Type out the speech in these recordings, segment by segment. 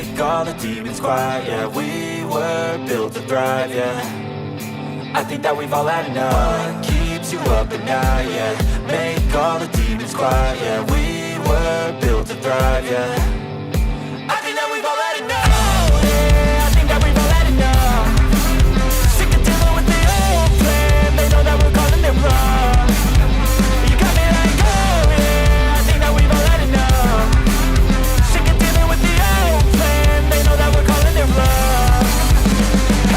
make all the demons quiet, yeah. We were built to thrive, yeah. I think that we've all had enough. What keeps you up at night, yeah. Make all the demons quiet, yeah. We were built to thrive, yeah. I think that we've all had enough. Oh yeah, I think that we've all had enough. Sick of dealing with the old plan. They know that we're calling it wrong. You got me like, oh yeah, I think that we've all had enough. Sick of dealing with the old plan. They know that we're calling it wrong.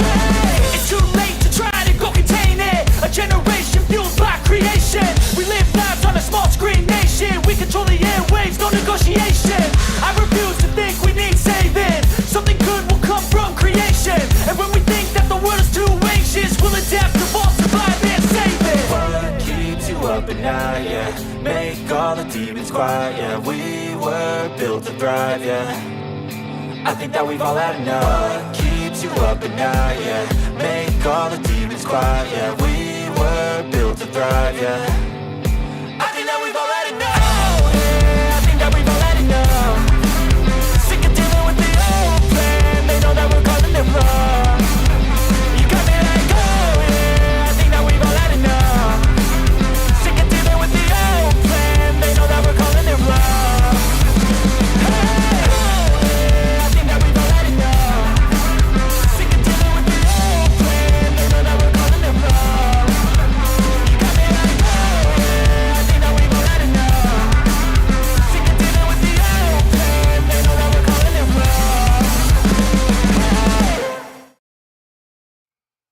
Hey, it's too late to try to go contain it. A generation fueled by creation. We live lives on a small screen nation. We control the airwaves, no negotiation. I refuse to think we need saving. Something good will come from creation. And when we think that the world is too anxious, we'll adapt, evolve, survive and save it. What keeps you up at night, yeah. Make all the demons quiet, yeah. We were built to thrive, yeah. I think that we've all had enough. What keeps you up at night, yeah. Make all the demons quiet, yeah. We were built to thrive, yeah. I think that we've all had enough. Oh yeah, I think that we've all had enough. Sick of dealing with the old plan. They know that we're calling it wrong. You got me like, oh yeah, I think that we've all had enough. Sick of dealing with the old plan. They know that we're calling it wrong. Hey, oh yeah, I think that we've all had enough. Sick of dealing with the old plan. They know that we're calling it wrong. You got me like, oh yeah, I think that we've all had enough. Sick of dealing with the old plan. They know that we're calling it wrong.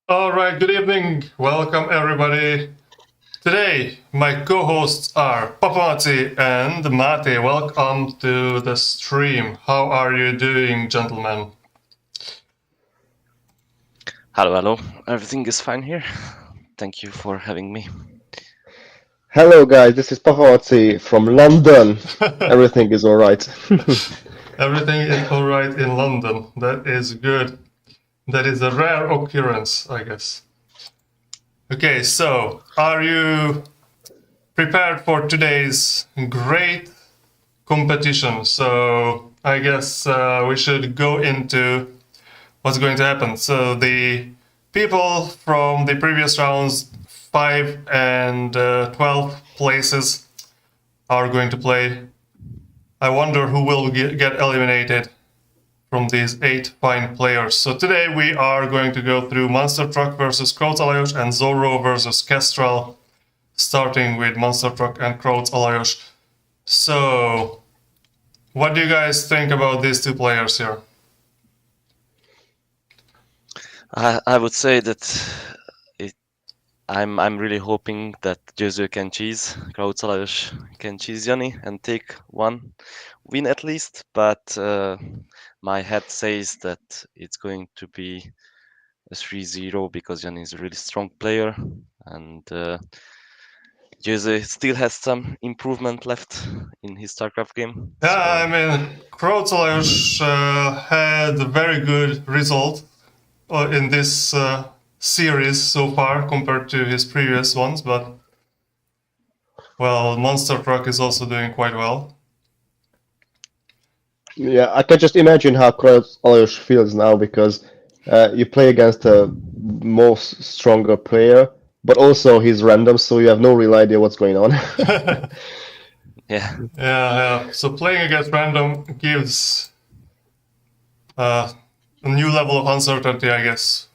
All right, good evening. Welcome, everybody. Today, my co-hosts are Papati and Mate. Welcome to the stream. How are you doing, gentlemen? Hello. Everything is fine here. Thank you for having me. Hello guys, this is Paparazzi from London. Everything is alright. Everything is all right in London. That is good. That is a rare occurrence, I guess. Okay, so are you prepared for today's great competition? So I guess we should go into what's going to happen. So the people from the previous rounds, 5 and 12 places, are going to play. I wonder who will get eliminated from these 8 fine players. So today we are going to go through MonsterTruck versus Krautz Alajos and Zorro versus Khestral, starting with MonsterTruck and Krautz Alajos. So, what do you guys think about these 2 players here? I would say that I'm really hoping that Jozo can cheese, Krautz Alajos can cheese Yanni and take one win at least, but my head says that it's going to be a 3-0 because Yanni is a really strong player and Jozo still has some improvement left in his StarCraft game. Yeah, I mean, Krautz Alajos had a very good result in this series so far compared to his previous ones, but well, MonsterTruck is also doing quite well. Yeah, I can just imagine how Krautz feels now because you play against a most stronger player, but also he's random, so you have no real idea what's going on. Yeah. So playing against random gives a new level of uncertainty, I guess.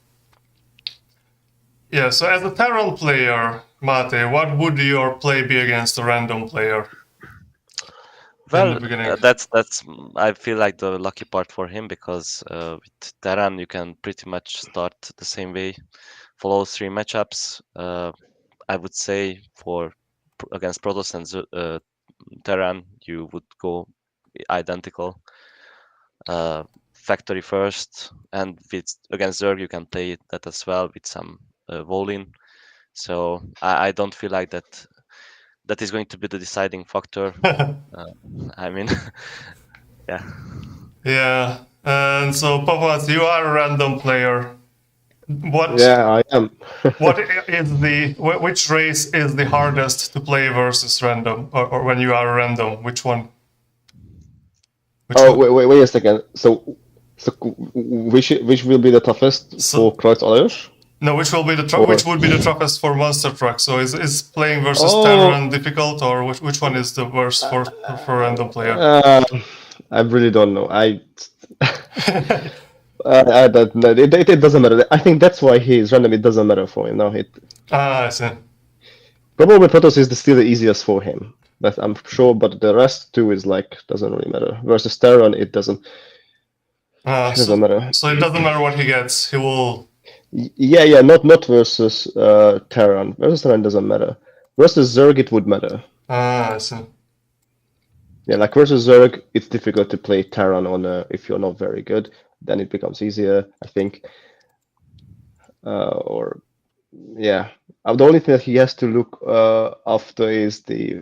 Yeah, so as a Terran player, Mate, what would your play be against a random player? Well, that's I feel like the lucky part for him because with Terran you can pretty much start the same way, follow 3 matchups. I would say for against Protoss and Terran you would go identical, factory first, and against Zerg you can play that as well with some Volin. So I don't feel like that is going to be the deciding factor. I mean, yeah. Yeah, and so Papas, you are a random player. What? Yeah, I am. Which race is the hardest to play versus random, or when you are random? Which one? Wait a second. So So which will be the toughest So- for Krautz Alajos? No, which would be the toughest for MonsterTruck? So is playing versus Oh. Terran difficult, or which one is the worst for random player? I really don't know. I don't know. It doesn't matter. I think that's why he's random. It doesn't matter for him now. I see. Probably Protoss is still the easiest for him. But I'm sure. But the rest too is like doesn't really matter. Versus Terran, it doesn't matter. So it doesn't matter what he gets. He will. Yeah. Not versus Terran. Versus Terran doesn't matter. Versus Zerg, it would matter. I see. Yeah, like versus Zerg, it's difficult to play Terran on if you're not very good. Then it becomes easier, I think. The only thing that he has to look after is the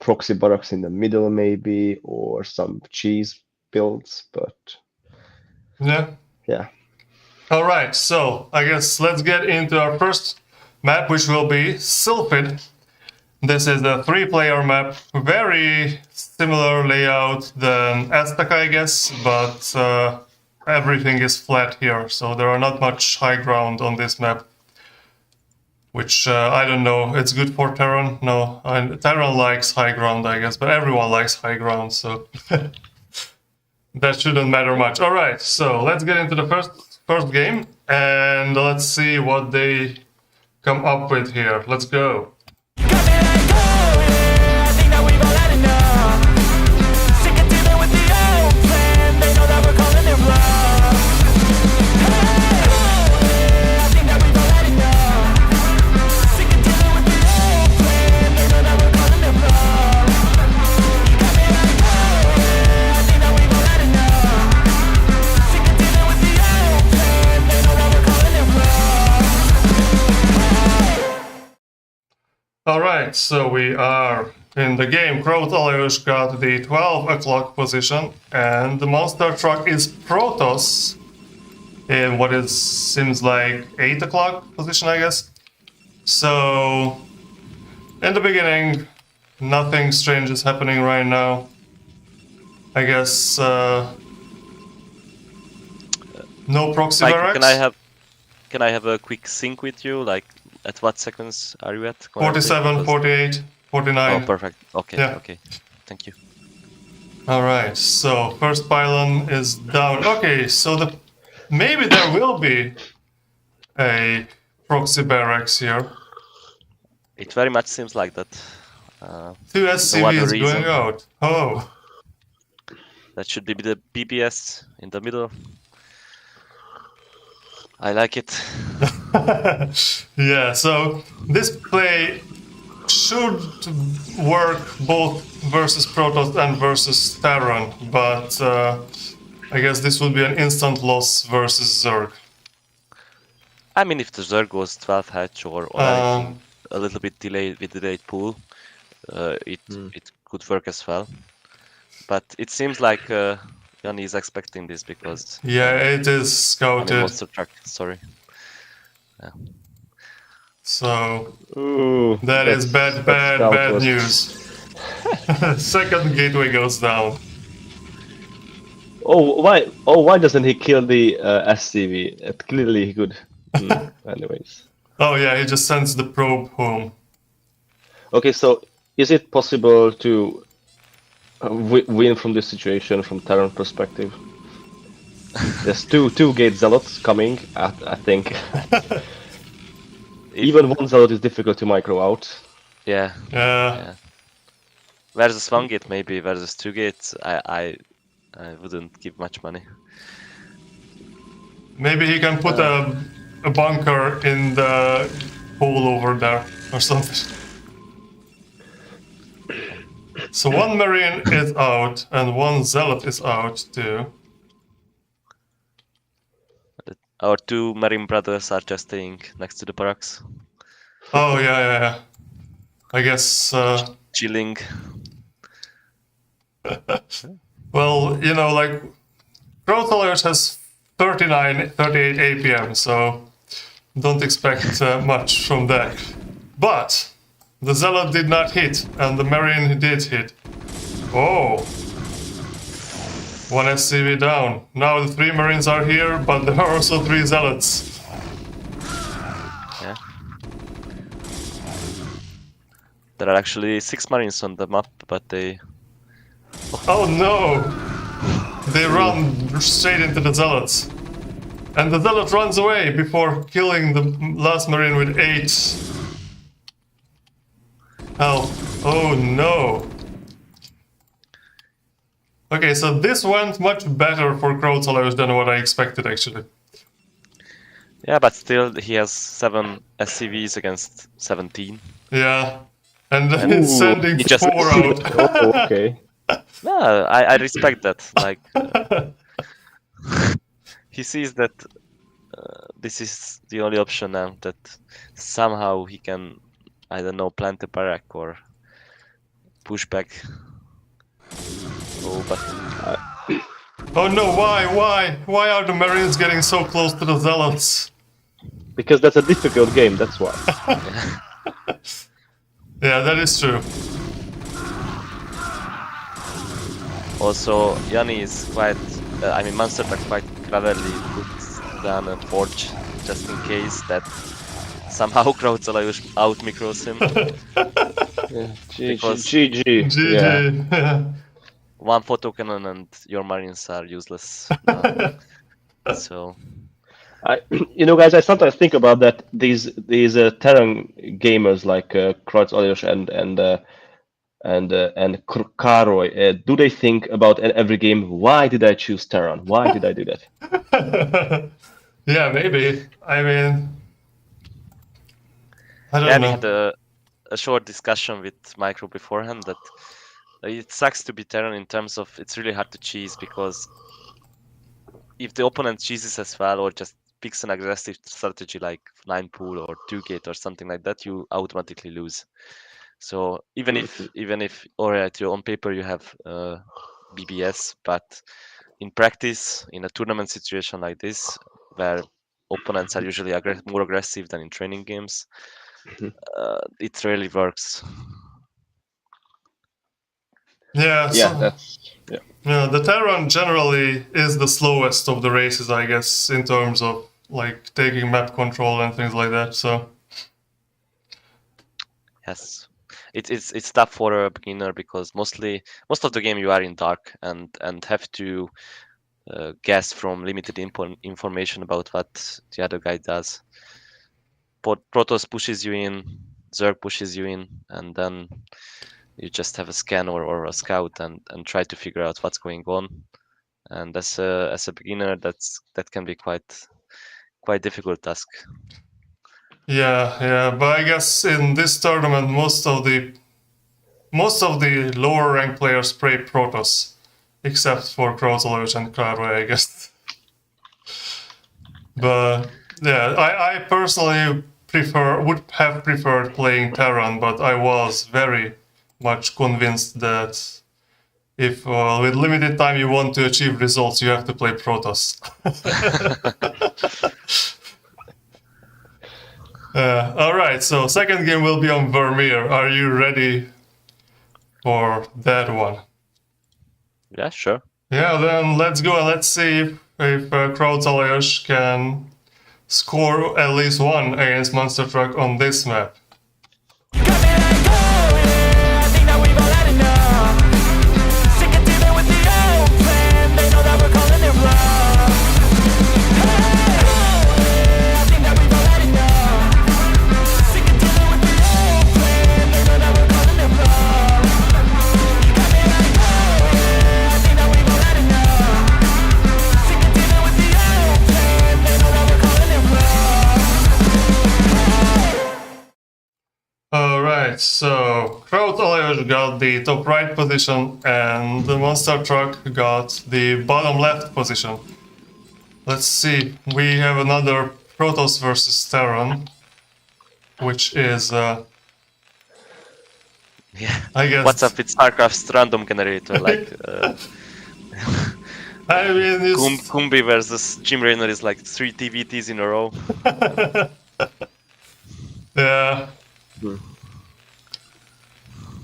proxy barracks in the middle, maybe, or some cheese builds. But Yeah. All right. So I guess let's get into our first map, which will be Sylphid. This is a 3-player map, very similar layout than Aztec, I guess, but everything is flat here, so there are not much high ground on this map. Which, I don't know, it's good for Terran? No, Terran likes high ground, I guess, but everyone likes high ground, so that shouldn't matter much. Alright, so let's get into the first game, and let's see what they come up with here. Let's go. Alright, so we are in the game. Krautz got the 12 o'clock position, and the MonsterTruck is Protoss in what is seems like 8 o'clock position, I guess. So, in the beginning, nothing strange is happening right now. I guess no proxy Mike, barracks. can I have a quick sync with you? Like, at what seconds are you at? 47, 48, 49. Oh, perfect. Okay, Yeah. okay. Thank you. Alright, so first pylon is down. Okay, so maybe there will be a proxy barracks here. It very much seems like that. 2 other SCVs reason. going out. Oh, That should be the BBS in the middle. I like it. yeah, so this play should work both versus Protoss and versus Terran, but I guess this would be an instant loss versus Zerg. I mean, if the Zerg goes 12 hatch or anything, a little bit delayed with delayed pool, it could work as well. But it seems like Yanni is expecting this because Yeah, it is I scouted. mean, MonsterTruck, sorry. So Ooh, that is that's bad was- news. Second gateway goes down. Why doesn't he kill the SCV? Clearly he could. Anyways. Oh yeah, he just sends the probe home. Okay, so is it possible to win from this situation from Terran perspective? There's two gate zealots coming. I think even one zealot is difficult to micro out. Yeah. Yeah. Versus one gate maybe, versus two gates, I wouldn't give much money. Maybe he can put a bunker in the hole over there or something. So one Marine is out and one Zealot is out too. Our two Marine brothers are just staying next to the barracks, Oh yeah. I guess. chilling. Well, you know, like Krautz has 38 APM, so don't expect much from that. But the Zealot did not hit, and the Marine did hit. Oh. One SCV down. Now the 3 Marines are here, but there are also 3 Zealots. Yeah. There are actually 6 Marines on the map, but they... Oh no! They run straight into the Zealots. And the Zealot runs away before killing the last Marine with 8 health. Oh no! Okay, so this went much better for Krautz than what I expected, actually. Yeah, but still, he has 7 SCVs against 17. Yeah. And then it's sending he just- 4 out. Oh, okay. No, I respect that. Like, he sees that this is the only option now, that somehow he can, I don't know, plant a barrack or push back. Oh, but Oh no, why? Why are the Marines getting so close to the Zealots? Because that's a difficult game, that's why. Yeah, that is true. also, Yanni is quite, MonsterTruck quite cleverly puts down a forge just in case that somehow Krautz out micros him. Yeah. Because- GG. GG. Yeah. Yeah. One photo cannon and your Marines are useless. So, You know, guys, I sometimes think about that. These Terran gamers like Krautz and Karoi, do they think about every game? Why did I choose Terran? Why did I do that? Yeah, maybe. I mean, I don't yeah, we know. had a short discussion with Micro beforehand that it sucks to be Terran in terms of it's really hard to cheese, because if the opponent cheeses as well or just picks an aggressive strategy like 9 pool or 2 gate or something like that, you automatically lose. So even if alright, on paper you have BBS, but in practice, in a tournament situation like this, where opponents are usually more aggressive than in training games, it rarely works. Yeah, Yeah, so, that's yeah, the Terran generally is the slowest of the races, I guess, in terms of like taking map control and things like that. So Yes, it's tough for a beginner because most of the game you are in dark and have to guess from limited information about what the other guy does. Protoss pushes you in, Zerg pushes you in, and then you just have a scan or a scout and try to figure out what's going on. And as a beginner, that can be quite difficult task. yeah, but I guess in this tournament, most of the lower rank players play Protoss, except for Krautz and Karoi, I guess. But yeah, I personally would have preferred playing Terran, but I was very much convinced that if with limited time you want to achieve results, you have to play Protoss. All right, so second game will be on Vermeer. Are you ready for that one? Yeah, sure. Yeah, then let's go and let's see if Krautz can score at least one against MonsterTruck on this map. Alright, so Krautz got the top right position and the MonsterTruck got the bottom left position. Let's see, we have another Protoss versus Terran, which is, Yeah. I guess... What's up with StarCraft's random generator? Like, I mean, it's... Kumbi versus Jim Raynor is like 3 TVTs in a row. Yeah.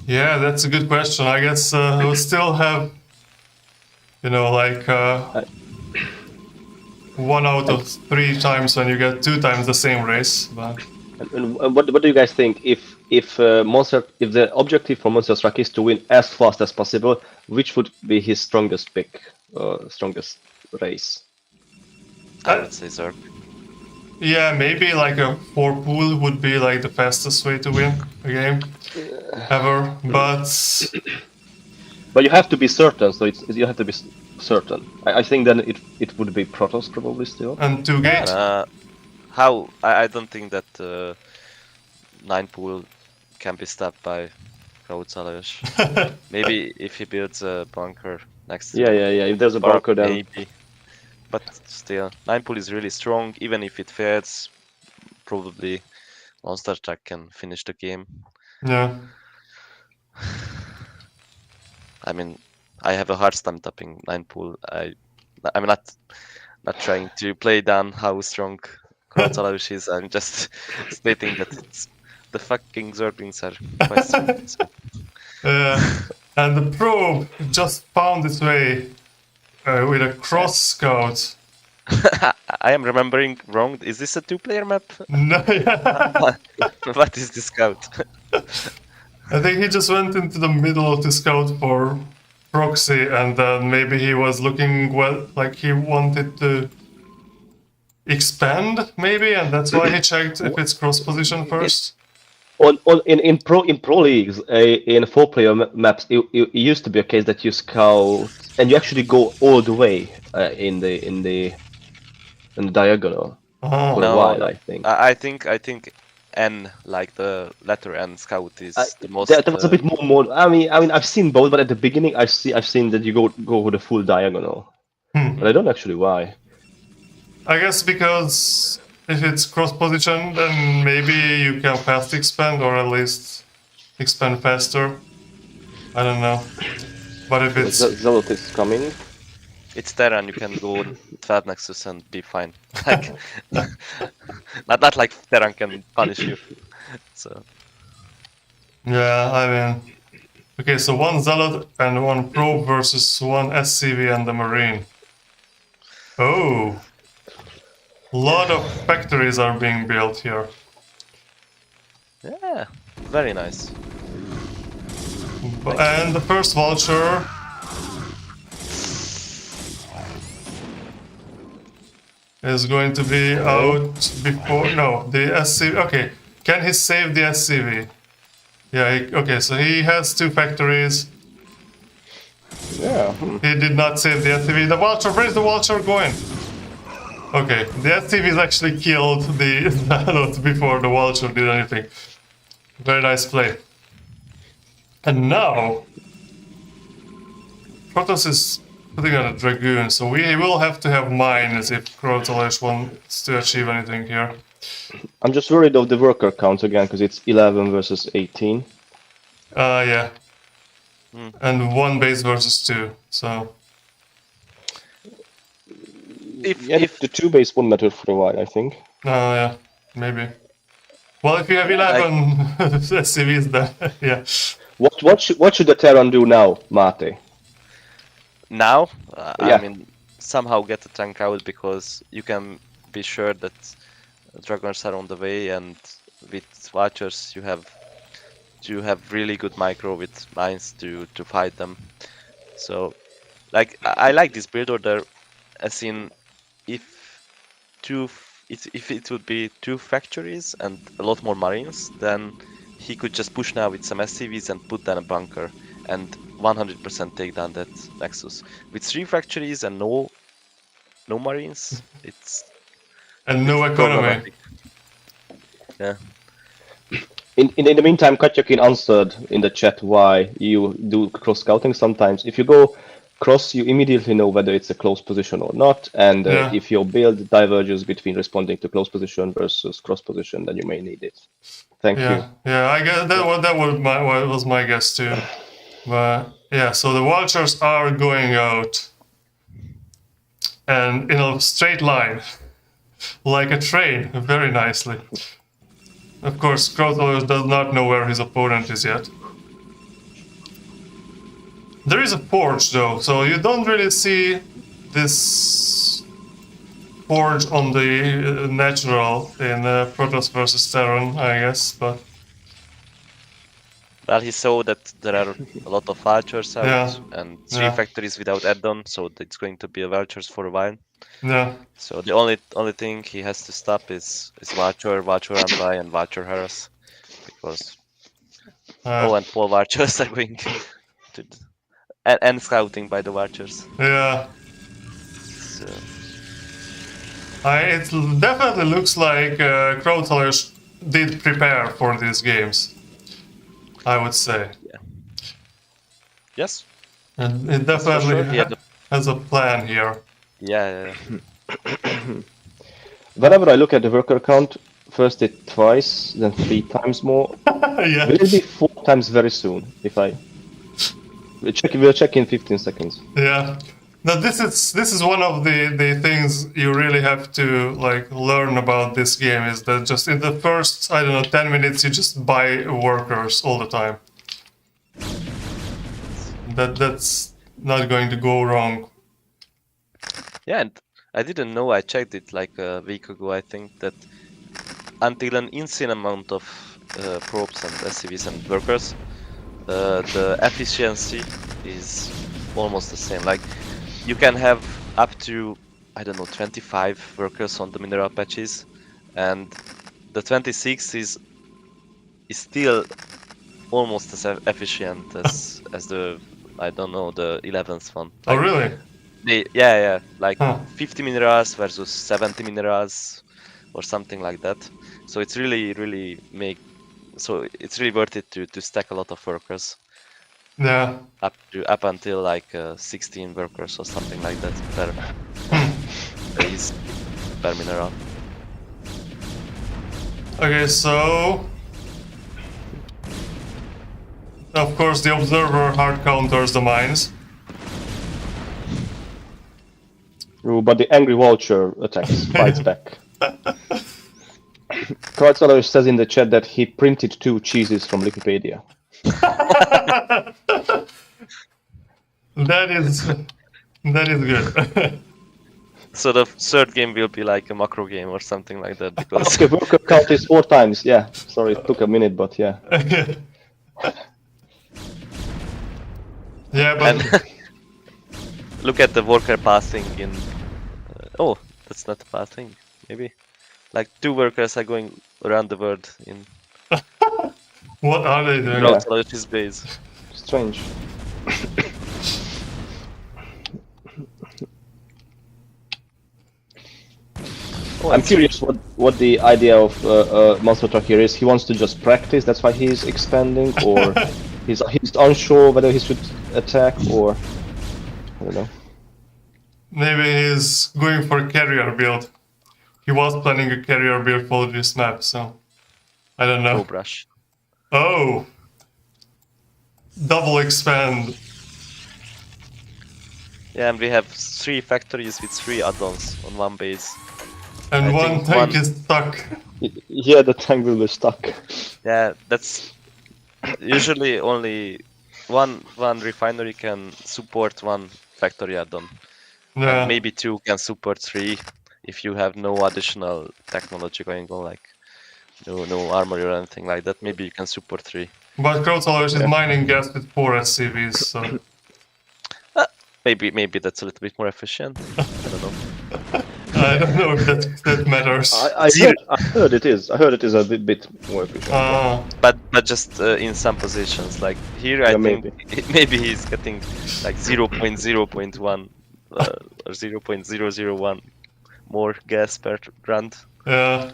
Yeah, that's a good question. I guess we'll still have You know, like 1 out of 3 times when you get 2 times the same race. But And what do you guys think? If the objective for MonsterTruck is to win as fast as possible, which would be his strongest pick, strongest race? I would say Zorro. yeah, maybe like a 4 pool would be like the fastest way to win a game ever. But you have to be certain, so you have to be certain. I think then it would be Protoss probably still. And 2 gate. How I don't think that 9 pool can be stopped by Krautz. Maybe if he builds a bunker next to Yeah. If there's a bunker, then maybe. But still, 9 pool is really strong. Even if it fails, probably MonsterTruck can finish the game. Yeah. I mean, I have a hard time tapping 9 pool. I'm not trying to play down how strong Krautz is. I'm just stating that it's the fucking Zerglings are quite strong. So. And the probe just found its way with a cross scout. I am remembering wrong. Is this a 2-player map? No, yeah. What is this scout? I think he just went into the middle of the scout for proxy, and then maybe he was looking like he wanted to expand, maybe, and that's why he checked if it's cross position first. In pro leagues, in 4-player maps, it used to be a case that you scout and you actually go all the way in the diagonal for a while. I think. I think N, like the letter N scout, is the most. That was a bit more. I mean, I've seen both, but at the beginning, I've seen that you go with the full diagonal. But I don't actually why. I guess because if it's cross position, then maybe you can fast expand, or at least expand faster. I don't know. But if it's Zealot is coming. It's Terran, you can go 12 Nexus and be fine. Like, not like Terran can punish you. So. Yeah, I mean, okay, so 1 Zealot and 1 Probe versus 1 SCV and the Marine. Oh, a lot of factories are being built here. Yeah, very nice. And the first Vulture. Is going to be out before. No, the SCV. Okay, can he save the SCV? Yeah, okay, so he has 2 factories. Yeah. He did not save the SCV. The Vulture, where's the Vulture going? Okay, the SCVs actually killed the Zealot before the Vulture did anything. Very nice play. And now, Protoss is putting out a Dragoon, so we will have to have mines if Krautz wants to achieve anything here. I'm just worried of the worker count again, because it's 11 versus 18. Yeah. And 1 base versus 2, so... If the 2 base won't matter for a while, I think. Yeah, maybe. Well, if you have 11 SCVs, then yeah. What should the Terran do now, Mate? now, Yeah. I mean, somehow get the tank out, because you can be sure that Dragons are on the way, and with Watchers you have really good micro with mines to fight them. So, like, I like this build order, as in, if it would be 2 factories and a lot more marines, then he could just push now with some SCVs and put down a bunker and 100% take down that Nexus. With 3 factories and no marines, it's... And no economy. Yeah. In the meantime, Katyakin answered in the chat why you do cross scouting sometimes. If you go cross, you immediately know whether it's a close position or not, and if your build diverges between responding to close position versus cross position, then you may need it. Thank you. Yeah, I guess that was my guess too. But yeah, so the Vultures are going out, and in a straight line, like a train, very nicely. Of course, Krautz does not know where his opponent is yet. There is a forge though, so you don't really see this forge on the natural in Protoss versus Terran, I guess, but Well, he saw that there are a lot of vultures out Yeah, and 3 yeah. factories without add-on, so it's going to be a vultures for a while. yeah, So the only thing he has to stop is vulture run by, and vulture harass, because and Paul vultures are going to and scouting by the vultures. yeah. So, It definitely looks like Krautz did prepare for these games, I would say. yes, And it definitely sure. He had has a plan here. yeah. Whenever I look at the worker count, first it twice, then 3 times more. Yeah. Will it be 4 times very soon? If I we'll check in 15 seconds. Yeah. Now this is one of the things you really have to like learn about this game, is that just in the first, I don't know, 10 minutes you just buy workers all the time. That's not going to go wrong. Yeah, and I didn't know, I checked it like a week ago, I think, that until an insane amount of probes and SCVs and workers, the efficiency is almost the same. Like, you can have up to, I don't know, 25 workers on the mineral patches, and the 26 is still almost as efficient as the, I don't know, the 11th one. Oh really? Yeah, like Huh. 50 minerals versus 70 minerals or something like that. So it's really it's really worth it to stack a lot of workers Yeah. up until like 16 workers or something like that per base per mineral. Okay, so of course the observer hard counters the mines. Ooh, but the angry vulture attacks, fights back. Krautz says in the chat that he printed 2 cheeses from Wikipedia. That is good. So the third game will be like a macro game or something like that, because Okay, worker count is 4 times. Yeah, sorry, it took a minute, but yeah. Yeah, but and look at the worker passing in. Oh, that's not a bad thing. Maybe like 2 workers are going around the world in what are they doing? Krautz base. Strange. Oh, I'm and curious what the idea of MonsterTruck here is. He wants to just practice, that's why he's expanding, or he's unsure whether he should attack, or I don't know. Maybe he's going for a carrier build. He was planning a carrier build for this map, so I don't know. No brush. Oh! Double expand. Yeah, and we have 3 factories with 3 add-ons on one base. And I one think tank one- is stuck. Yeah, the tank will be stuck. Yeah, that's usually only one refinery can support 1 factory add-on. Yeah. And maybe 2 can support 3 if you have no additional technology going on, like no armory or anything like that. Maybe you can support 3. But Krautz is mining gas with 4 SCVs, so Maybe that's a little bit more efficient. I don't know. I don't know if that matters. I heard it is. I heard it is a bit more efficient. But just in some positions, like here, I think maybe he's getting like 0.0.1 or 0.001 more gas per round. Yeah.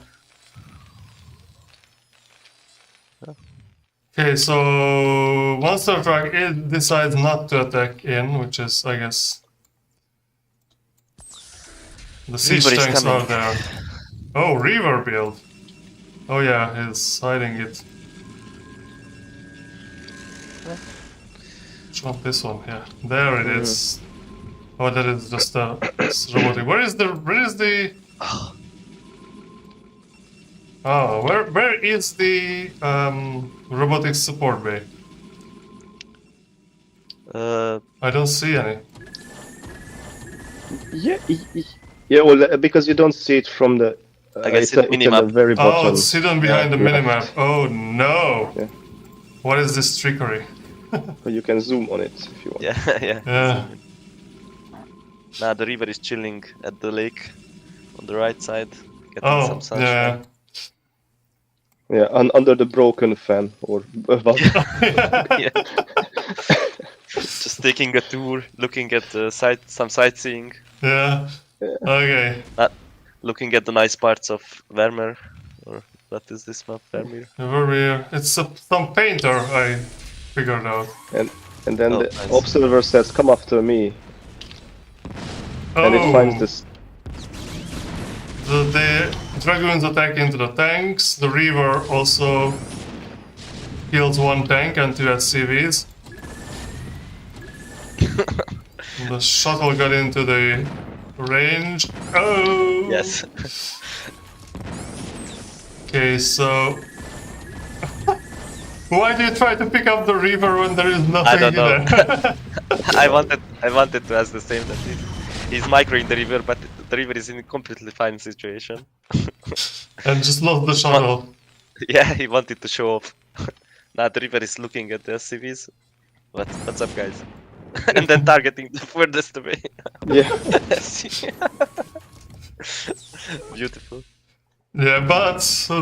Okay, so MonsterTruck decides not to attack in, which is, I guess, the siege Reaver is tanks are coming. there. Oh, Reaver build. Oh yeah, he's hiding it. Which one? This one? Yeah, there it is. Oh, that is just a robotic. Where is the? Oh, where is the robotics support bay? I don't see any. Yeah, yeah. Well, because you don't see it from the. I guess it's, it's it's at the minimap. very Oh, bottom. it's hidden behind the left. minimap. Oh no! Yeah. What is this trickery? But you can zoom on it if you want. Yeah, yeah. Yeah. Now the river is chilling at the lake on the right side, getting some Oh, sunshine. yeah. Yeah, under the broken fan or Yeah. Just taking a tour, looking at the some sightseeing, Yeah. Okay. looking at the nice parts of Vermeer, or what is this map, Vermeer? Vermeer. It's some painter I figured out. and then Oh, the nice. observer says, "Come after me," and it finds this. The dragoons attack into the tanks. The river also kills one tank and two SCVs. The shuttle got into the range. Oh! Yes. Okay, so... Why do you try to pick up the river when there is nothing I don't know. there? I wanted to ask the same that he's microing the river, but the river is in a completely fine situation. And just lost the shuttle. Yeah, he wanted to show off. Now the river is looking at the SCVs. What's up, guys? And then targeting the furthest away. Yeah. Beautiful. Yeah, but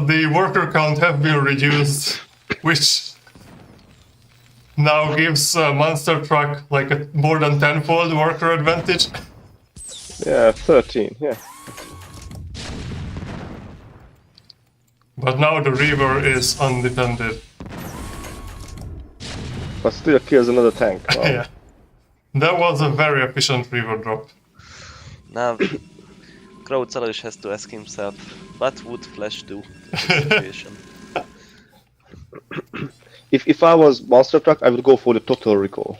the worker count have been reduced, which now gives MonsterTruck like a more than tenfold worker advantage. Yeah, 13. Yeah. But now the river is undefended. But still kills another tank. Wow. Yeah. That was a very efficient river drop. Now, Krautz has to ask himself, what would Flash do in this situation? If I was MonsterTruck, I would go for the total recall.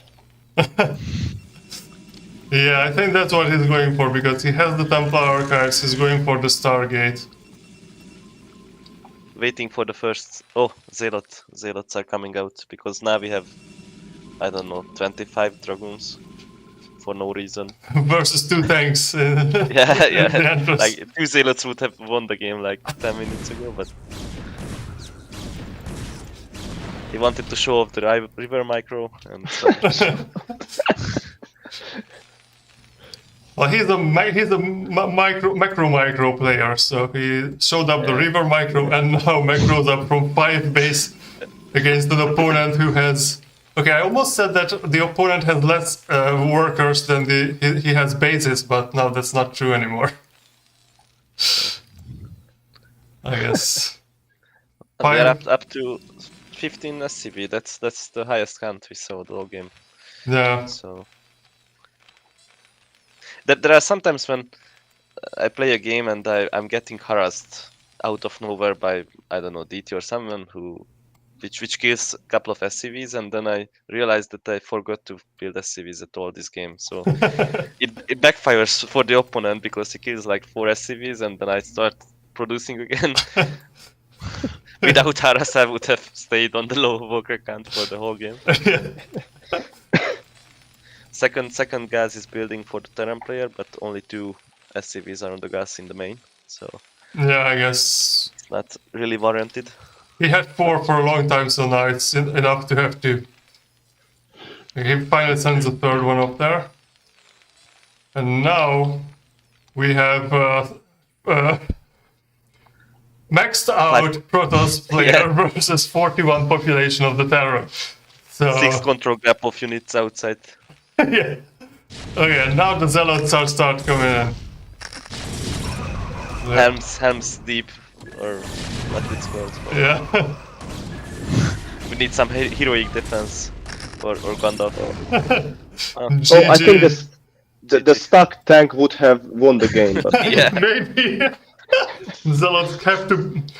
Yeah, I think that's what he's going for, because he has the Templar Archives, he's going for the Stargate. Waiting for the first... Oh, Zealots are coming out, because now we have, I don't know, 25 Dragoons. For no reason. Versus two tanks. Yeah, yeah. The entrance. Like, two Zealots would have won the game like 10 minutes ago, but... He wanted to show off the river micro, and so... Well, he's a macro player, so he showed up the river micro and now macros up from 5 base against an opponent who has... Okay, I almost said that the opponent has less workers than he has bases, but now that's not true anymore. I guess. We are up to 15 SCV, that's the highest count we saw the whole game. Yeah. So... There are sometimes when I play a game and I'm getting harassed out of nowhere by, I don't know, DT or someone which kills a couple of SCVs, and then I realize that I forgot to build SCVs at all this game. So it backfires for the opponent because he kills like 4 SCVs, and then I start producing again. Without harass, I would have stayed on the low worker count for the whole game. Second gas is building for the Terran player, but only 2 SCVs are on the gas in the main, so Yeah, I guess. it's not really warranted. He had 4 for a long time, so now it's enough to have 2. He finally sends the third one up there. And now we have maxed out Protoss player versus 41 population of the Terra. So 6 control gap of units outside. yeah. Okay, now the Zealots are start coming in. Helms deep, or what it's called. Yeah. We need some heroic defense, or Gandalf. Oh, I think the stuck tank would have won the game, but Yeah. Maybe Zealots have to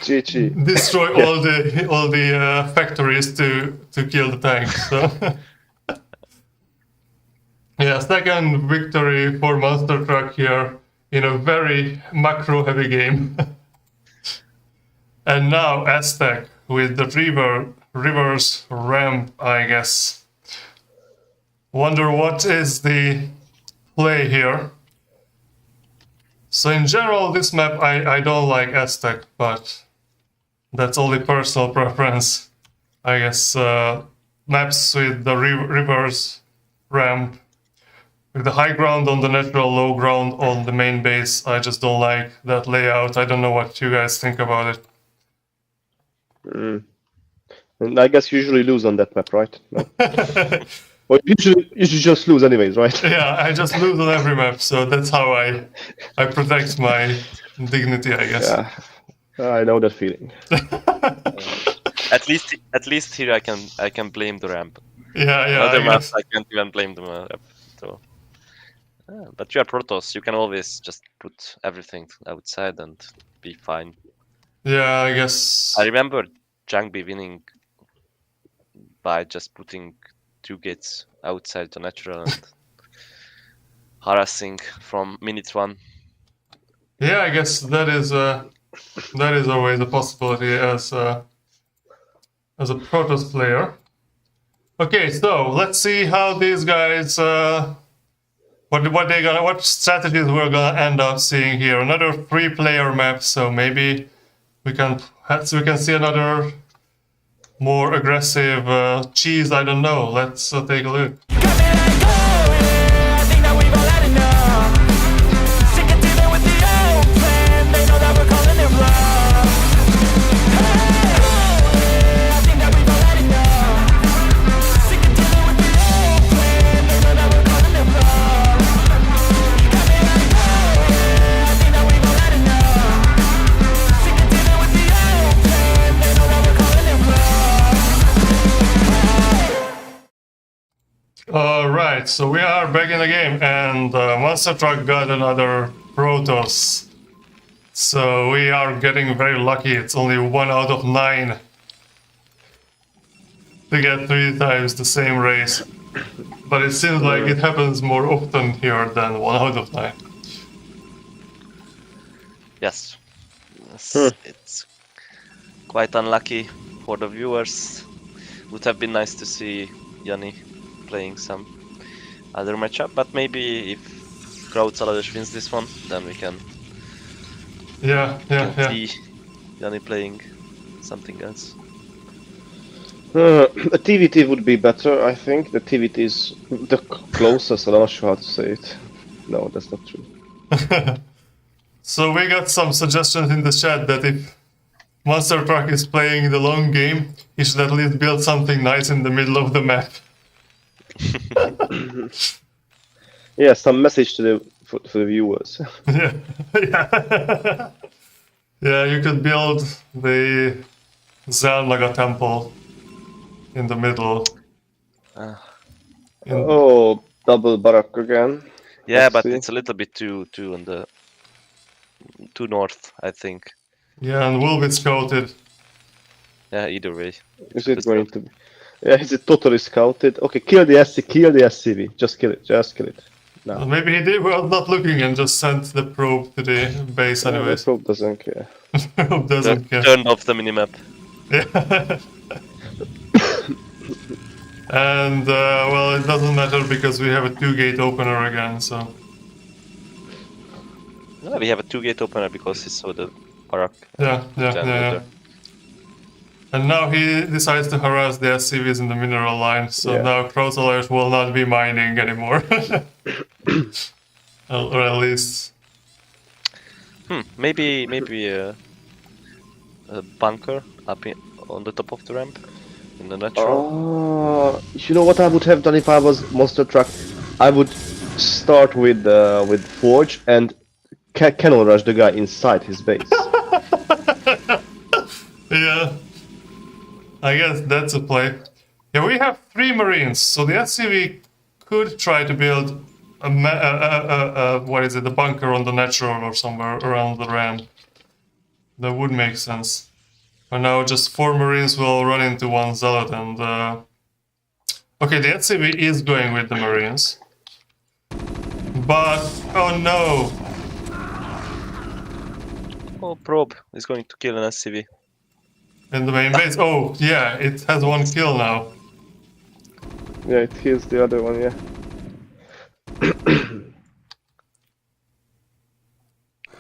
GG. destroy all the factories to kill the tanks. So yeah, second victory for MonsterTruck here in a very macro-heavy game. And now Aztec with the reverse ramp, I guess. Wonder what is the play here. So in general, this map I don't like Aztec, but that's only personal preference. I guess maps with the reverse ramp, with the high ground on the natural, low ground on the main base. I just don't like that layout. I don't know what you guys think about it. And I guess you usually lose on that map, right? No. Well, you should just lose anyways, right? Yeah, I just lose on every map, so that's how I protect my dignity, I guess. Yeah, I know that feeling. At least here I can blame the ramp. Yeah. Other I maps guess. I can't even blame the ramp. So, but you are Protoss. You can always just put everything outside and be fine. Yeah, I guess. I remember Jangbi winning by just putting 2 gates outside the natural and harassing from minute 1. Yeah, I guess that is always a possibility as a Protoss player. Okay, so let's see how these guys what strategies we're gonna end up seeing here. Another 3-player map, so maybe we can see another more aggressive cheese. I don't know. Let's take a look. Alright, so we are back in the game, and MonsterTruck got another Protoss. So we are getting very lucky. It's only 1 out of 9 to get 3 times the same race. But it seems like it happens more often here than 1 out of 9. Yes. It's quite unlucky for the viewers. Would have been nice to see Yanni playing some other matchup, but maybe if Krautz wins this one, then we can see Yanni playing something else. A TVT would be better, I think. The TVT is the closest. I'm not sure how to say it. No, that's not true. So we got some suggestions in the chat that if MonsterTruck is playing the long game, he should at least build something nice in the middle of the map. Yeah, some message to the viewers. Yeah, you could build the Zelnaga temple in the middle. Oh, double Barak again. Yeah, Let's but see. it's a little bit too on the too north, I think. Yeah, and will be scouted. Yeah, either way. Is it going to be? Yeah, is it totally scouted? Okay, kill the SCV. Just kill it. No. Well, maybe he was not looking and just sent the probe to the base The anyways. probe doesn't care. Probe doesn't care. Turned off the minimap. Yeah. And well, it doesn't matter because we have a 2-gate opener again, so. Yeah, we have a 2-gate opener because he saw the Barak. Yeah. And now he decides to harass the SCVs in the mineral line, so now Krautz will not be mining anymore. Or at least. Maybe a bunker up on the top of the ramp in the natural. You know what I would have done if I was MonsterTruck? I would start with Forge and cannon rush the guy inside his base. Yeah. I guess that's a play. Yeah, we have 3 Marines, so the SCV could try to build a bunker on the natural or somewhere around the ramp. That would make sense. But now just 4 Marines will run into 1 Zealot and... Okay, the SCV is going with the Marines. But... oh no! Oh, probe is going to kill an SCV. In the main base. Oh, yeah, it has 1 kill now. Yeah, it heals the other one, yeah.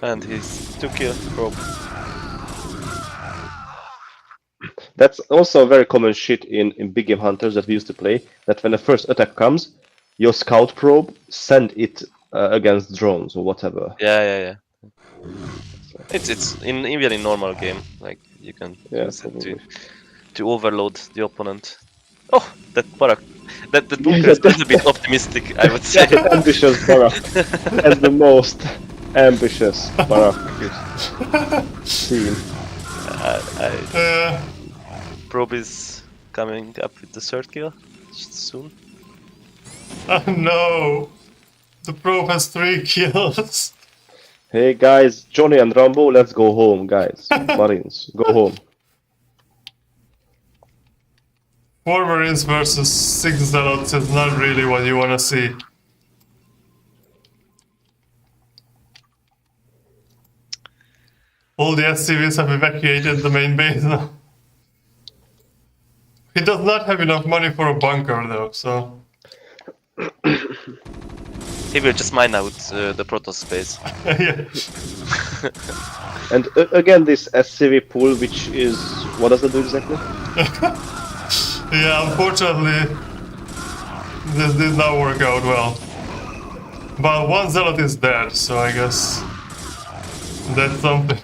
And he's 2-kill probe. That's also a very common shit in big game hunters that we used to play, that when the first attack comes, your scout probe send it against drones or whatever. Yeah. It's in even in normal game, like you can Yeah, use it probably. to overload the opponent. Oh, that Barak, that Yeah, bunker yeah, is a little bit optimistic, I would say. Ambitious Barak. That's the most ambitious Barak seen. Probe is coming up with the third kill soon. Oh no! The probe has 3 kills. Hey guys, Johnny and Rambo, let's go home, guys. Marines, go home. 4 Marines versus 6 Zealots is not really what you want to see. All the SCVs have evacuated the main base now. He does not have enough money for a bunker though, so... He will just mine out the Protoss space. Yeah. And again, this SCV pool, which is... what does it do exactly? Yeah, unfortunately, this did not work out well. But 1 Zealot is dead, so I guess that's something.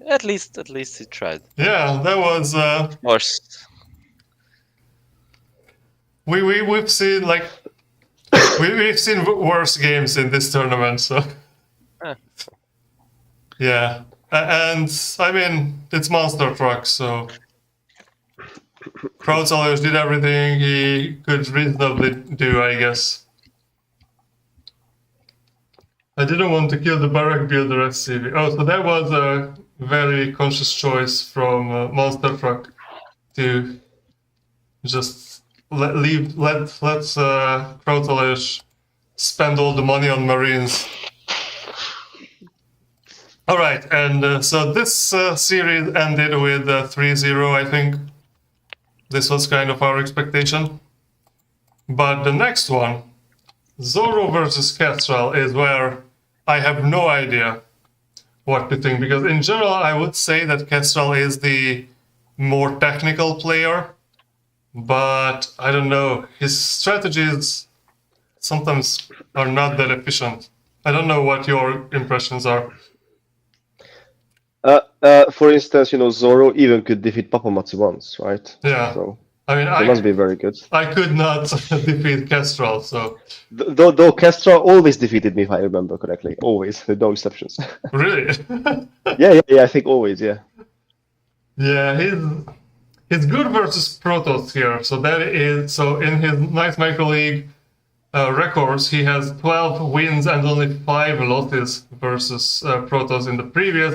At least he tried. Yeah, that was... Worst. We've seen, like... We've seen worse games in this tournament, so... Ah. Yeah. And, I mean, it's MonsterTruck, so... Krautz always did everything he could reasonably do, I guess. I didn't want to kill the Barrack Builder SCV. Oh, so that was a very conscious choice from MonsterTruck to just let's Krautz spend all the money on Marines. All right, and so this series ended with 3-0, I think. This was kind of our expectation. But the next one, Zorro versus Khestral, is where I have no idea what to think. Because in general, I would say that Khestral is the more technical player. But I don't know, his strategies sometimes are not that efficient. I don't know what your impressions are. For instance, Zorro even could defeat Papamatsu once, right? Yeah. So I mean, it must be very good. I could not defeat Khestral, so... Though Khestral always defeated me, if I remember correctly. Always, with no exceptions. Really? yeah, I think always, yeah. Yeah, he's good versus Protoss here. So in his Nice Micro League records, he has 12 wins and only 5 losses versus Protoss in the previous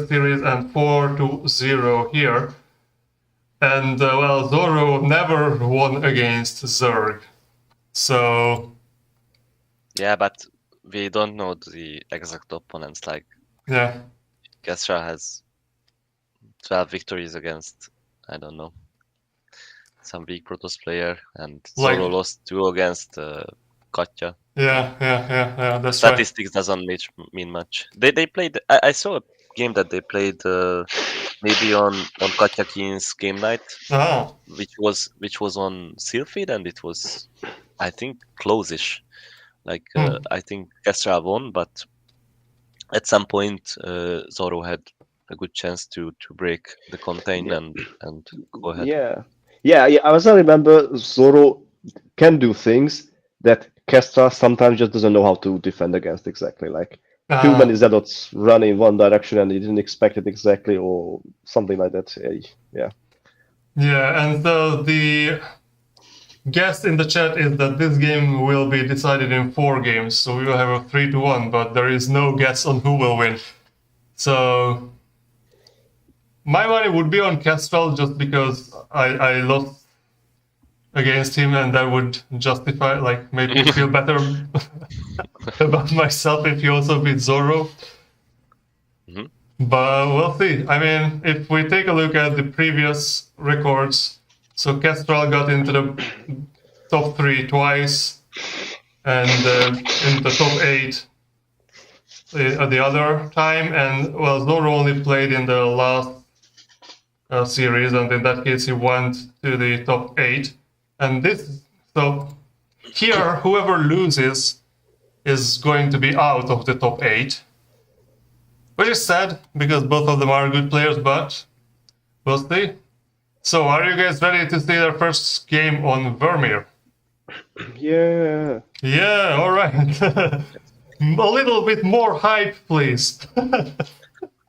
series, and 4-0 here. And Zorro never won against Zerg. So Yeah, but we don't know the exact opponents. Like yeah, Khestral has 12 victories against, I don't know, some weak Protoss player, and Zorro lost 2 against Katya. Yeah, that's Statistics doesn't mean much. They played. I saw a game that they played maybe on Katya Keen's game night, which was on Sealfeed, and it was, I think, close-ish. Like I think Khestral won, but at some point Zorro had a good chance to break the contain and go ahead. Yeah. As I remember, Zorro can do things that Khestral sometimes just doesn't know how to defend against exactly. Like too many Zealots run in one direction and he didn't expect it exactly, or something like that. Yeah. Yeah, and so the guess in the chat is that this game will be decided in 4 games, so we will have a 3-1, but there is no guess on who will win. So my money would be on Khestral just because I lost against him, and that would justify, like, make me feel better about myself if he also beat Zorro. But we'll see. I mean, if we take a look at the previous records, So Khestral got into the top 3 twice, and in the top 8 the other time, and well, Zorro only played in the last series, and in that case he went to the top 8. And so here, whoever loses is going to be out of the top 8, which is sad because both of them are good players, but we'll see. So, are you guys ready to see their first game on Vermeer? Yeah. Yeah, all right. A little bit more hype, please.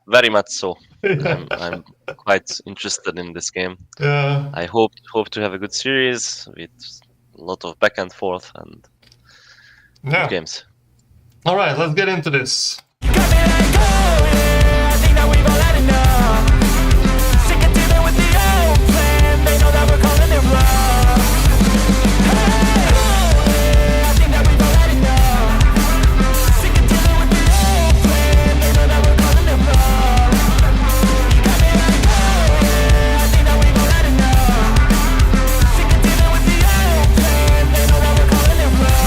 Very much so. I'm quite interested in this game. Yeah. I hope to have a good series with a lot of back and forth and good games. All right, let's get into this. You got me like, oh, yeah, I think that we've all had enough. Sick of dealing with the old plan. They know that we're calling it bluff. Hey, oh, yeah, I think that we've all had enough. Sick of dealing with the old plan. They know that we're calling it bluff. You got me like, oh, yeah, I think that we've all had enough. Sick of dealing with the old plan. They know that we're calling it bluff.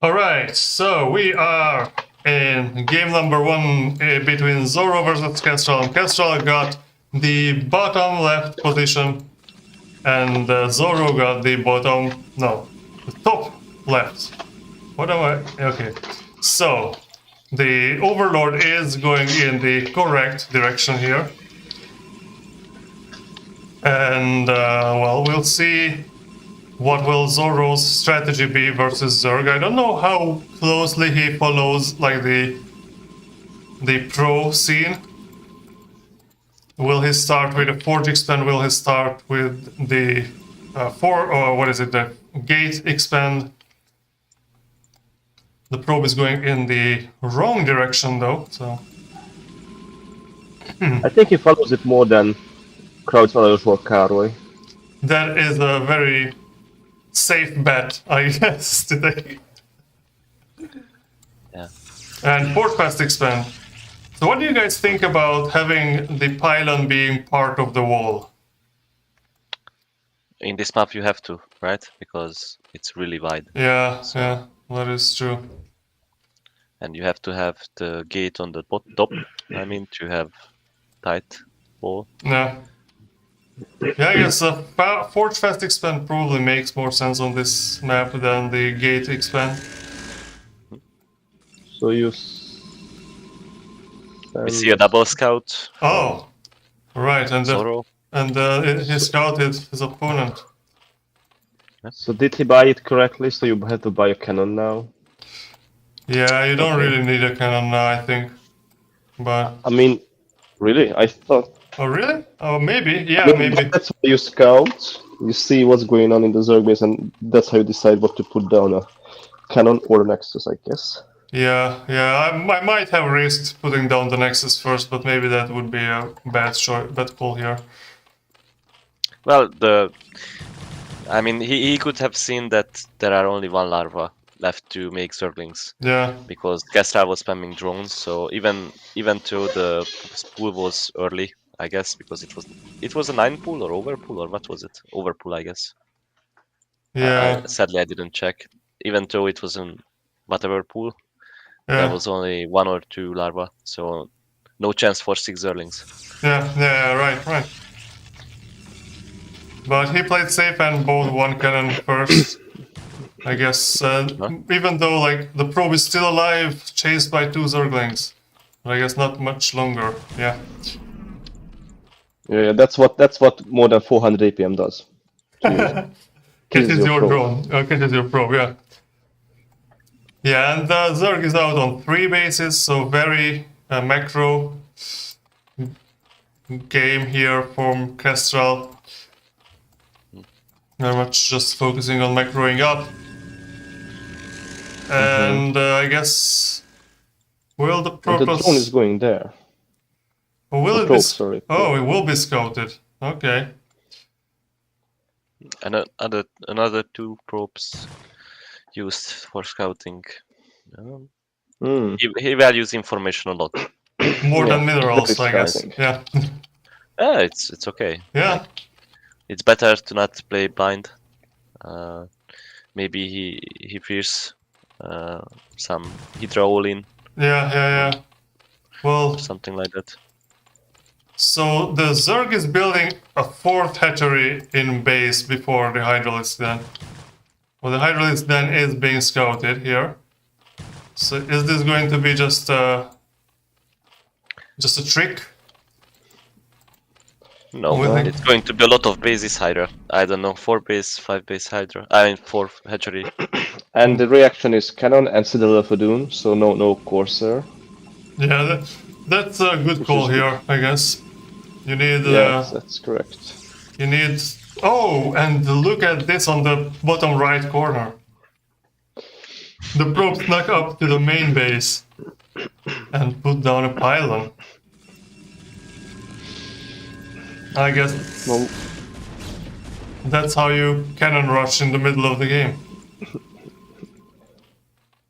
All right, so we are in game number 1 between Zorro versus Khestral. And Khestral got the bottom left position, and Zorro got the top left. What am I? Okay, so the Overlord is going in the correct direction here, and well, we'll see. What will Zorro's strategy be versus Zerg? I don't know how closely he follows like the pro scene. Will he start with a Forge expand? Will he start with the the Gate expand? The probe is going in the wrong direction though, so I think he follows it more than Krautz or Károly. that is a very safe bet, I guess, today. Yeah. And Port Fast expand. So what do you guys think about having the pylon being part of the wall? In this map you have to, right? Because it's really wide. Yeah, yeah, that is true. And you have to have the gate on the top. I mean, to have tight wall. Yeah. Yeah, I guess Forge Fast expand probably makes more sense on this map than the Gate expand. So you. We see a double scout. Oh, right, and Zorro. he scouted his opponent. So did he buy it correctly? So you have to buy a cannon now. Yeah, you don't really need a cannon now, I think. But I mean, really? I thought. oh, really? Oh, maybe. Yeah, No, maybe. That's why you scout. You see what's going on in the Zerg base, and that's how you decide what to put down, a cannon or a Nexus, I guess. Yeah, I might have risked putting down the Nexus first, but maybe that would be a bad call here. Well, I mean, he could have seen that there are only 1 larva left to make Zerglings. Yeah. Because Khestral was spamming drones, so even though the pool was early, I guess, because it was a 9 pool or over pool, or what was it? Over pool, I guess. Yeah. Sadly, I didn't check. Even though it was in whatever pool, Yeah. there was only 1 or 2 larva, so no chance for 6 Zerglings. Yeah, right. But he played safe and bought 1 cannon first. I guess, even though like the probe is still alive, chased by 2 Zerglings. But I guess not much longer. Yeah. Yeah, that's what more than 400 APM does. Catches your your probe. drone. Catches your probe, yeah. Yeah, and Zerg is out on 3 bases, so very macro game here from Khestral. Very much just focusing on macroing up. And I guess will the And purpose? the drone is going there. Or will The it probe, be? sorry. Oh, it will be scouted. Okay. And another 2 probes used for scouting. Hmm. He values information a lot. More Yeah, than minerals, very I guess. exciting. Yeah. It's okay. Yeah. Like, it's better to not play blind. Maybe he fears some Hydra all-in Yeah. Well, or something like that. so the Zerg is building a 4th hatchery in base before the Hydralisk Den. Well, the Hydralisk Den is being scouted here. So is this going to be just a trick? No, Well, it's going to be a lot of bases Hydra. I don't know, 4 base, 5 base Hydra. I mean 4 hatchery. And the reaction is cannon and Citadel of Doom, so no Corsair. Yeah, that's a good call here, I guess. You need... Yes, that's correct. You need... Oh, and look at this on the bottom right corner. The probe snuck up to the main base and put down a pylon. I guess Well, that's how you cannon rush in the middle of the game.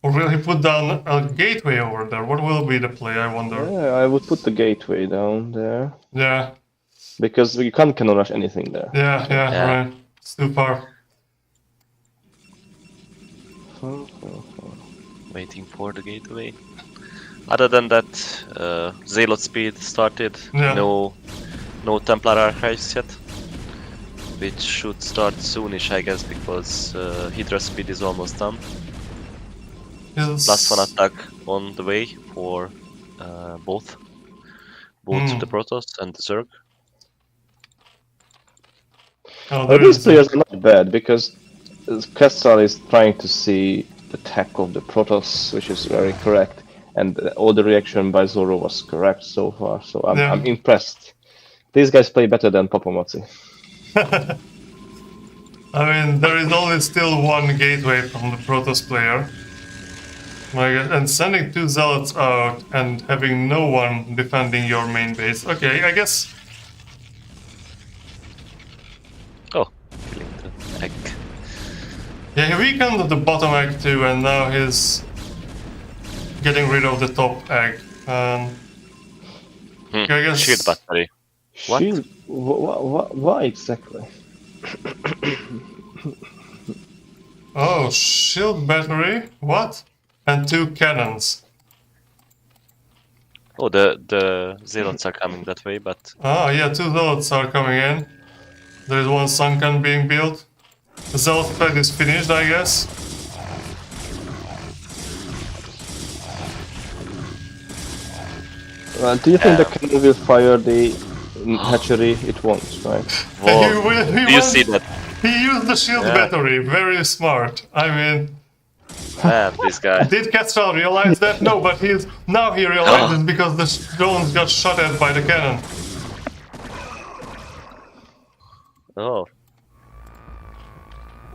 Or will he put down a gateway over there? What will be the play, I wonder? yeah, I would put the gateway down there. Yeah, Because you can't cannon rush anything there. yeah, right. It's too far. Waiting for the gateway. Other than that, Zealot speed started. Yeah. No Templar archives yet, which should start soonish, I guess, because Hydra speed is almost done. Plus 1 attack on the way for both the Protoss and the Zerg. Oh, But there these is... players are not bad because Khestral is trying to see the tech of the Protoss, which is very correct, and all the reaction by Zorro was correct so far. So I'm impressed. These guys play better than Popomotsi. I mean, there is only still one gateway from the Protoss player. And sending 2 zealots out and having no one defending your main base. Okay, I guess... Oh, killing the egg. Yeah, he weakened the bottom egg too, and now he's getting rid of the top egg. Okay, I guess... Shield battery. What? Shield? Why exactly? Oh, shield battery? What? And 2 cannons. Oh, the Zealots are coming that way, but Ah, yeah, 2 zealots are coming in. There is 1 sunken being built. The zealot thread is finished, I guess. Do you think the cannon will fire the hatchery? It won't, right? whoa, do you see that? He used the shield battery, very smart. I mean, Man, this guy. did Khestral realize that? No, but he realizes because the drones got shot at by the cannon. Oh,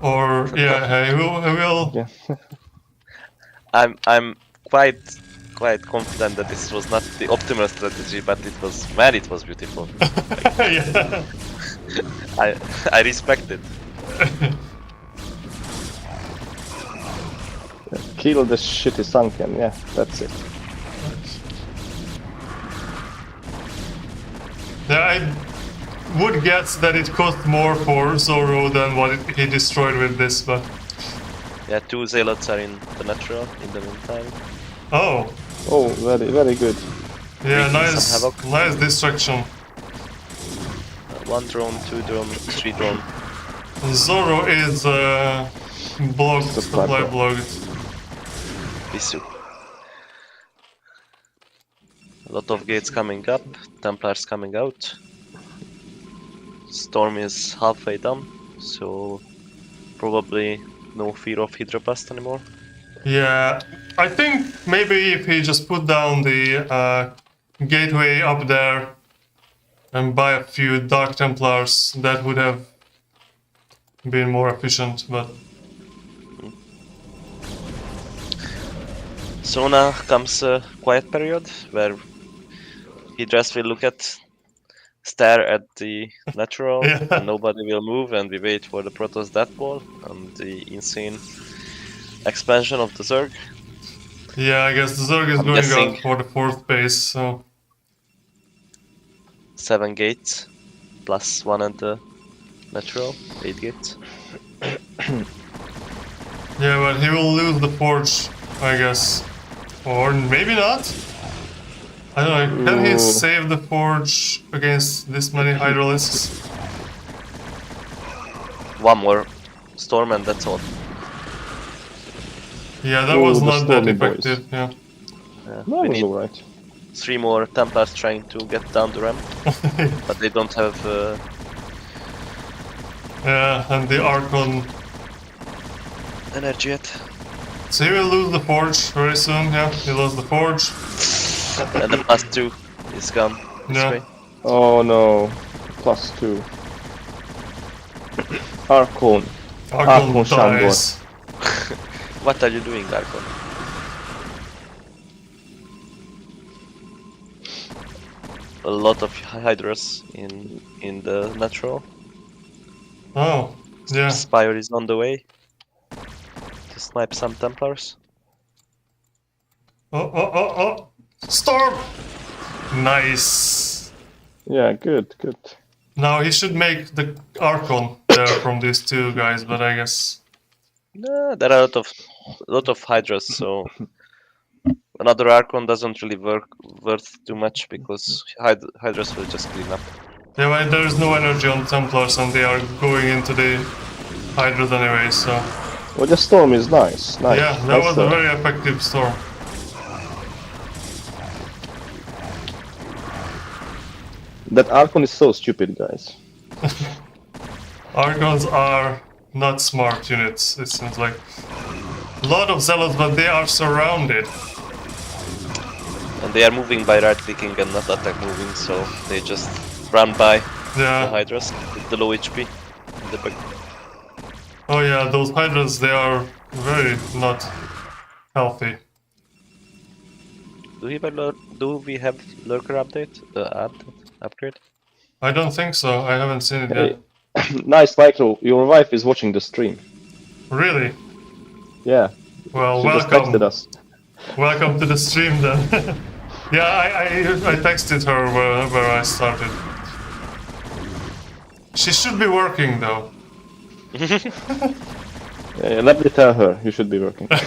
Or yeah, he will. Yeah. I'm quite confident that this was not the optimal strategy, but it was beautiful. Yeah. I respect it. Kill the shitty sunken, yeah, that's it. Yeah, I would guess that it cost more for Zorro than what he destroyed with this, but... Yeah, 2 Zealots are in the natural in the meantime. Oh, Oh, very good. yeah, Making some havoc. nice destruction. 1 drone, 2 drone, 3 drone. Zorro is blocked, supply blocked. Bisu. A lot of gates coming up, Templars coming out. Storm is halfway done, so probably no fear of Hydroblast anymore. Yeah, I think maybe if he just put down the gateway up there and buy a few Dark Templars, that would have been more efficient, but... So now comes a quiet period where Hydras will stare at the natural, Yeah. and nobody will move, and we wait for the Protoss Death Ball and the insane expansion of the Zerg. Yeah, I guess the Zerg is I'm going guessing- out for the 4th base, so... 7 gates, plus 1 at the natural, 8 gates. Yeah, but he will lose the forge, I guess. Or maybe not. I don't know. Can he save the forge against this many hydralisks? 1 more storm and that's all. Yeah, that was the not that Stormy boys. effective. Yeah. Yeah, No, we it was need alright. 3 more Templars trying to get down the ramp, but they don't have. Yeah, and the Archon. Energy yet. So he will lose the forge very soon. Yeah, he lost the forge. And the +2 is gone this Yeah. way. Oh no. +2. Archon. Archon Shandor. dies. What are you doing, Darkon? A lot of Hydras in the natural. Oh, yeah. Spire is on the way to snipe some Templars. Oh. Storm! Nice. Yeah, good. Now he should make the Archon there from these two guys, but I guess. No, there are a lot of Hydras, so another Archon doesn't really worth too much because Hydras will just clean up. Yeah, but there is no energy on Templars and they are going into the Hydras anyway, so. Well, the storm is nice. Yeah, that was a very effective storm. That Archon is so stupid, guys. Archons are not smart units, it seems like. A lot of zealots, but they are surrounded. And they are moving by right clicking and not attack moving, so they just run by the Yeah. Hydras with the low HP. In the back. Oh yeah, those Hydras, they are very not healthy. Do we have lurker update? Upgrade? I don't think so, I haven't seen it yet. Hey. Nice, Micro. Your wife is watching the stream. Really? Yeah. Well, She just welcome. texted us. Welcome to the stream then. Yeah, I texted her where I started. She should be working though. Yeah, let me tell her you should be working. Not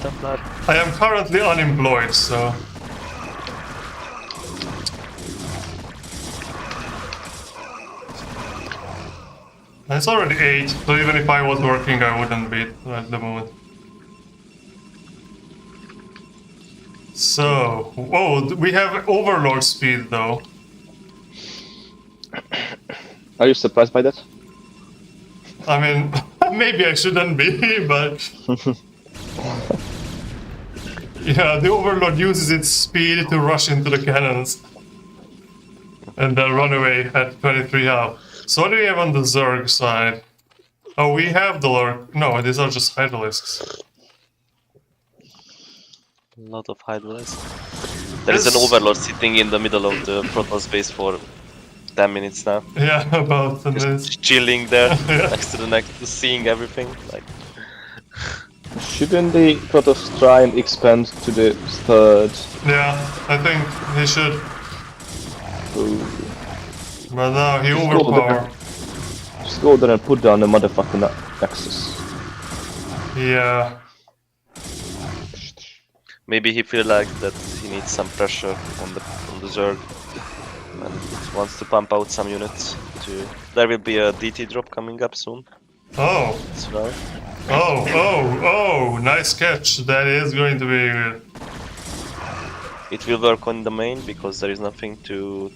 Templar. I am currently unemployed, so. And it's already 8, so even if I was working, I wouldn't be at the moment. So, oh, we have Overlord speed though. Are you surprised by that? I mean, maybe I shouldn't be, but. Yeah, the Overlord uses its speed to rush into the cannons. And then run away at 23 health. So what do we have on the Zerg side? Oh, we have the Lurk. No, these are just Hydralisks. A lot of Hydras. There is an Overlord sitting in the middle of the Protoss base for 10 minutes now. Yeah, about 10 minutes. Just chilling there Yeah. next to the next, seeing everything. Like, Shouldn't the Krautz try and expand to the third? Yeah, I think he should. Ooh. But now he Just go overpower. Just go there and put down the motherfucking Nexus. Yeah. maybe he feel like that he needs some pressure on the Zerg and wants to pump out some units. There will be a DT drop coming up soon. Oh. So, Oh, nice catch. That is going to be good. it will work on the main because there is nothing to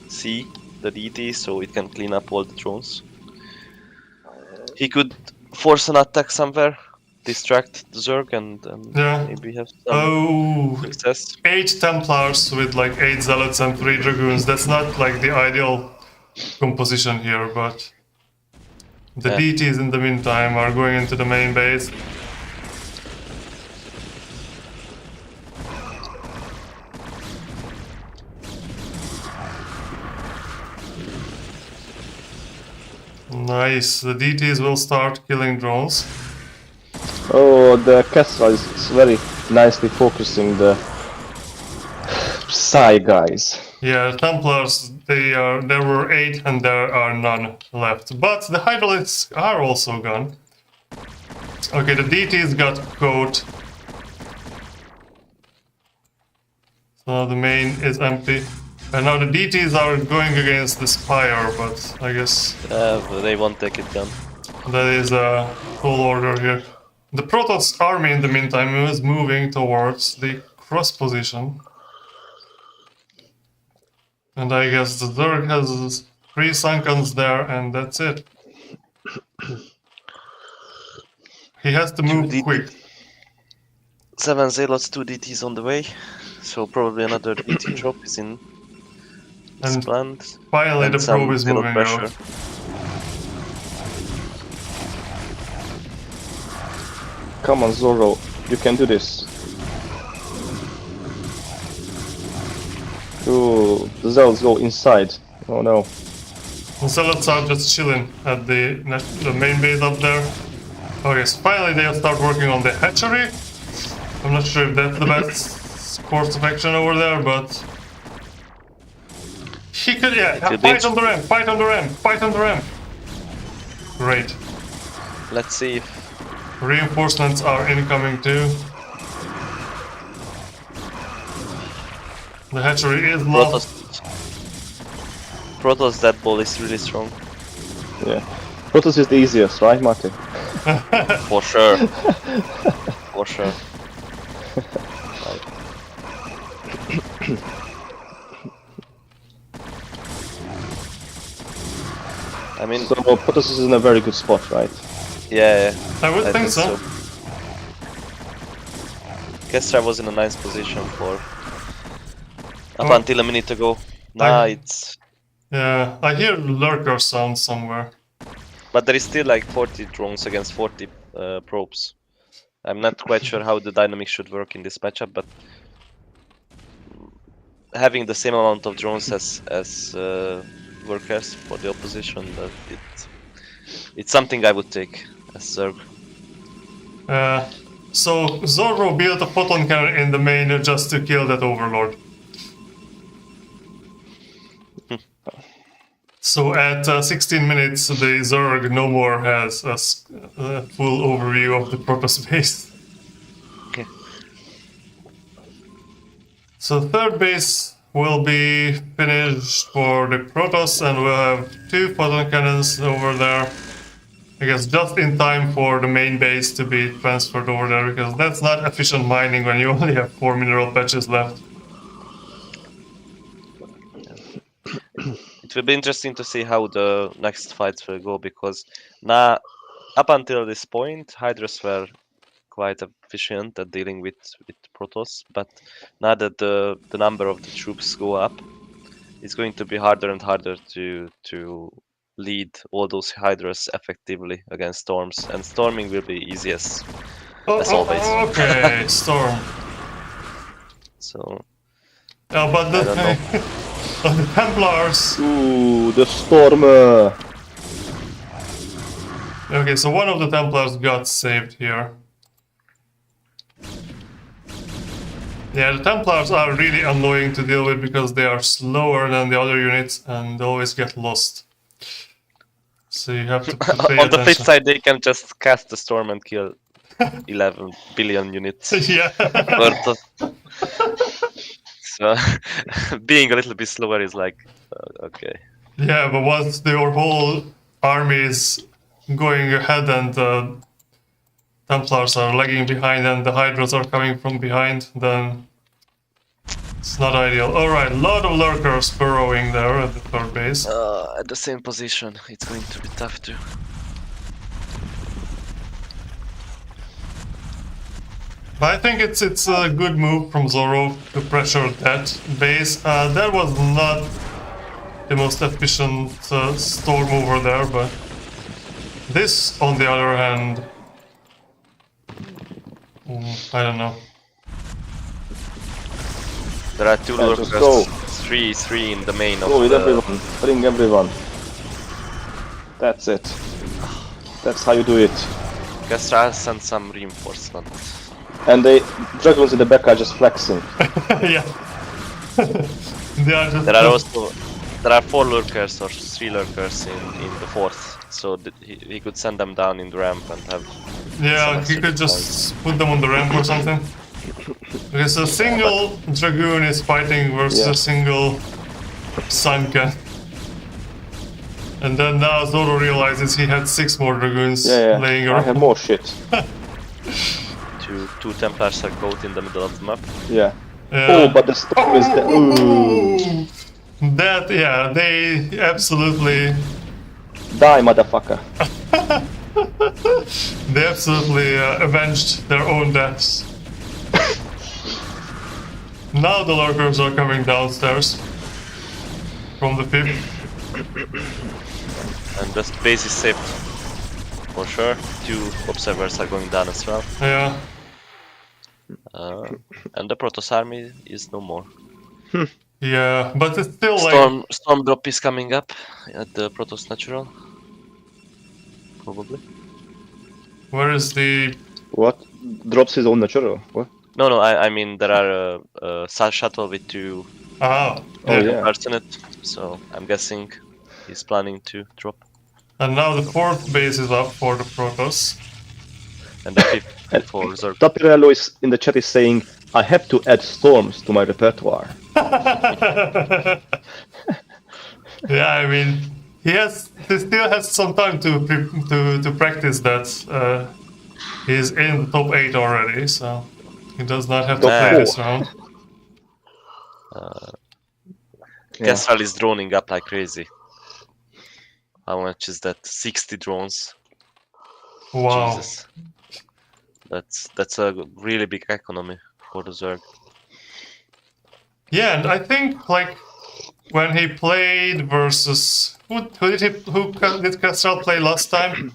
see the DT, so it can clean up all the drones. He could force an attack somewhere, distract the Zerg, and Yeah. maybe have some Oh, success. 8 Templars with like 8 Zealots and 3 Dragoons. That's not like the ideal composition here, but the Yeah. DTs in the meantime are going into the main base. Nice, the DTs will start killing drones. Oh, the Khestral is very nicely focusing the Sigh, guys. Yeah, Templars, there were 8 and there are none left. But the Hydralists are also gone. Okay, the DTs got caught. So the main is empty. And now the DTs are going against the Spire, but I guess They won't take it down. that is a tall order here. The Protoss army in the meantime is moving towards the cross position. And I guess the Zerg has 3 Sunkens there and that's it. He has to move quick. 7 Zealots, 2 DTs on the way. So probably another DT drop is in And planned. finally And the some probe is Zealot moving pressure. out. Come on, Zorro. You can do this. Ooh, the Zealots go inside. Oh no. The Zealots are just chilling at the main base up there. Okay, so finally they'll start working on the hatchery. I'm not sure if that's the best course of action over there, but... He could, yeah, fight on the ramp, fight on the ramp, fight on the ramp! Great. Let's see if Reinforcements are incoming too. The hatchery is lost. Protoss dead ball is really strong. Yeah. Protoss is the easiest, right, Martin? For sure. For sure. I mean, So Protoss is in a very good spot, right? yeah, I would think so. Khestral was in a nice position for up Oh. until a minute ago. Nah, it's Yeah, I hear lurker sound somewhere. but there is still like 40 drones against 40 probes. I'm not quite sure how the dynamics should work in this matchup, but having the same amount of drones as workers for the opposition, it's something I would take as Zerg. So Zorro built a photon cannon in the main just to kill that overlord. So at 16 minutes, the Zerg no more has a full overview of the Protoss base. Okay. So third base will be finished for the Protoss, and we'll have 2 photon cannons over there. I guess just in time for the main base to be transferred over there, because that's not efficient mining when you only have 4 mineral patches left. It will be interesting to see how the next fights will go, because now, up until this point, Hydras were quite efficient at dealing with Protoss, but now that the number of the troops go up, it's going to be harder and harder to lead all those Hydras effectively against storms, and storming will be easiest as always. Okay, Storm. So But the, I don't know. the Templars. Ooh, the Stormer! Okay, so one of the Templars got saved here. Yeah, the Templars are really annoying to deal with because they are slower than the other units and they always get lost. So you have to pay on the flip attention. side, they can just cast the storm and kill 11 billion units. Yeah. So being a little bit slower is like okay. Yeah, but once your whole army is going ahead and the Templars are lagging behind and the Hydras are coming from behind, then it's not ideal. Alright, a lot of lurkers burrowing there at the third base. At the same position, it's going to be tough to. But I think it's a good move from Zorro to pressure that base. That was not the most efficient storm over there, but this, on the other hand, I don't know. There are 2 Yeah, just lurkers, go. 3 in the main of Go with the... everyone. Bring everyone. That's it. That's how you do it. Khestral sent some reinforcement. And the Dragons in the back are just flexing. Yeah. They are just. There are 4 lurkers or 3 lurkers in the 4th, so he could send them down in the ramp and have. Yeah, he could just put them on the ramp or something. Okay, so single dragoon is fighting versus a single sunken. And then now Zorro realizes he had 6 more dragoons laying around. I have more shit. Two Templars are caught in the middle of the map. Yeah. Oh, but the storm is there. Ooh. That, yeah, they absolutely... Die, motherfucker. They absolutely avenged their own deaths. Now the lurkers are coming downstairs from the 5th. And the base is saved. For sure. 2 observers are going down as well. Yeah. And the Protoss army is no more. Yeah, but it's still like... Storm drop is coming up at the Protoss natural. Probably. Where is the... What? Drops his own natural? What? No, I mean there are a shuttle with 2 parts in it, so I'm guessing he's planning to drop. And now the 4th base is up for the Protoss. And the 5th for Zerg. Tapirello is in the chat is saying, I have to add storms to my repertoire. Yeah, I mean, he still has some time to practice that. He's in the top 8 already, so he does not have to play this round. Khestral is droning up like crazy. How much is that? 60 drones. Wow. Jesus. That's a really big economy for the Zerg. Yeah, and I think like when he played versus who did Khestral play last time?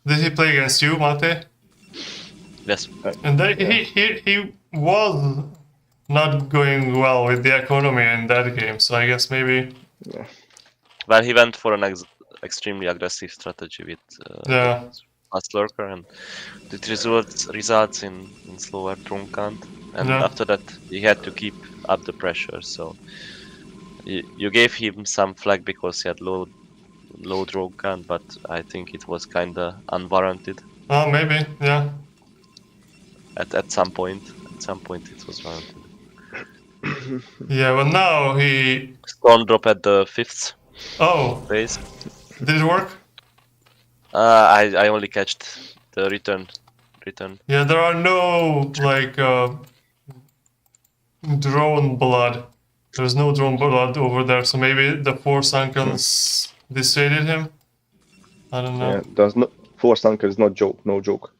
Did he play against you, Mate? Yes. And he was not going well with the economy in that game, so I guess maybe. Well, he went for an extremely aggressive strategy with fast lurker, and it results in slower drone count. And after that, he had to keep up the pressure. So you gave him some flag because he had low drone count, but I think it was kinda unwarranted. Oh, maybe, yeah. At some point it was warranted. Yeah, but now he Storm drop at the 5th base. Did it work? I only catched the return. Yeah, there are no like drone blood. There's no drone blood over there, so maybe the 4 Sunkens dissuaded him. I don't know. Yeah, there's no 4 Sunkens, no joke.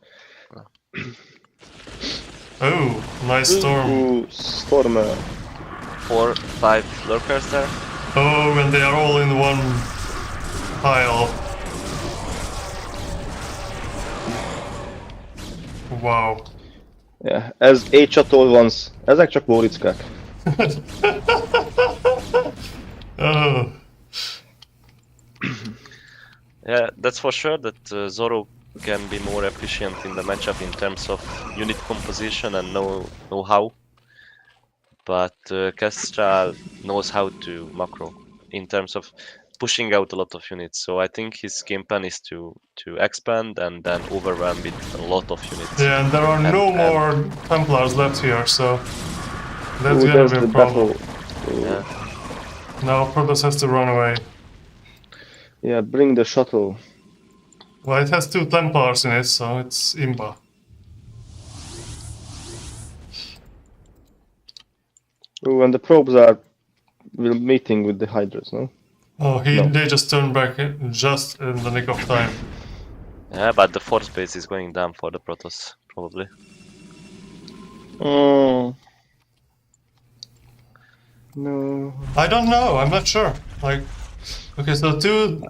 Oh, nice storm. Ooh, storm. 4, 5 lurkers there. Oh, and they are all in one pile. Wow. Yeah, ez egy csatol once. Ezek csak mórickák. Oh. Yeah, that's for sure that Zorro can be more efficient in the matchup in terms of unit composition and know-how. But Khestral knows how to macro in terms of pushing out a lot of units. So I think his game plan is to expand and then overwhelm with a lot of units. Yeah, and there are no more Templars left here, so that's gonna be a problem. Yeah. Now Protoss has to run away. Yeah, bring the shuttle. Well, it has 2 Templars in it, so it's imba. Oh, and the probes are meeting with the Hydras, no? Oh, they just turned back just in the nick of time. Yeah, but the 4th base is going down for the Protoss, probably. No. I don't know, I'm not sure. Like, okay, so 2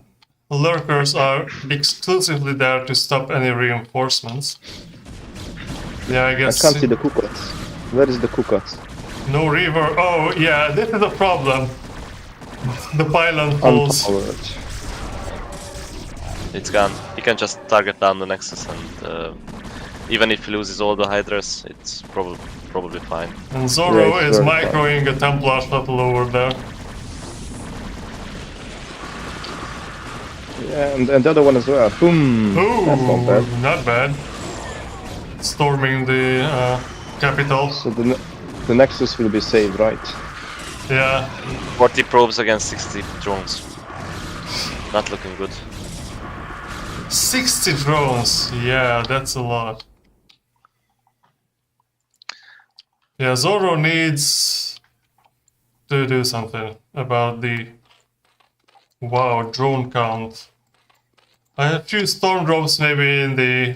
lurkers are exclusively there to stop any reinforcements. Yeah, I guess. I can't see the Kukots. Where is the Kukots? No river. Oh, yeah, this is a problem. The pylon falls. It's gone. He can just target down the Nexus and Even if he loses all the Hydras, it's probably fine. And Zorro Yeah, is it's very fine. microing a Templar shuttle over there. Yeah, and the other one as well. Boom. Ooh, That's not bad. not bad. Storming the capital. So the Nexus will be saved, right? Yeah. 40 probes against 60 drones. Not looking good. 60 drones. Yeah, that's a lot. Yeah, Zorro needs to do something about the drone count. A few storm drops maybe in the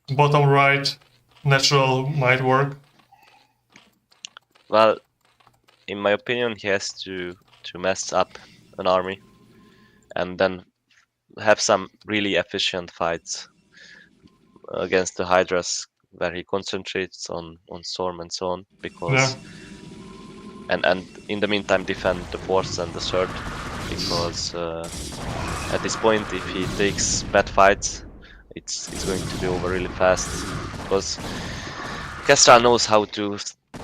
bottom right natural might work. Well, in my opinion, he has to mess up an army and then have some really efficient fights against the Hydras where he concentrates on Storm and so on, because and in the meantime defend the 4th and the 3rd, because at this point if he takes bad fights it's going to be over really fast, because Khestral knows how to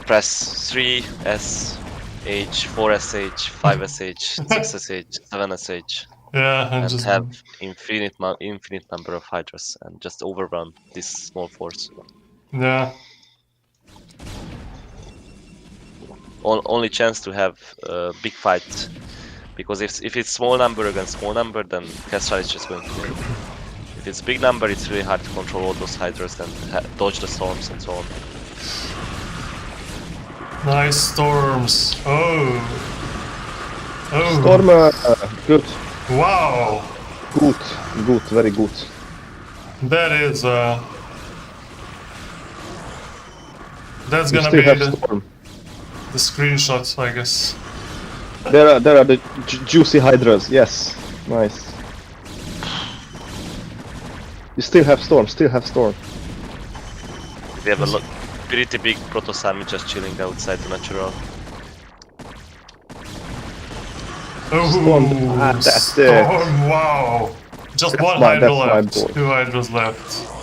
press 3 SH, 4 SH, 5 SH, 6 SH, 7 SH. Yeah, And just have infinite number of Hydras and just overrun this small force. yeah. Only chance to have a big fight, because if it's small number against small number, then Khestral is just going to win. If it's big number, it's really hard to control all those Hydras and dodge the storms and so on. Nice storms. Oh. Storm, good. Wow. Good, very good. That is that's You gonna still be have the Storm. screenshots, I guess. There are the juicy Hydras. Yes, nice. You still have Storm. We have a pretty big Protoss army just chilling outside the natural. Oh, Storm, that's it. Storm, wow. Just That's one my- Hydra that's my left. boy. 2 Hydras left.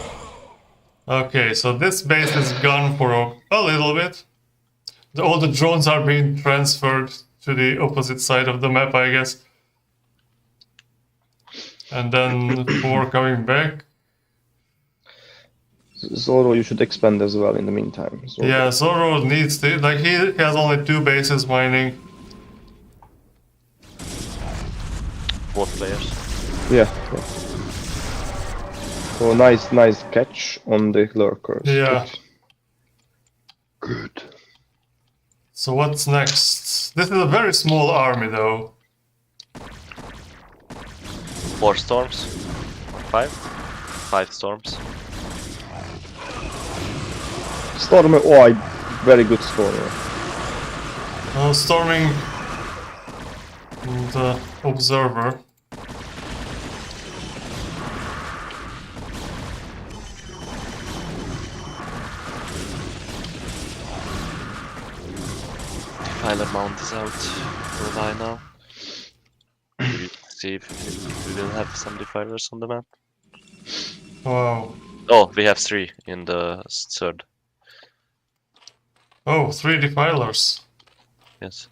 Okay, so this base is gone for a little bit. All the drones are being transferred to the opposite side of the map, I guess. And then 4 coming back. Zorro, you should expand as well in the meantime. Zorro. Yeah, Zorro needs to, he has only 2 bases mining. 4 players. Yeah. So nice catch on the lurkers. Yeah. Good. So what's next? This is a very small army though. 4 storms. 5 storms. Storm, very good stormer. Storming the observer. Defiler mount is out for a while now. We'll see if we will have some defilers on the map. Wow. Oh, we have 3 in the 3rd. Oh, 3 defilers. Yes.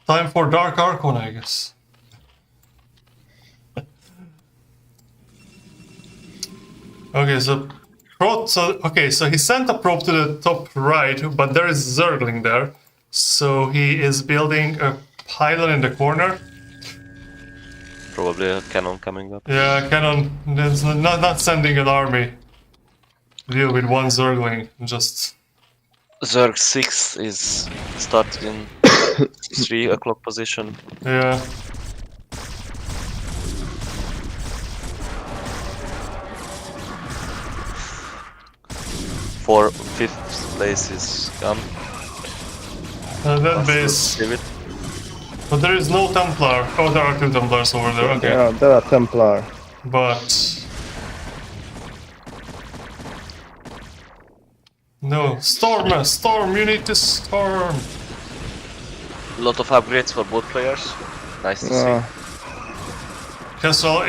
Time for Dark Archon, I guess. Okay, so so he sent a probe to the top right, but there is Zergling there. So he is building a pylon in the corner. Probably a cannon coming up. Yeah, cannon. There's not sending an army. Deal with 1 Zergling. Just Zerg 6 is started in 3 o'clock position. yeah. For 5th place is gone. That base. Leave it. But there is no Templar. Oh, there are 2 Templars over there. Okay. Yeah, there are Templar. But no, storm! You need to storm. A lot of upgrades for both players. Nice to see. Khestral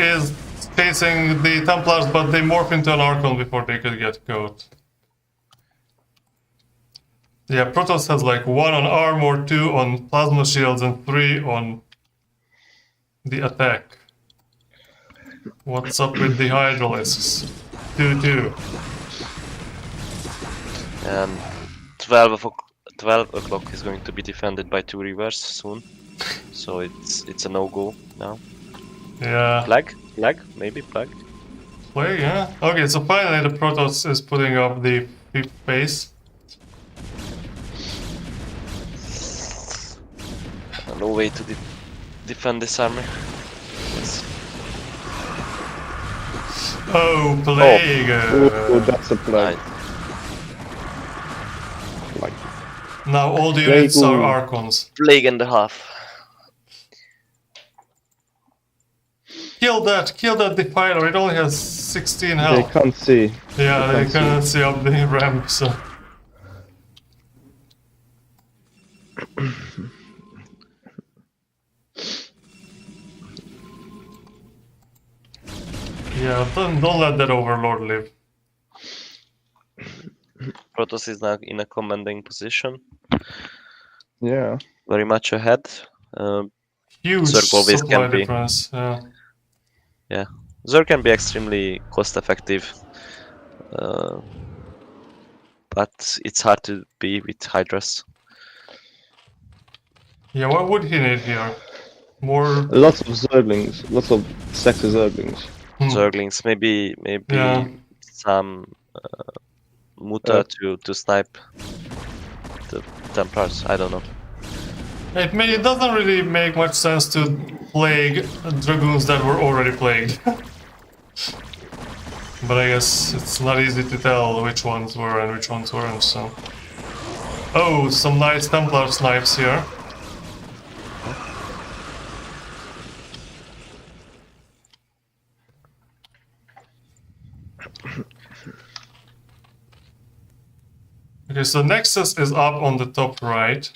chasing the Templars, but they morph into an Archon before they could get caught. Yeah, Protoss has like 1 on armor, 2 on plasma shields, and 3 on the attack. What's up with the Hydralisks? 2-2. And 12 o'clock is going to be defended by 2 rivers soon. So it's a no-go now. Yeah. Flag? Maybe flag? Play, yeah. Okay, so finally the Protoss is putting up the 5th base. No way to defend this army. Yes. Oh, Plague! Oh, that's a plague. Right. Like, Now all the Plague, units are ooh. Archons. Plague and a half. Kill that Defiler, it only has 16 they health. can't see. Yeah, they they can't cannot see up the ramp, so... Yeah, don't let that Overlord live. Protoss is now in a commanding position. Yeah. Very much ahead. Huge Zerg always supply can be. difference, yeah. Yeah. Zerg can be extremely cost effective. But it's hard to be with Hydras. Yeah, what would he need here? More... Lots of Zerglings. Lots of sexy Zerglings. Zerglings, maybe Yeah. some Muta to snipe the Templars. I don't know. It doesn't really make much sense to plague Dragoons that were already plagued. But I guess it's not easy to tell which ones were and which ones weren't, so... Oh, some nice Templar snipes here. Okay, so Nexus is up on the top right.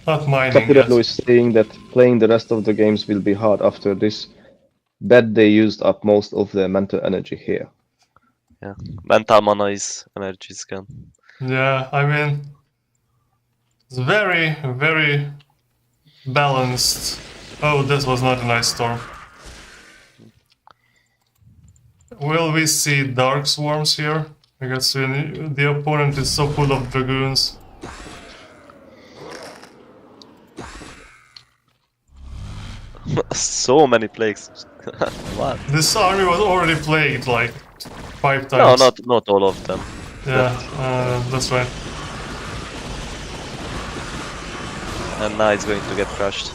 Not mining yet. Capirello is saying that playing the rest of the games will be hard after this. Bet they used up most of their mental energy here. Yeah. Mental mana is energy is gone. Yeah, I mean... It's very, very balanced. Oh, this was not a nice storm. Will we see Dark Swarms here? I guess the opponent is so full of Dragoons. So many plagues. What? This army was already plagued like 5 No, times. not all of them. Yeah, that's right. And now it's going to get crushed.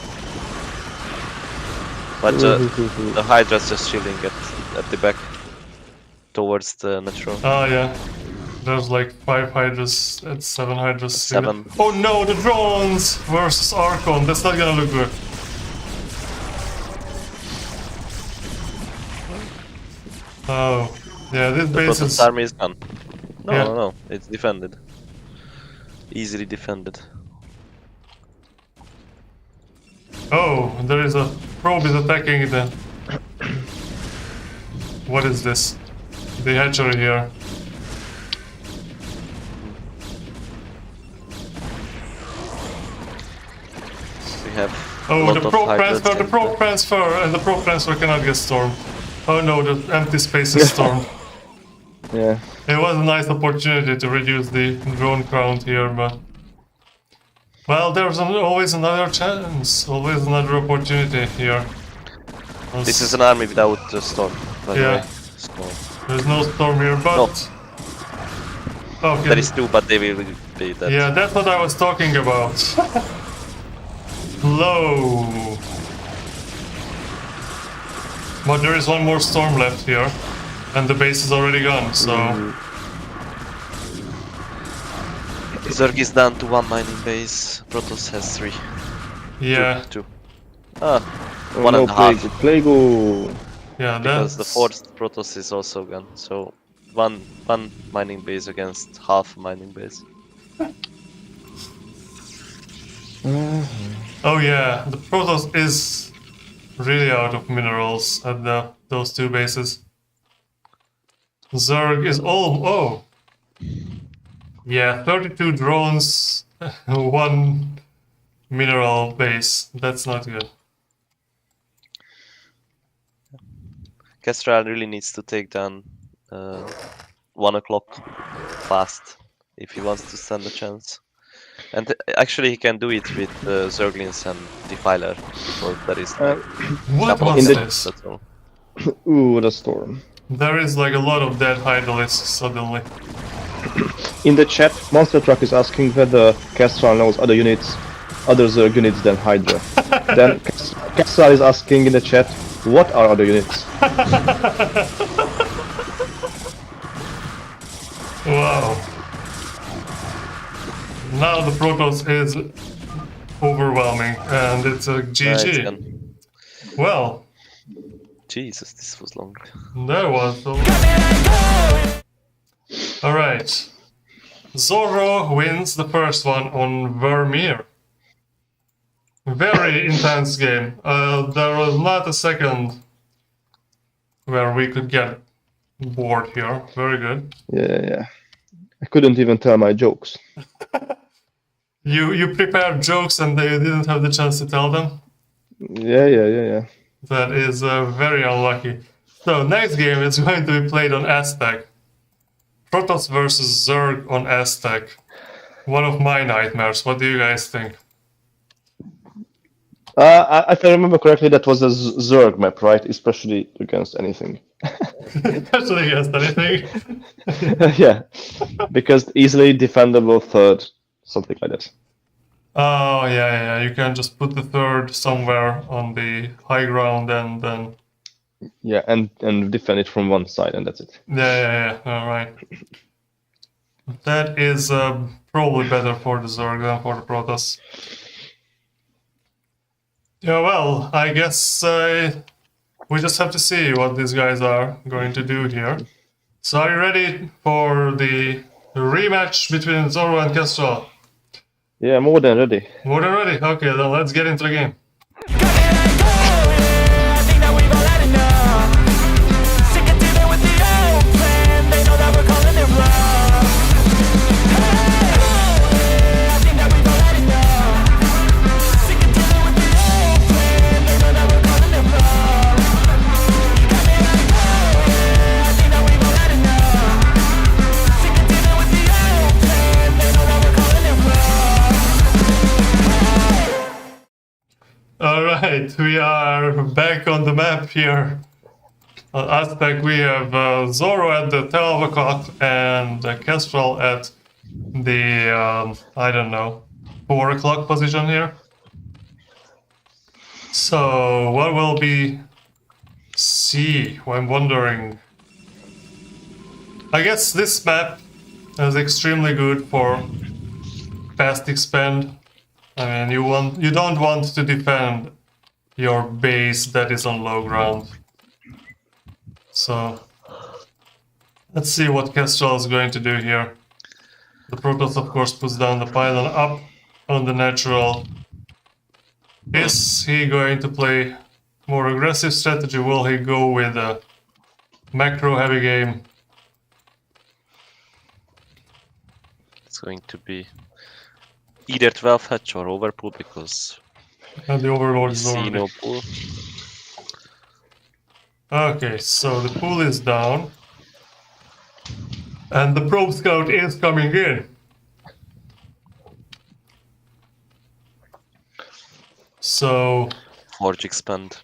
But the Hydra's just chilling at the back. Towards the natural. Oh yeah. There's like 5 Hydras and 7 Hydras. 7. Oh no, the drones versus Archon. That's not gonna look good. Oh, yeah, this The base Protoss is... army is gone. No, Yeah. no, it's defended. Easily defended. Oh, there is a probe is attacking the... What is this? The hatchery here. We have a Oh, lot the of probe Hydras transfer, the and probe transfer, and the probe transfer cannot get stormed. Oh no, the empty space is stormed. Yeah. It was a nice opportunity to reduce the drone count here, but... Well, there's always another chance, always another opportunity here. This is an army without a storm, by the Yeah. way. So There's no storm here, but... No. Okay. there is 2, but they will be dead. Yeah, that's what I was talking about. Low. But there is one more storm left here, and the base is already gone, so... Zerg is down to 1 mining base. Protoss has 3. Yeah, 2. Ah, Oh, 1 no, and a half. yeah, Because that's... the 4th Protoss is also gone. So one mining base against half mining base. Oh yeah, the Protoss is really out of minerals at those two bases. Zerg is oh yeah, 32 drones, 1 mineral base. That's not good. Khestral really needs to take down 1 o'clock fast if he wants to stand a chance. And actually he can do it with Zerglings and Defiler, because there is like What couple of was steps, this? that's all. Ooh, the storm. There is like a lot of dead Hydralisks suddenly. In the chat, MonsterTruck is asking whether Khestral knows other Zerg units than Hydra. Then Khestral is asking in the chat, what are other units? Wow. Now the Protoss is overwhelming, and it's a It's GG. gone. Well, Jesus, this was long. that was alright. Zorro wins the first one on Vermeer. Very intense game. There was not a second where we could get bored here. Very good. Yeah. I couldn't even tell my jokes. You prepared jokes and they didn't have the chance to tell them? Yeah. That is very unlucky. So next game is going to be played on Aztec. Protoss versus Zerg on Aztec. One of my nightmares. What do you guys think? If I remember correctly, that was a Zerg map, right? Especially against anything. Especially against anything. Yeah, because easily defendable third, something like that. Oh, yeah. You can just put the third somewhere on the high ground and then... Yeah, and defend it from one side, and that's it. Yeah. Alright. That is probably better for the Zerg than for the Protoss. Yeah, well, I guess we just have to see what these guys are going to do here. So are you ready for the rematch between Zorro and Khestral? Yeah, more than ready. More than ready? Okay, then let's get into the game. I think that we've all had enough. Sick of dealing with the old plan. They know that we're calling their bluff. I think that we've all had enough. Sick of dealing with the old plan. They know that we're calling their bluff. I think that we've all had enough. Sick of dealing with the old plan. They know that we're calling their bluff. Alright, we are back on the map here. On Aztec we have Zorro at the 12 o'clock and Khestral at the, I don't know, 4 o'clock position here. So, what will we see? I'm wondering. I guess this map is extremely good for fast expand. I mean, you don't want to defend your base that is on low ground. So, let's see what Khestral is going to do here. The Protoss, of course, puts down the pylon up on the natural. Is he going to play more aggressive strategy? Will he go with a macro heavy game? It's going to be either 12 hatch or overpool, because And the Overlord we is see already... no pool. Okay, so the pool is down. And the probe scout is coming in. So, Forge expand.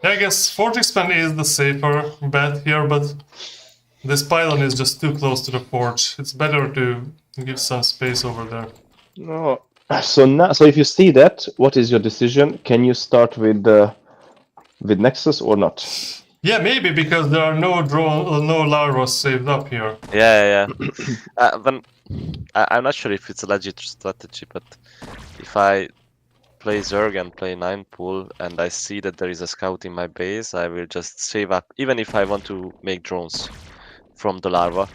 I guess Forge Expand is the safer bet here, but this pylon is just too close to the forge. It's better to give some space over there. No. So if you see that, what is your decision? Can you start with Nexus or not? Yeah, maybe because there are no larvas saved up here. Yeah. I'm not sure if it's a legit strategy, but if I play Zerg and play 9 pool and I see that there is a scout in my base, I will just save up. Even if I want to make drones from the larva,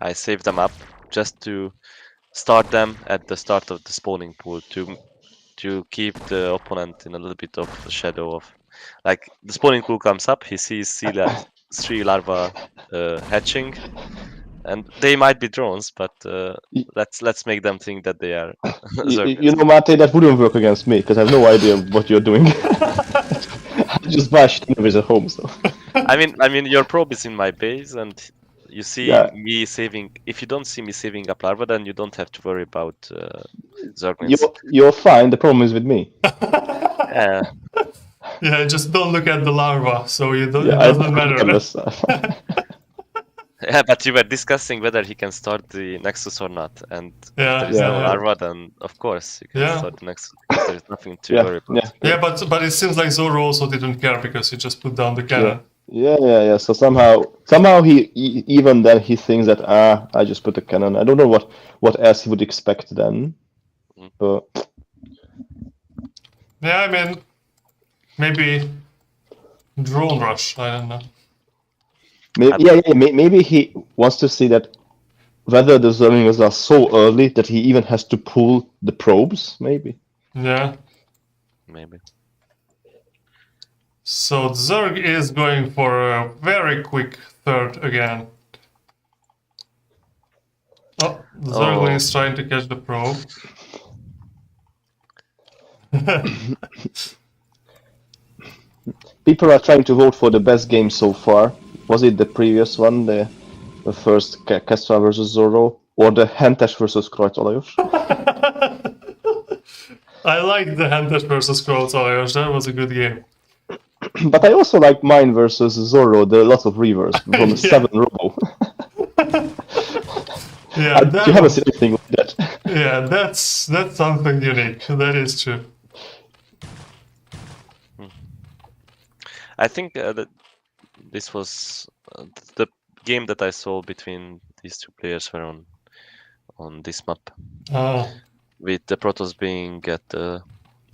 I save them up just to start them at the start of the spawning pool to keep the opponent in a little bit of a shadow of Like the spawning pool comes up, he sees 3 larvae hatching, and they might be drones, but let's make them think that they are zerglings. You know, Mate, that wouldn't work against me because I have no idea what you're doing. I just bashed enemies at home. So I mean, your probe is in my base, and you see Yeah. me saving. If you don't see me saving up larva, then you don't have to worry about zerglings. you're fine. The problem is with me. Yeah. Yeah, just don't look at the larva, so it Yeah, doesn't matter. regardless. Yeah, but you were discussing whether he can start the Nexus or not, and Yeah, if there is no yeah. larva, then of course you can Yeah. start the Nexus. Because there is nothing to Yeah, worry about. yeah. Yeah, but it seems like Zorro also didn't care because he just put down the cannon. Yeah. So somehow he even then he thinks that I just put a cannon. I don't know what else he would expect then. But Yeah, I mean, maybe drone rush. I don't know. maybe he wants to see that whether the zerglings are so early that he even has to pull the probes. Maybe. Yeah. Maybe. So Zerg is going for a very quick third again. Oh, the Zergling is trying to catch the probe. People are trying to vote for the best game so far. Was it the previous one, the first Khestral versus Zorro, or the Hentes versus Krautz Alajos? I like the Hunters versus Krautz. That was a good game. But I also like mine versus Zorro. There are lots of reverse from Yeah. 7 Robo. Yeah, You haven't seen anything like that. yeah, that's something unique. That is true. I think that this was the game that I saw between these two players were on this map, with the Protoss being at the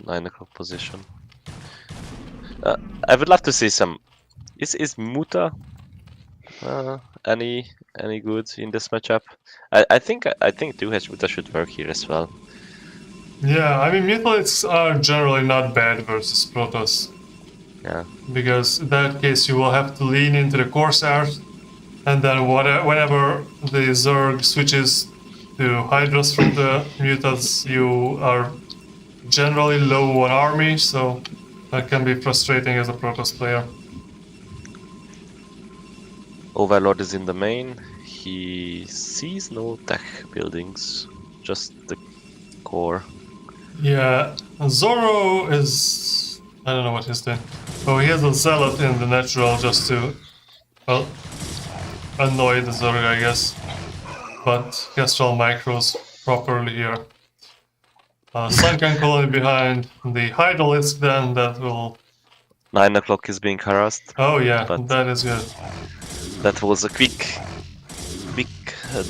9 o'clock position. I would love to see some. Is Muta any good in this matchup? I think 2H Muta should work here as well. Yeah, I mean, mutalists are generally not bad versus Protoss. Yeah. Because in that case you will have to lean into the Corsairs, and then whenever the Zerg switches to Hydras from the Mutants, you are generally low on army, so that can be frustrating as a Protoss player. Overlord is in the main. He sees no tech buildings, just the core. Yeah, Zorro is... I don't know what he's doing. Oh, he has a Zealot in the natural just to, well, annoy the Zerg, I guess. But Khestral macros properly here. Sunken Colony behind the Hydralisk, then that will... 9 o'clock is being harassed. Oh yeah, But- that is good. That was a quick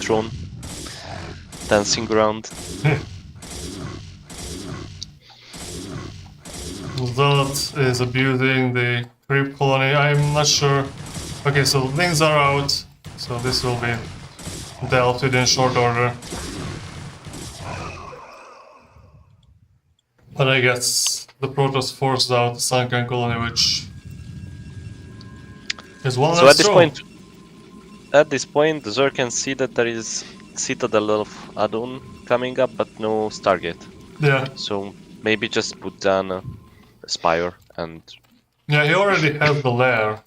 drone dancing around. Zealot is abusing the creep colony. I'm not sure. Okay, so things are out. So this will be dealt with in short order. But I guess the Protoss forced out the Sunken Colony, which is one So less at this point, the Zerg can see that there is Citadel of Adun coming up, but no Stargate. Yeah, So maybe just put down a Spire and yeah, he already has the lair.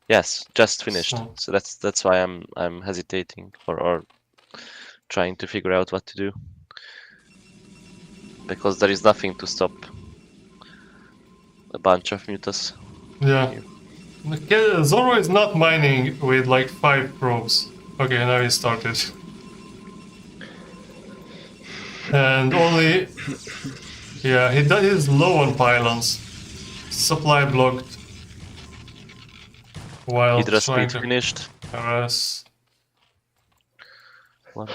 yes, just finished. So- So that's why I'm hesitating or trying to figure out what to do. Because there is nothing to stop a bunch of mutas. Yeah. Okay, Zorro is not mining with like 5 probes. Okay, now he started. And only... Yeah, he's low on pylons. Supply blocked. While Hydra trying speed to finished. harass. 1, 2.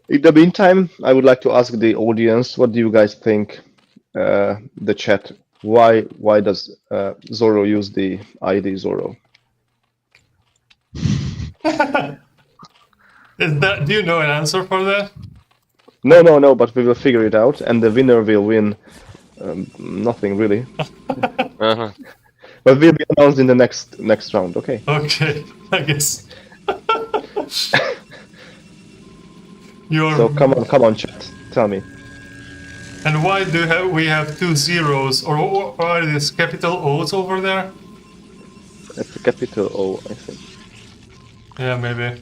In the meantime, I would like to ask the audience, what do you guys think? The chat. Why does Zorro use the ID Zorro? Do you know an answer for that? No, but we will figure it out, and the winner will win nothing really. Uh-huh. But will be announced in the next round. Okay. Okay, I guess. You're... So come on, chat. Tell me. And why do we have 2 zeros? Or are these capital O's over there? That's a capital O, I think. Yeah, maybe.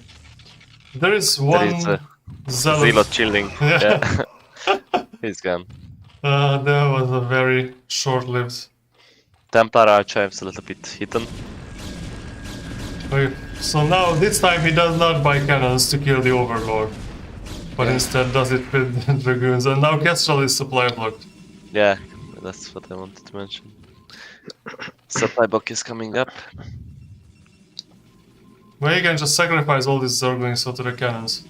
There is There one is a zealot. Zealot chilling. Yeah. Yeah. He's gone. That was a very short-lived. Templar Archives a little bit hidden. Okay, so now this time he does not buy cannons to kill the Overlord, but instead does it with dragoons. And now Khestral is supply blocked. Yeah, that's what I wanted to mention. Supply block is coming up. Well, you can just sacrifice all these Zerglings to the cannons.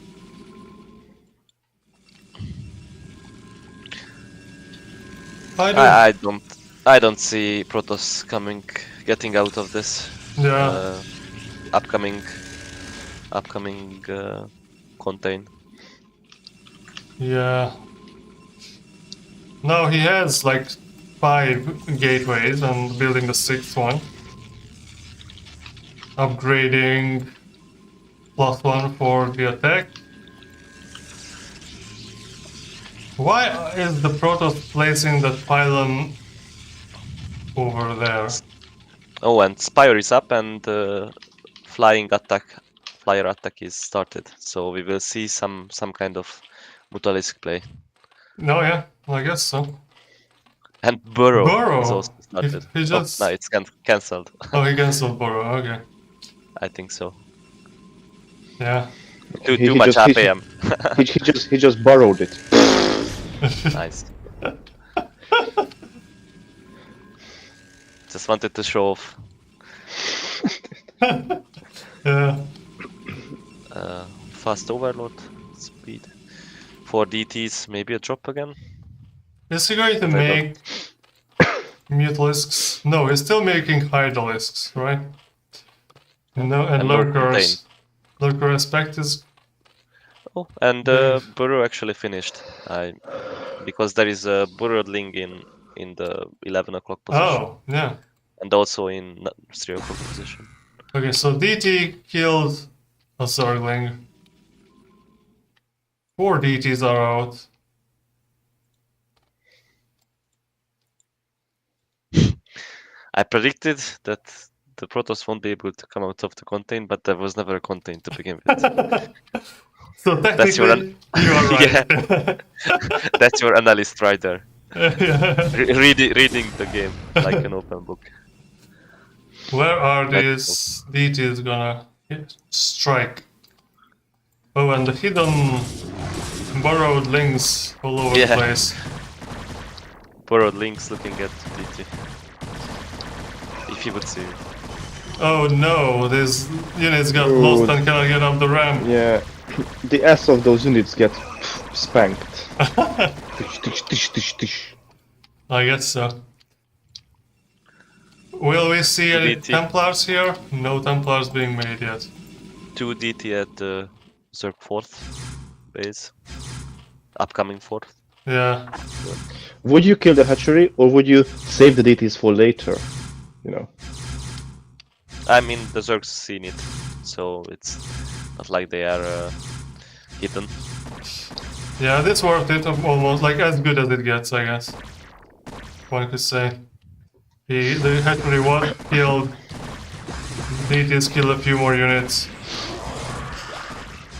I don't see Protoss getting out of this. Yeah. Upcoming contain. Yeah. Now he has like 5 gateways and building the 6th one. Upgrading +1 for the attack. Why is the Protoss placing that pylon over there? Oh, and Spire is up and flyer attack is started. So we will see some kind of Mutalisk play. No, yeah, I guess so. And Burrow Burrow? is also started. He just... Oh, no, it's cancelled. Oh, he cancelled Burrow, okay. I think so. Yeah. Too much APM. he just borrowed it. Nice. Just wanted to show off. Yeah. Fast overload speed. 4 DTs, maybe a drop again. Is he going to make Mutalisks? No, he's still making Hydralisks, right? No, and And more Lurkers. Lurker aspect is... Oh, and Burrow actually finished. Because there is a Burrowling in the 11 o'clock position. Oh, yeah. And also in 3 o'clock position. Okay, so DT killed a Zergling. 4 DTs are out. I predicted that the Protoss won't be able to come out of the contain, but there was never a contain to begin with. So That's your technically, you are right. Yeah. That's your analyst right there. Yeah. Reading the game like an open book. Where are these DTs gonna strike? Oh, and the hidden burrowed links all over the place. Borrowed links looking at DT. If he would see it. Oh no, these units got lost and cannot get up the ramp. Yeah, the ass of those units get spanked. Tish, tish, tish, tish. I guess so. Will we see any DT. Templars here? No Templars being made yet. 2 DT at the Zerg 4th base. Upcoming 4th. Yeah. Would you kill the hatchery or would you save the DTs for later? You know. I mean, the Zerg's seen it, so it's not like they are hidden. Yeah, this worth it, almost like as good as it gets, I guess. One could say. The hatchery one killed. DTs killed a few more units.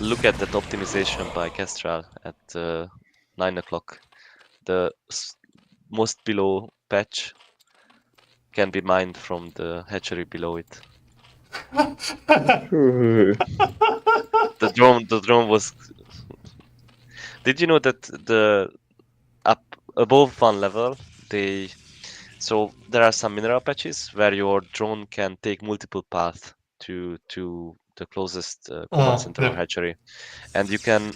Look at that optimization by Khestral at 9 o'clock. The most below patch can be mined from the hatchery below it. The drone was... Did you know that the above one level, so there are some mineral patches where your drone can take multiple paths to the closest command center or hatchery, and you can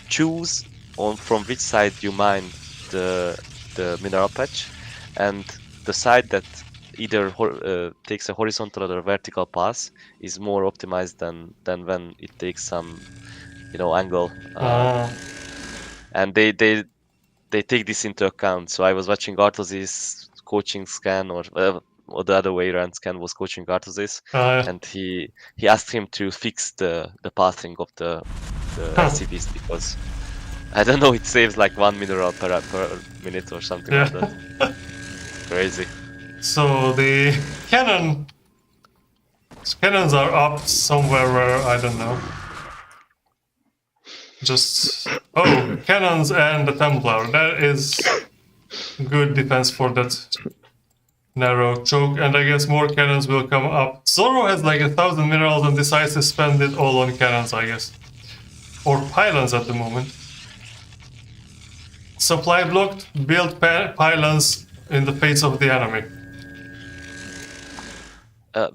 choose from which side you mine the mineral patch, and the side that either takes a horizontal or a vertical path is more optimized than when it takes some angle. And they take this into account. So I was watching Artos's coaching Scan, or the other way around, Scan was coaching Arthur's, Yeah. and he asked him to fix the pathing of the SCVs because I don't know, it saves like 1 mineral per minute or something like that. Crazy. So the cannons are up somewhere where I don't know. Just cannons and the Templar. That is good defense for that narrow choke, and I guess more cannons will come up. Zorro has like 1,000 minerals and decides to spend it all on cannons, I guess, or pylons at the moment. Supply blocked. Build pylons in the face of the enemy.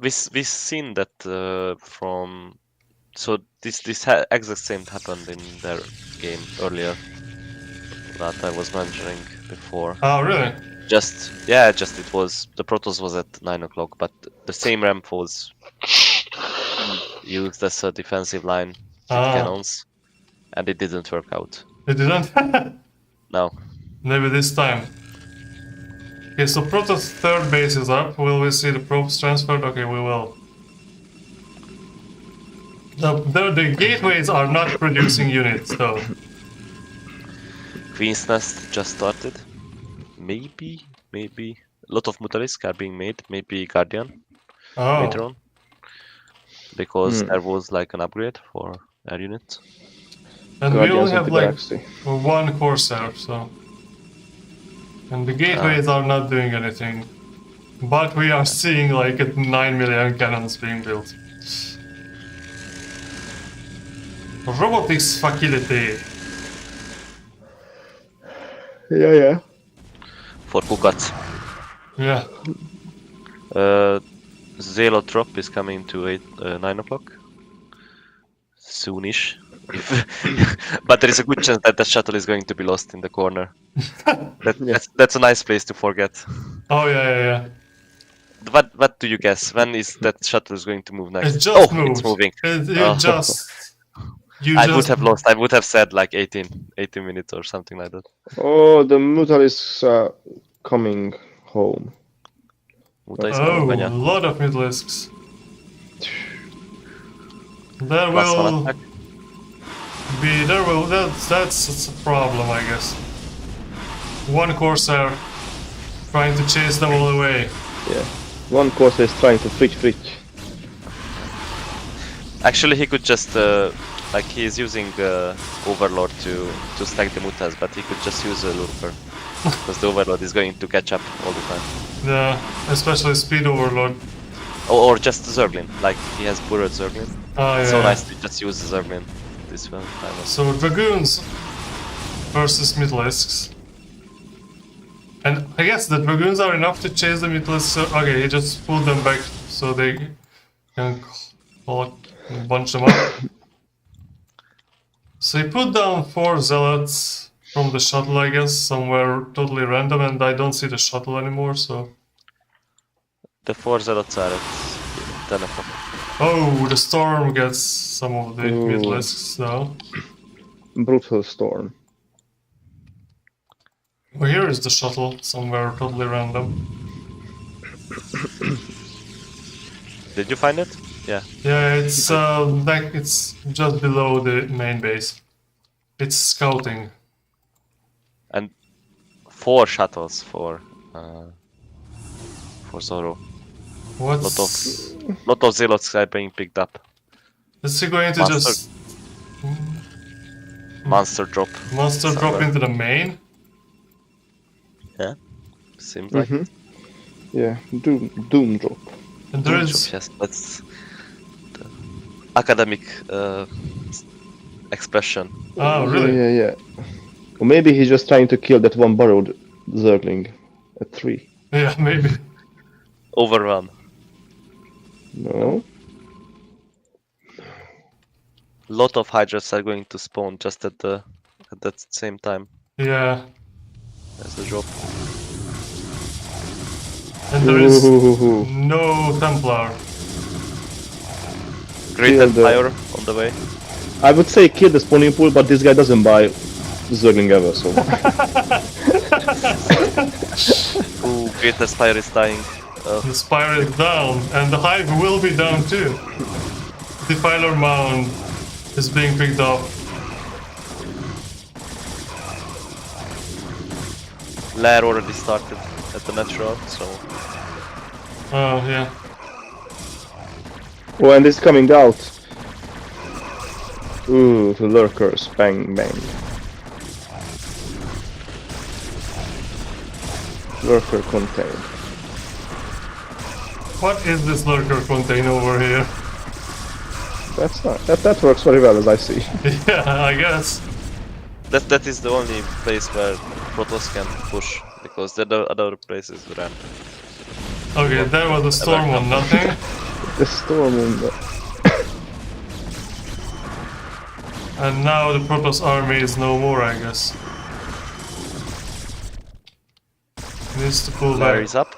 We've seen that from. So this exact same happened in their game earlier that I was mentioning before. Oh, really? Just it was the Protoss was at 9 o'clock, but the same ramp was used as a defensive line with cannons, and it didn't work out. It didn't? No. Maybe this time. Okay, so Protoss third base is up. Will we see the probes transferred? Okay, we will. The gateways are not producing units, though. Queen's Nest just started. Maybe. A lot of Mutalisks are being made. Maybe Guardian later on. Because there was like an upgrade for air units. And Guardians we only of have the like Galaxy. one Corsair, so. And the gateways are not doing anything. But we are seeing like 9 million cannons being built. Robotics facility. Yeah. For Kukat. Yeah. Zealot drop is coming to 9 o'clock. Soonish. But there is a good chance that the shuttle is going to be lost in the corner. That's a nice place to forget. Oh, yeah. What do you guess? When is that shuttle is going to move next? It just moved. It's moving. I would have lost. I would have said like 18 minutes or something like that. Oh, the Mutalisks are coming home. A lot of Mutalisks. There will be. That's a problem, I guess. One Corsair trying to chase them all away. Yeah. One Corsair is trying to fritch. Actually, he could just like he is using Overlord to stack the mutas, but he could just use a lurker because the Overlord is going to catch up all the time. Yeah, especially Speed Overlord. Or just Zerglin, like he has Burrowed Zerglin. Oh, yeah. So nice to just use the Zerglin this one. So Dragoons versus Mutalisks. And I guess the Dragoons are enough to chase the Mutalisks. So, okay, he just pulled them back so they can bunch them up. So he put down 4 Zealots from the shuttle, I guess, somewhere totally random, and I don't see the shuttle anymore, so... The 4 Zealots are at 10 o'clock. Oh, the Storm gets some of the Mutalisks now. Brutal Storm. Well, here is the shuttle, somewhere totally random. Did you find it? Yeah. Yeah, it's it's just below the main base. It's scouting. And 4 shuttles for Zorro. Lot of Zealots are being picked up. Is he going to just monster drop into the main? Yeah, seems like. Yeah, Doom drop. And there is Yes, that's the academic expression. Oh, really? Yeah. Or maybe he's just trying to kill that one borrowed Zergling at 3. Yeah, maybe. Overrun. No. Lot of Hydras are going to spawn just at that same time Yeah. as the drop. And there is Ooh. no Templar. Great Kill the- Empire on the way. I would say kill the spawning pool, but this guy doesn't buy Zergling ever, so... Ooh, Great Aspire is dying. The Spire is down, and the Hive will be down too. Defiler Mound is being picked up. Lair already started at the natural, so Oh, yeah. Oh, and it's coming out. Ooh, the lurkers. Bang, bang. Lurker contained. What is this lurker contain over here? That's not. That works very well, as I see. Yeah, I guess. that is the only place where Protoss can push, because the other places ramp. Okay, there was a storm on nothing. The storm on the... And now the Protoss army is no more, I guess. Needs to pull Lair back. is up.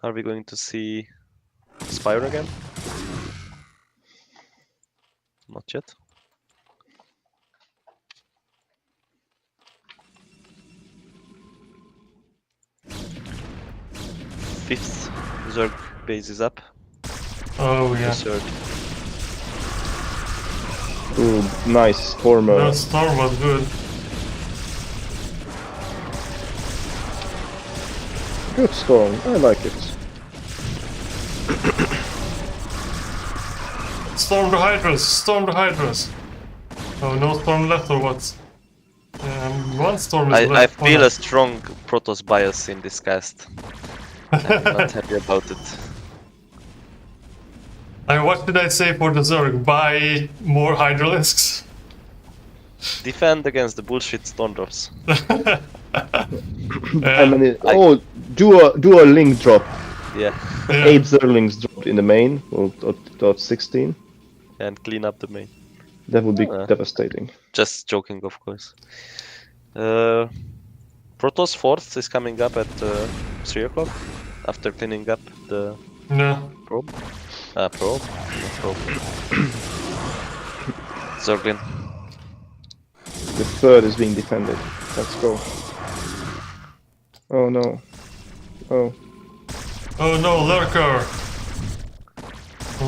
Are we going to see Spire again? Not yet. Fifth Zerg base is up. Oh, yeah. Third. Ooh, nice stormer. That storm was good. Good storm. I like it. Storm the Hydras! Storm the Hydras! Oh, no storm left or what? One storm is I left. feel a strong Protoss bias in this cast. I'm not happy about it. What did I say for the Zerg? Buy more Hydralisks? Defend against the bullshit Stormdrops. How many? Oh, do a link drop. Yeah, 8 Zerlings dropped in the main, or 16. and clean up the main. That would be devastating. Just joking, of course. Protoss 4th is coming up at 3 o'clock after cleaning up the No. probe. Probe? Probe. Zerglin. The 3rd is being defended. Let's go. Oh no. Oh. Oh no, Lurker!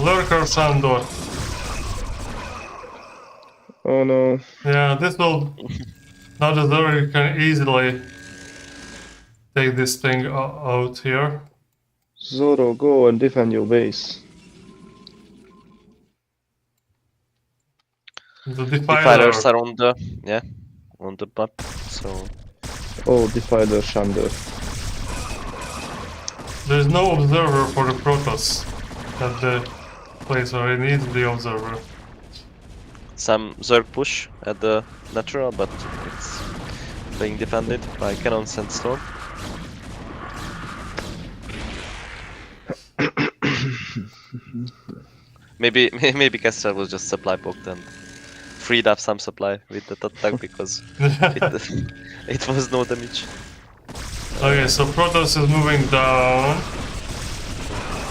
Lurker Sandor. Oh no. Yeah, this will... Now the Zerg can easily take this thing out here. Zorro, go and defend your base. The Defilers Defilers are on the on the map, so Oh, Defiler Shander. There's no observer for the Protoss at the place where it needs the observer. some Zerg push at the natural, but it's being defended by cannons and storm. maybe Khestral was just supply poked and freed up some supply with that attack because it was no damage. Okay, so Protoss is moving down.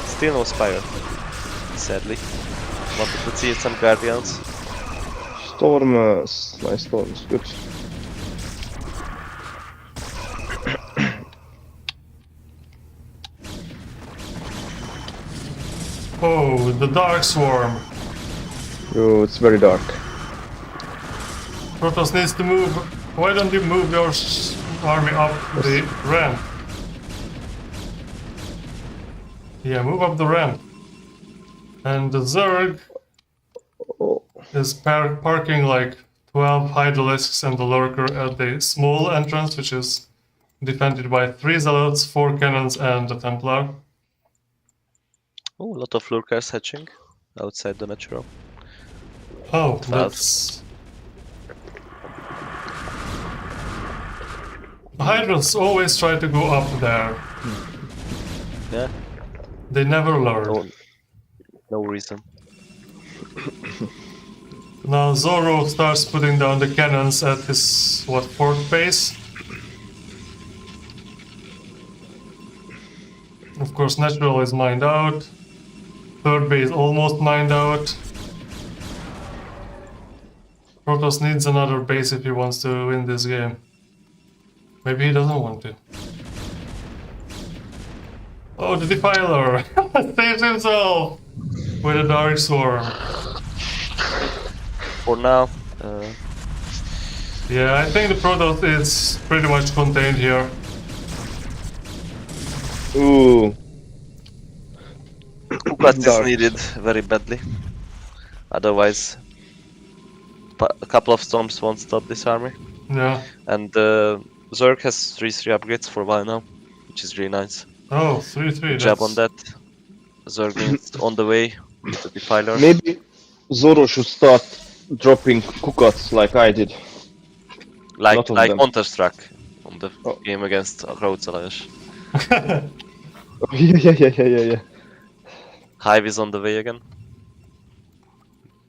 Still no Spire, sadly. Wanted to see some Guardians. Stormers. Nice storms. Good. Oh, the Dark Swarm. Oh, it's very dark. Protoss needs to move. Why don't you move your army up the ramp? Yeah, move up the ramp. And the Zerg is parking like 12 Hydralisks and the Lurker at the small entrance, which is defended by 3 Zealots, 4 Cannons, and a Templar. Oh, a lot of lurkers hatching outside the natural. Oh, 12. that's... Hydras always try to go up there. Yeah, They never learn. no, no reason. Now Zorro starts putting down the cannons at his, what, 4th base? Of course, Natural is mined out. 3rd base almost mined out. Protoss needs another base if he wants to win this game. Maybe he doesn't want to. Oh, the Defiler saves himself with a Dark Swarm. For now, Yeah, I think the Protoss is pretty much contained here. Ooh. Kukat is Dark. needed very badly. Otherwise, a couple of storms won't stop this army. Yeah. And Zerg has 3/3 upgrades for a while now, which is really nice. Oh, 3-3. Good job on that. Zerg is on the way with the Defiler. Maybe Zorro should start dropping Kukats like I did. Like lot of them. MonsterTruck on the Oh. game against Krautz, Alajos. Oh, yeah. Hive is on the way again.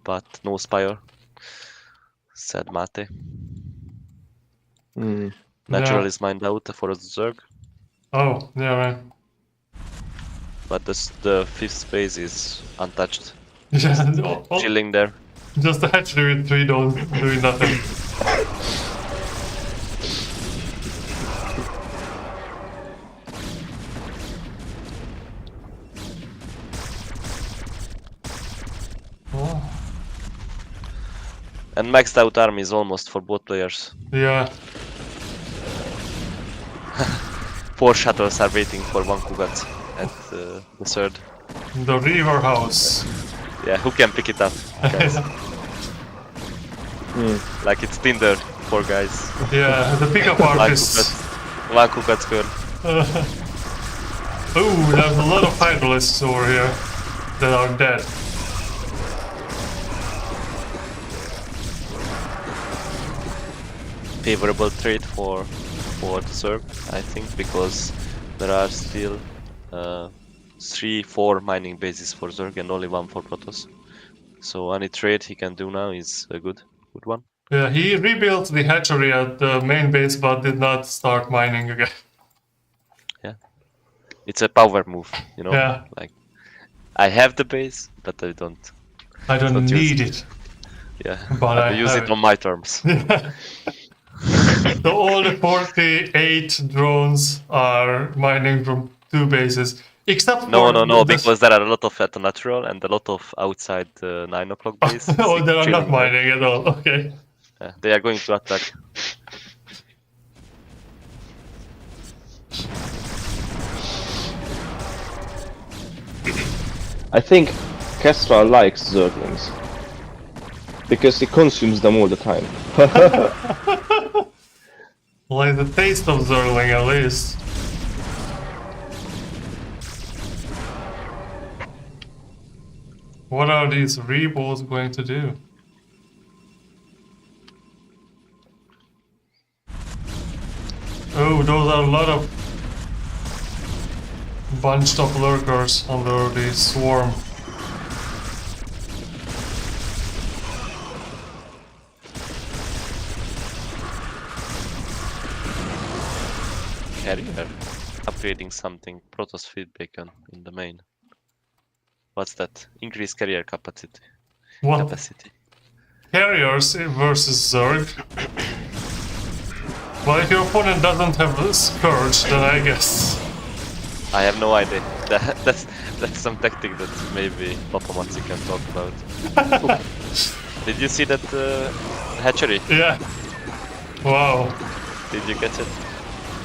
But no Spire. Sad Mate. Hmm. Natural Yeah. is mined out for the Zerg. Oh, yeah, right. But the fifth space is untouched. Yeah, Chilling there. just a hatchery with 3 doing nothing. Oh, And maxed out army is almost for both players. yeah. 4 shuttles are waiting for 1 Kugat at the third. The River House. Yeah, who can pick it up? Guys? Like it's Tinder, 4 guys. Yeah, the pickup 1 artists. Kugat. 1 Kugat girl. Ooh, there's a lot of Hydralisks over here that are dead. Favorable trade for the Zerg, I think, because there are still 3-4 mining bases for Zerg and only 1 for Protoss. So any trade he can do now is a good one. Yeah, he rebuilt the hatchery at the main base but did not start mining again. It's a power move, you know. Yeah. Like I have the base, but I don't. I don't Not need used. it. Yeah, But I use have it on my terms. So all the 48 drones are mining from 2 bases. Except No, for because there are a lot of at the natural and a lot of outside 9 o'clock base. Oh, they are not chilling there. mining at all. Okay. They are going to attack. I think Khestral likes Zerglings. Because he consumes them all the time. Like the taste of Zerling at least. What are these reballs going to do? Oh, those are a lot of bunched up lurkers under the swarm. Carrier upgrading something. Protoss feed beacon in the main. What's that? Increase carrier capacity. What? Carriers versus Zerg? Well, if your opponent doesn't have a Scourge, then I guess. I have no idea. That's some tactic that maybe Papamatsi can talk about. Did you see that hatchery? Yeah. Wow. Did you catch it?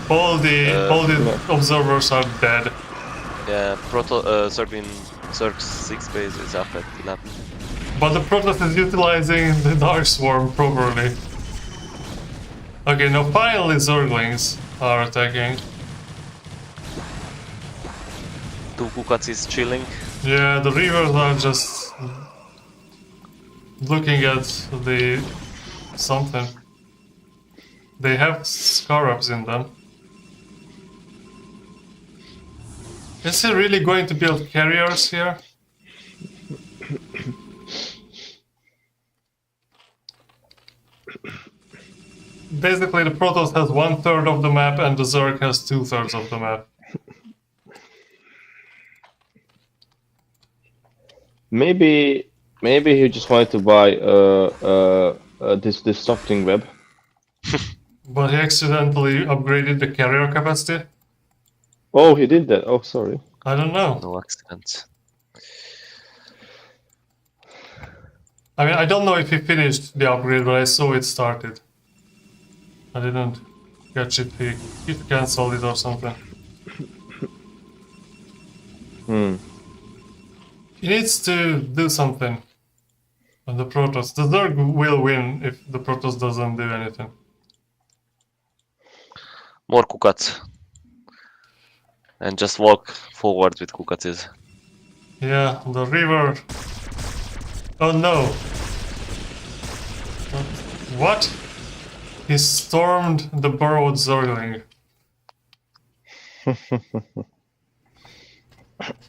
All the observers are dead. Yeah, Zerg's 6 base is up at 11. But the Protoss is utilizing the Dark Swarm properly. Okay, now finally Zerglings are attacking. 2 Kukats is chilling. Yeah, the Reavers are just looking at the something. They have Scarabs in them. Is he really going to build carriers here? Basically, the Protoss has 1/3 of the map and the Zerg has 2/3 of the map. Maybe he just wanted to buy this disrupting web. But he accidentally upgraded the carrier capacity? Oh, he did that. Oh, sorry. I don't know. No accidents. I mean, I don't know if he finished the upgrade, but I saw it started. I didn't catch it. He cancelled it or something. He needs to do something on the Protoss. The Zerg will win if the Protoss doesn't do anything. More Kukats. And just walk forward with Kukatis. Yeah, the river. Oh no. What? He stormed the burrowed Zergling.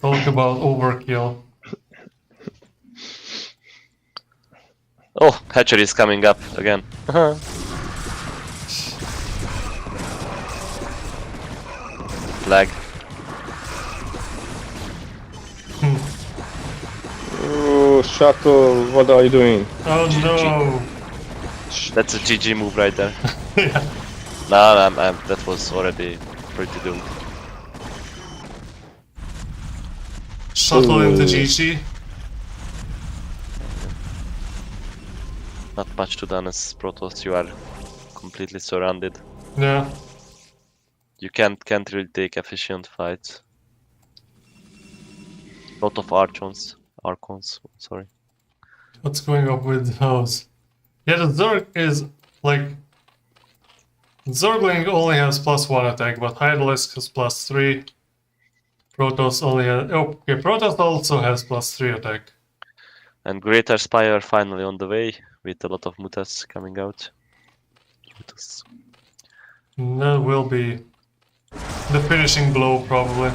Talk about overkill. Oh, hatchery is coming up again. Flag. Oh, shuttle, what are you doing? Oh no! That's a GG move right there. Yeah. No, that was already pretty doomed. Shuttle into Ooh. GG. Not much to done as Protoss, you are completely surrounded. Yeah. You can't really take efficient fights. Lot of Archons, sorry. What's going on with those? Yeah, the Zerg is like... Zergling only has +1 attack, but Hydralisk has +3. Protoss only has... Oh, okay, Protoss also has +3 attack. And Greater Spire finally on the way, with a lot of mutas coming out. Mutas. And that will be the finishing blow, probably.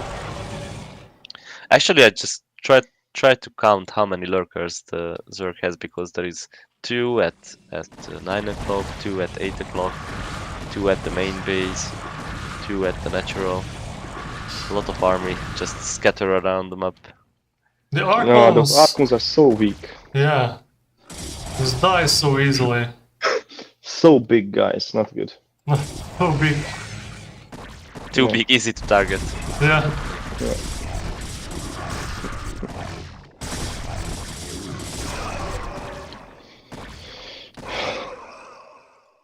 Actually, I just tried to count how many lurkers the Zerg has, because there is 2 at 9 o'clock, 2 at 8 o'clock, 2 at the main base, 2 at the natural. A lot of army just scatter around the map. The No, Archons... those Archons are so weak. Yeah. Just die so easily. So big, guys, not good. So big. Too big, easy to target. Yeah.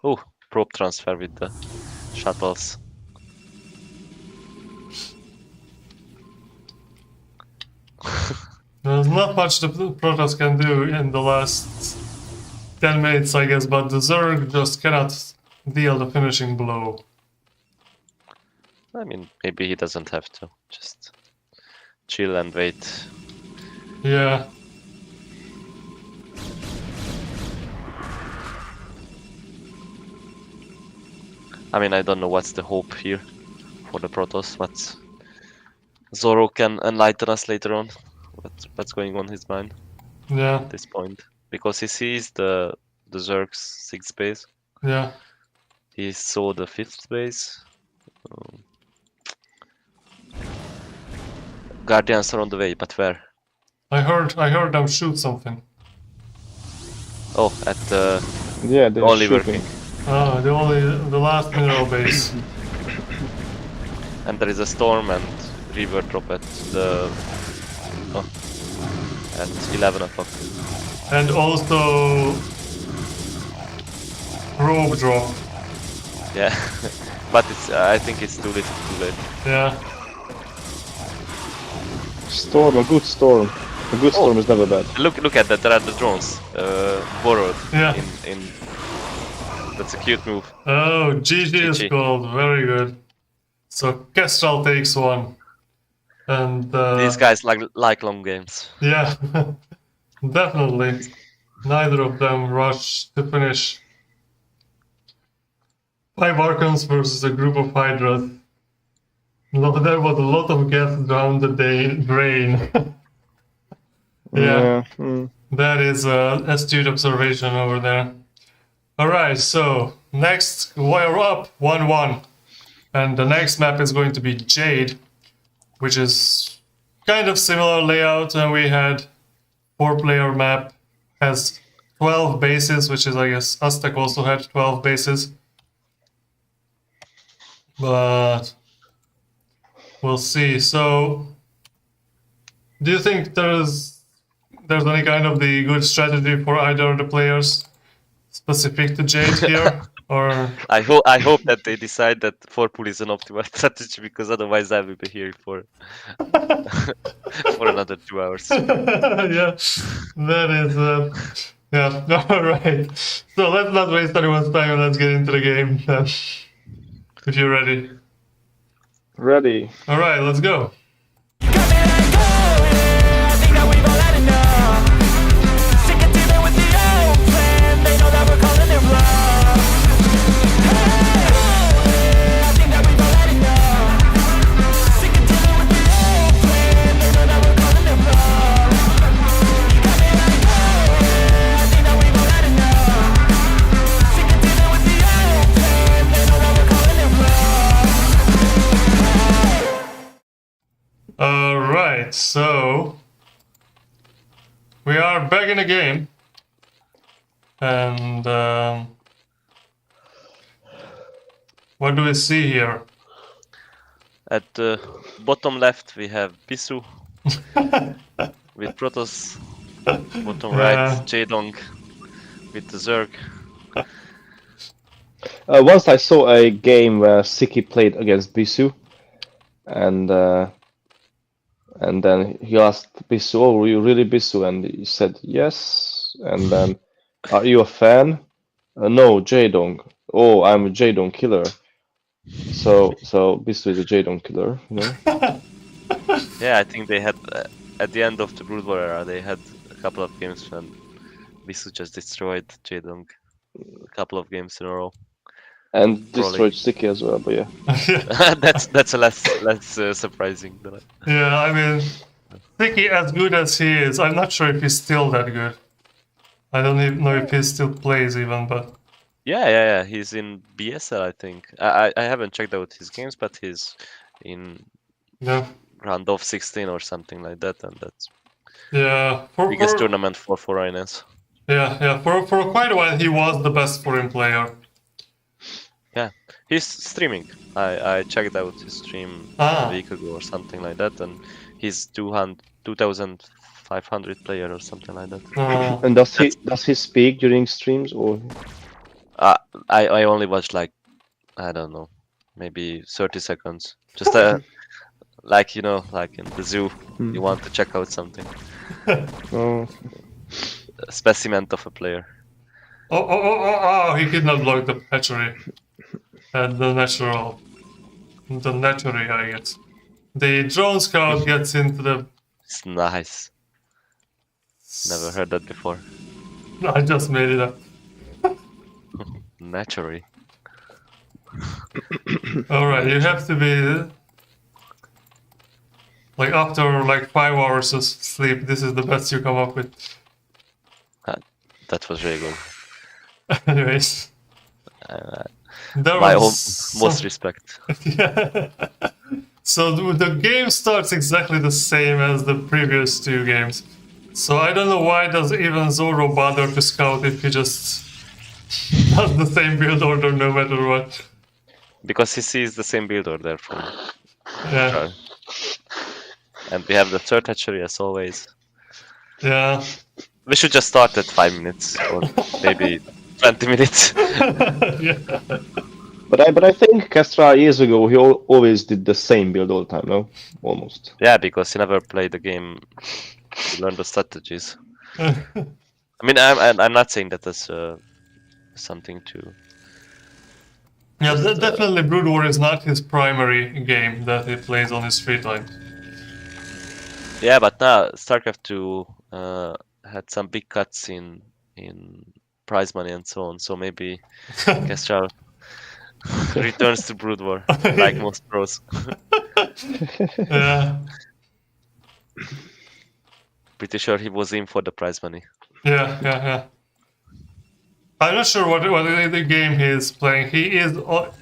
Oh, probe transfer with the shuttles. There's not much the Protoss can do in the last 10 minutes, I guess, but the Zerg just cannot deal the finishing blow. I mean, maybe he doesn't have to. Just chill and wait. Yeah. I mean, I don't know what's the hope here for the Protoss, but Zorro can enlighten us later on. What's going on in his mind Yeah. at this point? Because he sees the Zerg's 6th base. Yeah. He saw the 5th base. Guardians are on the way, but where? I heard them shoot something. Oh, at the Yeah, they're only shooting. working. Ah, the last mineral base. And there is a storm and river drop at the at 11 o'clock. And also robe drop. Yeah, but it's I think it's too little, too late. Yeah. Storm, a good storm. A good storm is never bad. Look at that! There are the drones borrowed. Yeah. In that's a cute move. Oh, GG is GG. called. Very good. So Khestral takes one. And These guys like long games. yeah, definitely. Neither of them rush to finish. 5 Archons versus a group of Hydras. There was a lot of gas down the drain. Yeah, that is an astute observation over there. Alright, so next we're up 1-1. And the next map is going to be Jade, which is kind of similar layout, and we had 4-player map, has 12 bases, which is, I guess, Aztec also had 12 bases. but we'll see. So, do you think there's any kind of the good strategy for either of the players specific to Jade here, or I hope that they decide that 4-pool is an optimal strategy, because otherwise I will be here for for another 2 hours. yeah, that is yeah. All right. So let's not waste anyone's time and let's get into the game then. If you're ready. Ready. All right, let's go. Alright, so we are back in the game, and what do we see here? At the bottom left we have Bisu with Protoss. Bottom Yeah. right, Jaedong with the Zerg. Once I saw a game where Siki played against Bisu, and then he asked Bisu, "Oh, were you really Bisu?" And he said, "Yes." And then, "Are you a fan?" "No, Jaedong." "Oh, I'm a Jaedong killer." So Bisu is a Jaedong killer, you know. Yeah, I think they had at the end of the Brood War era, they had a couple of games when Bisu just destroyed Jaedong a couple of games in a row. And Probably. destroyed Siki as well, but yeah. that's a less surprising than I... Yeah, I mean, Siki, as good as he is, I'm not sure if he's still that good. I don't even know if he still plays even, but Yeah. He's in BSL, I think. I haven't checked out his games, but he's in yeah, round of 16 or something like that, and that's yeah. biggest tournament for foreigners. Yeah. For quite a while, he was the best foreign player. Yeah, he's streaming. I checked out his stream a week ago or something like that, and he's 2,500 player or something like that. And does he speak during streams, or? I only watched like, I don't know, maybe 30 seconds. Just like, you know, like in the zoo, you want to check out something. Oh. A specimen of a player. Oh, he could not block the hatchery. And the naturally, I guess. The drone scout gets into the... It's nice. Never heard that before. I just made it up. Naturally. Alright, you have to be... Like, after like 5 hours of sleep, this is the best you come up with. That was really good. Anyways. There My was most respect. Yeah. So the game starts exactly the same as the previous 2 games. So I don't know why does even Zorro bother to scout if he just does the same build order no matter what. Because he sees the same build order from Yeah. And we have the third hatchery as always. Yeah. We should just start at 5 minutes or maybe 20 minutes. Yeah. But I think Khestral years ago he always did the same build all the time, no? Almost. Yeah, because he never played the game to learn the strategies. I mean, I'm not saying that as something to... Yeah, definitely Brood War is not his primary game that he plays on his free time. Yeah, but now StarCraft 2 had some big cuts in prize money and so on, so maybe Khestral returns to Brood War, like most pros. Yeah. Pretty sure he was in for the prize money. Yeah. I'm not sure what the game he is playing. He is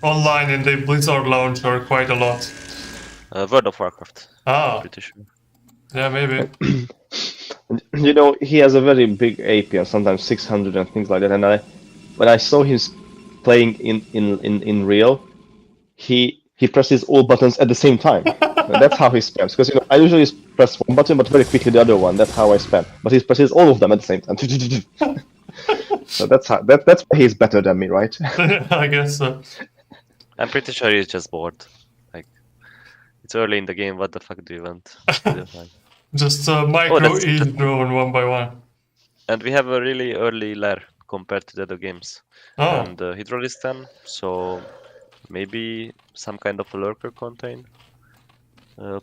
online in the Blizzard launcher quite a lot. World of Warcraft. Ah, Pretty sure. yeah, maybe. You know, he has a very big AP and sometimes 600 and things like that. And when I saw him playing in real, he he presses all buttons at the same time. That's how he spams. Because I usually press one button, but very quickly the other one. That's how I spam. But he presses all of them at the same time. So that's why he's better than me, right? I guess so. I'm pretty sure he's just bored. Like, it's early in the game. What the fuck do you want? Just micro that's- each drone one by one. And we have a really early lair compared to the other games. Oh, And Hydro is 10, so maybe some kind of a lurker contain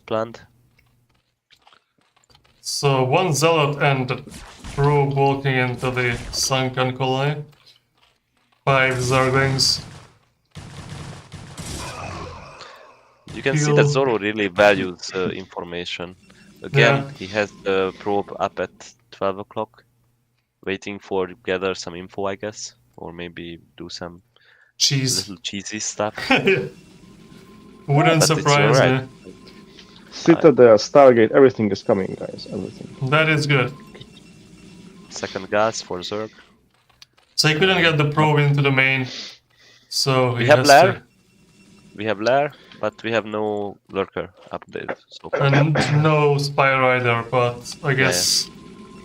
planned. so one zealot and Ro walking into the sunken colony. 5 zerglings. You can see that Feel- Zorro really values information. Again, Yeah. he has the probe up at 12 o'clock, waiting for gather some info, I guess, or maybe do some Cheese. little cheesy stuff. Wouldn't But it's surprise alright. me. Citadel, Stargate, everything is coming, guys. Everything. That is good. Second gas for Zerg. So he couldn't get the probe into the main. So he We have has lair. to. We have lair, but we have no lurker update so far. And no spy rider, but I guess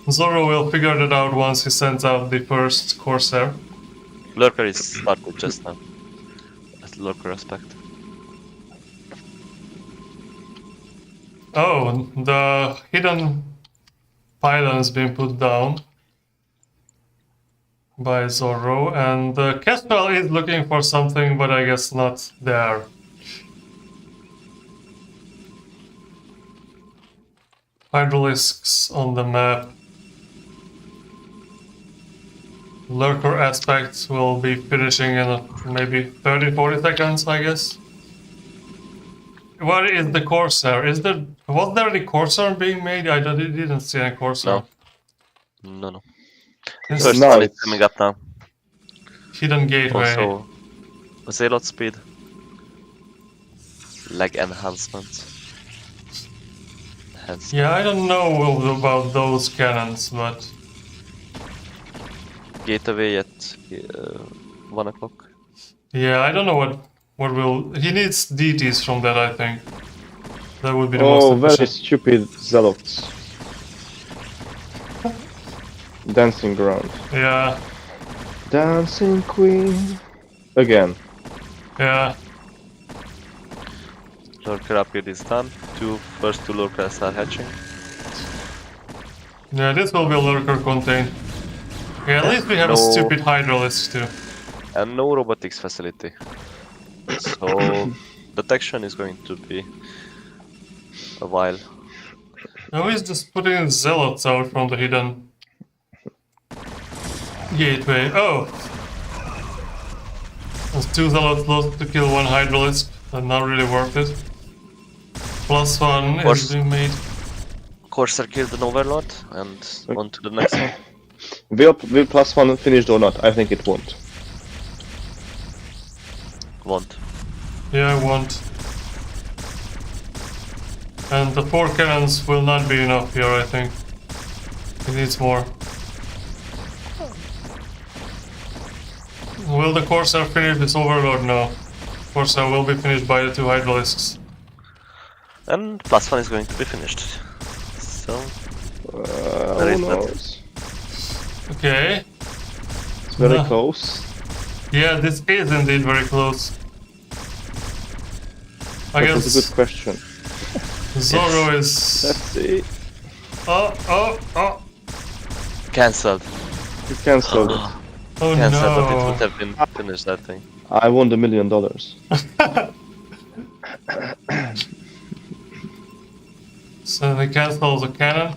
Zorro will figure that out once he sends out the first Corsair. Lurker is started just now. As lurker aspect. Oh, the hidden pylon's been put down by Zorro, and Khestral is looking for something, but I guess not there. Hydralisks on the map. Lurker aspect will be finishing in maybe 30-40 seconds, I guess. What is the Corsair? Was there any Corsair being made? I didn't see any Corsair. No. It's First No, one is it's- coming up now. hidden gateway. Also, Zealot speed. Lag enhancement. Yeah, I don't know about those cannons, but Gateway at 1 o'clock. yeah, I don't know what will. He needs DTs from that, I think. That would be the Oh, most very efficient. stupid zealots. Dancing around. Yeah, Dancing Queen. Again. yeah. Lurker upgrade is done. First two lurkers are hatching. Yeah, this will be a lurker contain. Yeah, at least we have a No. stupid Hydralisk too. And no robotics facility. So detection is going to be a while. Now he's just putting zealots out from the hidden gateway. Oh! There's 2 zealots lost to kill 1 Hydralisk. That's not really worth it. +1 is course. being made. Corsair killed an overlord and on to the next one. Will +1 finished or not? I think it won't. Won't. Yeah, I want. And the 4 cannons will not be enough here, I think. He needs more. Will the Corsair finish this overlord? No. Corsair will be finished by the 2 Hydralisks. And +1 is going to be finished. So There Who is that. knows? Okay. It's very No. close. Yeah, this is indeed very close. I That was a guess good question. Zorro is... Let's see. Oh! cancelled. You cancelled it. Oh Cancelled, but it no! would have been finished that thing. I won the $1 million. So they cancel the cannon.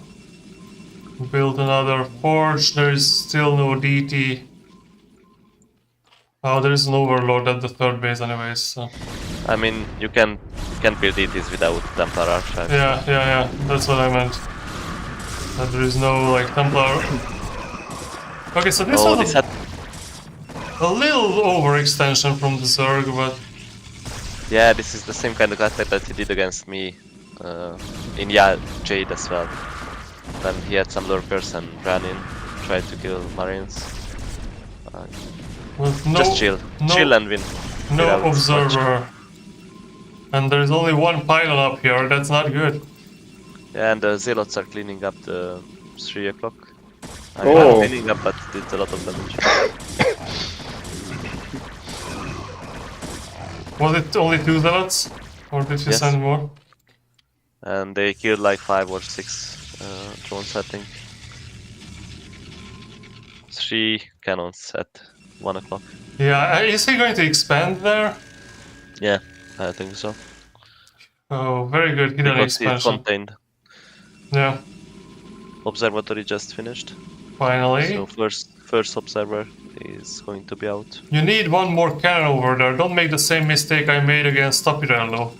Build another forge. There is still no DT. Oh, there is an overlord at the 3rd base anyways, so... I mean, you can build ETs without Templar Archive. Yeah, that's what I meant. That there is no, like, Templar... Okay, so this Oh, was this had a little overextension from the Zerg, but... yeah, this is the same kind of attack that he did against me in Jade as well. When he had some lurkers and ran in, tried to kill Marines. With no, Just chill. no- Chill and win. No without much. observer. And there is only one pylon up here. That's not good. Yeah, and the zealots are cleaning up the 3 o'clock. I Oh. mean, cleaning up, but did a lot of damage. Was it only 2 zealots? Or did you Yes. send more? And they killed like 5 or 6 drones, I think. 3 cannons at 1 o'clock. Yeah, is he going to expand there? Yeah, I think so. Oh, very good. Hidden Because he's expansion. contained. Yeah, Observatory just finished. finally. So first observer is going to be out. You need one more cannon over there. Don't make the same mistake I made against Tapirello.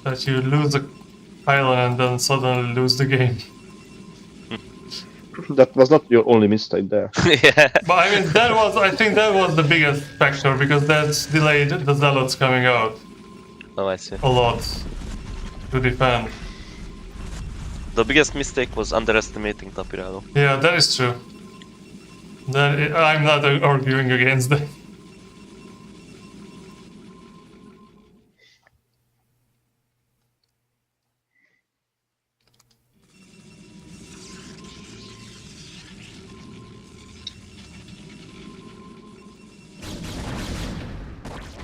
That you lose the pylon and then suddenly lose the game. That was not your only mistake there. Yeah. But I mean, I think that was the biggest factor because that's delayed the zealots coming out Oh, I see. a lot to defend. The biggest mistake was underestimating Tapirello. Yeah, that is true. I'm not arguing against that.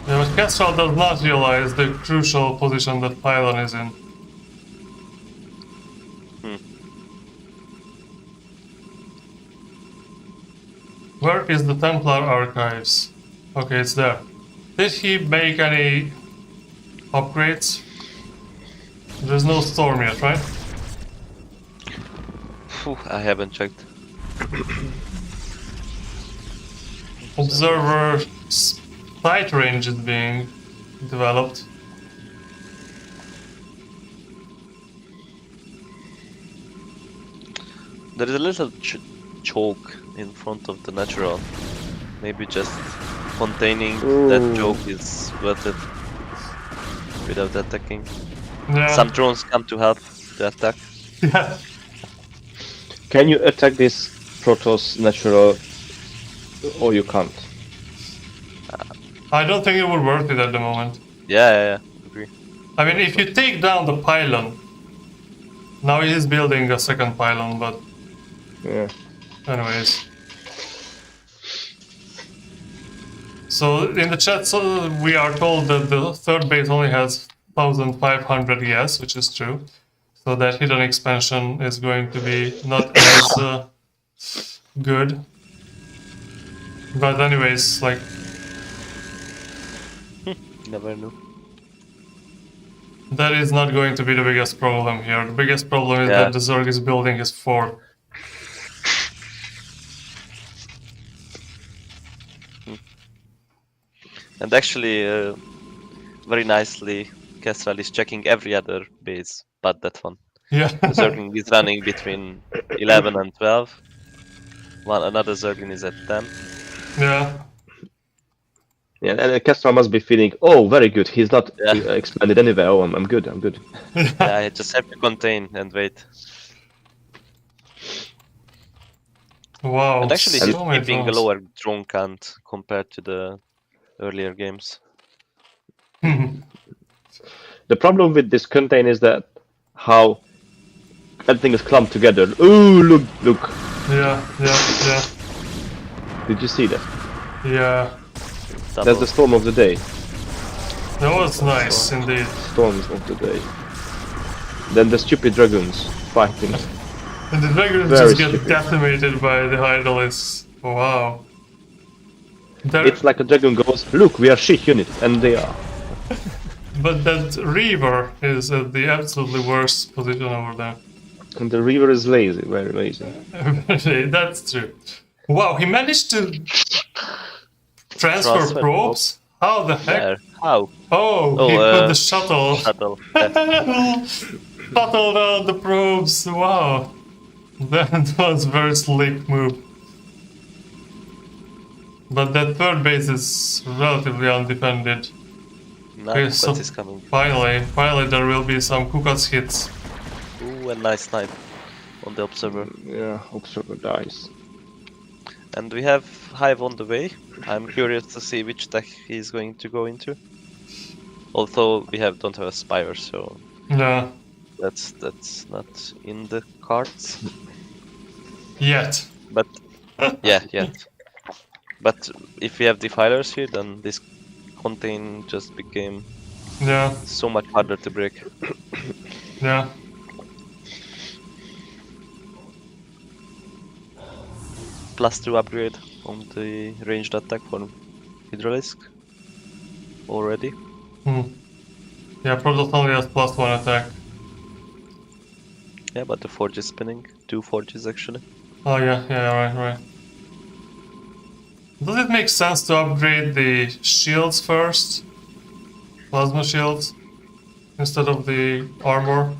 Yeah, but Khestral does not realize the crucial position that pylon is in. Where is the Templar archives? Okay, it's there. Did he make any upgrades? There's no storm yet, right? Phew, I haven't checked. Observer sight range is being developed. There is a little choke in front of the natural. Maybe just containing that Ooh. choke is worth it without attacking. Yeah. Some drones come to help the attack. Yeah. Can you attack this Protoss natural, or you can't? I don't think it would worth it at the moment. Yeah, agree. I mean, if you take down the pylon, now he is building a second pylon, but Yeah. anyways. So in the chat, we are told that the third base only has 1,500 ES, which is true. So that hidden expansion is going to be not as good. But anyways, like, Never knew. that is not going to be the biggest problem here. The biggest problem is Yeah. that the Zerg is building his fort. And actually, very nicely, Khestral is checking every other base but that one. Yeah. The Zergling is running between 11 and 12. Another Zergling is at 10. Yeah. Yeah, and Khestral must be feeling, oh, very good. He's not Yeah. expanded anywhere. Oh, I'm good. I'm good. Yeah, I just have to contain and wait. Wow. And actually, so he's many keeping a drones. lower drone count compared to the earlier games. The problem with this contain is that how everything is clumped together. Ooh, look. Yeah. Did you see that? Yeah. Double. That's the storm of the day. That was nice indeed. Storms of the day. Then the stupid dragons fighting. And the dragons Very just get stupid. decimated by the Hydralisks. Wow. There, It's like a dragon goes, look, we are shit unit, and they are. but that Reaver is at the absolutely worst position over there. And the river is lazy, very lazy. That's true. Wow, he managed to transfer Transfer probes? How the heck? There. How? Oh, he put the shuttle. Shuttle. Yeah. Shuttle down the probes. Wow. That was a very slick move. But that third base is relatively undefended. Now Okay, Krautz so is coming. finally there will be some Kukas hits. Ooh, a nice snipe on the observer. Yeah, observer dies. And we have Hive on the way. I'm curious to see which deck he's going to go into. Although we don't have a Spire, so No. that's not in the cards. Yet. But yeah, yet. But if we have defilers here, then this contain just became Yeah. so much harder to break. Yeah. +2 upgrade on the ranged attack for Hydralisk already. Yeah, Protoss only has +1 attack. Yeah, but the forge is spinning. 2 forges actually. Oh yeah, right. Does it make sense to upgrade the shields first? Plasma shields? Instead of the armor?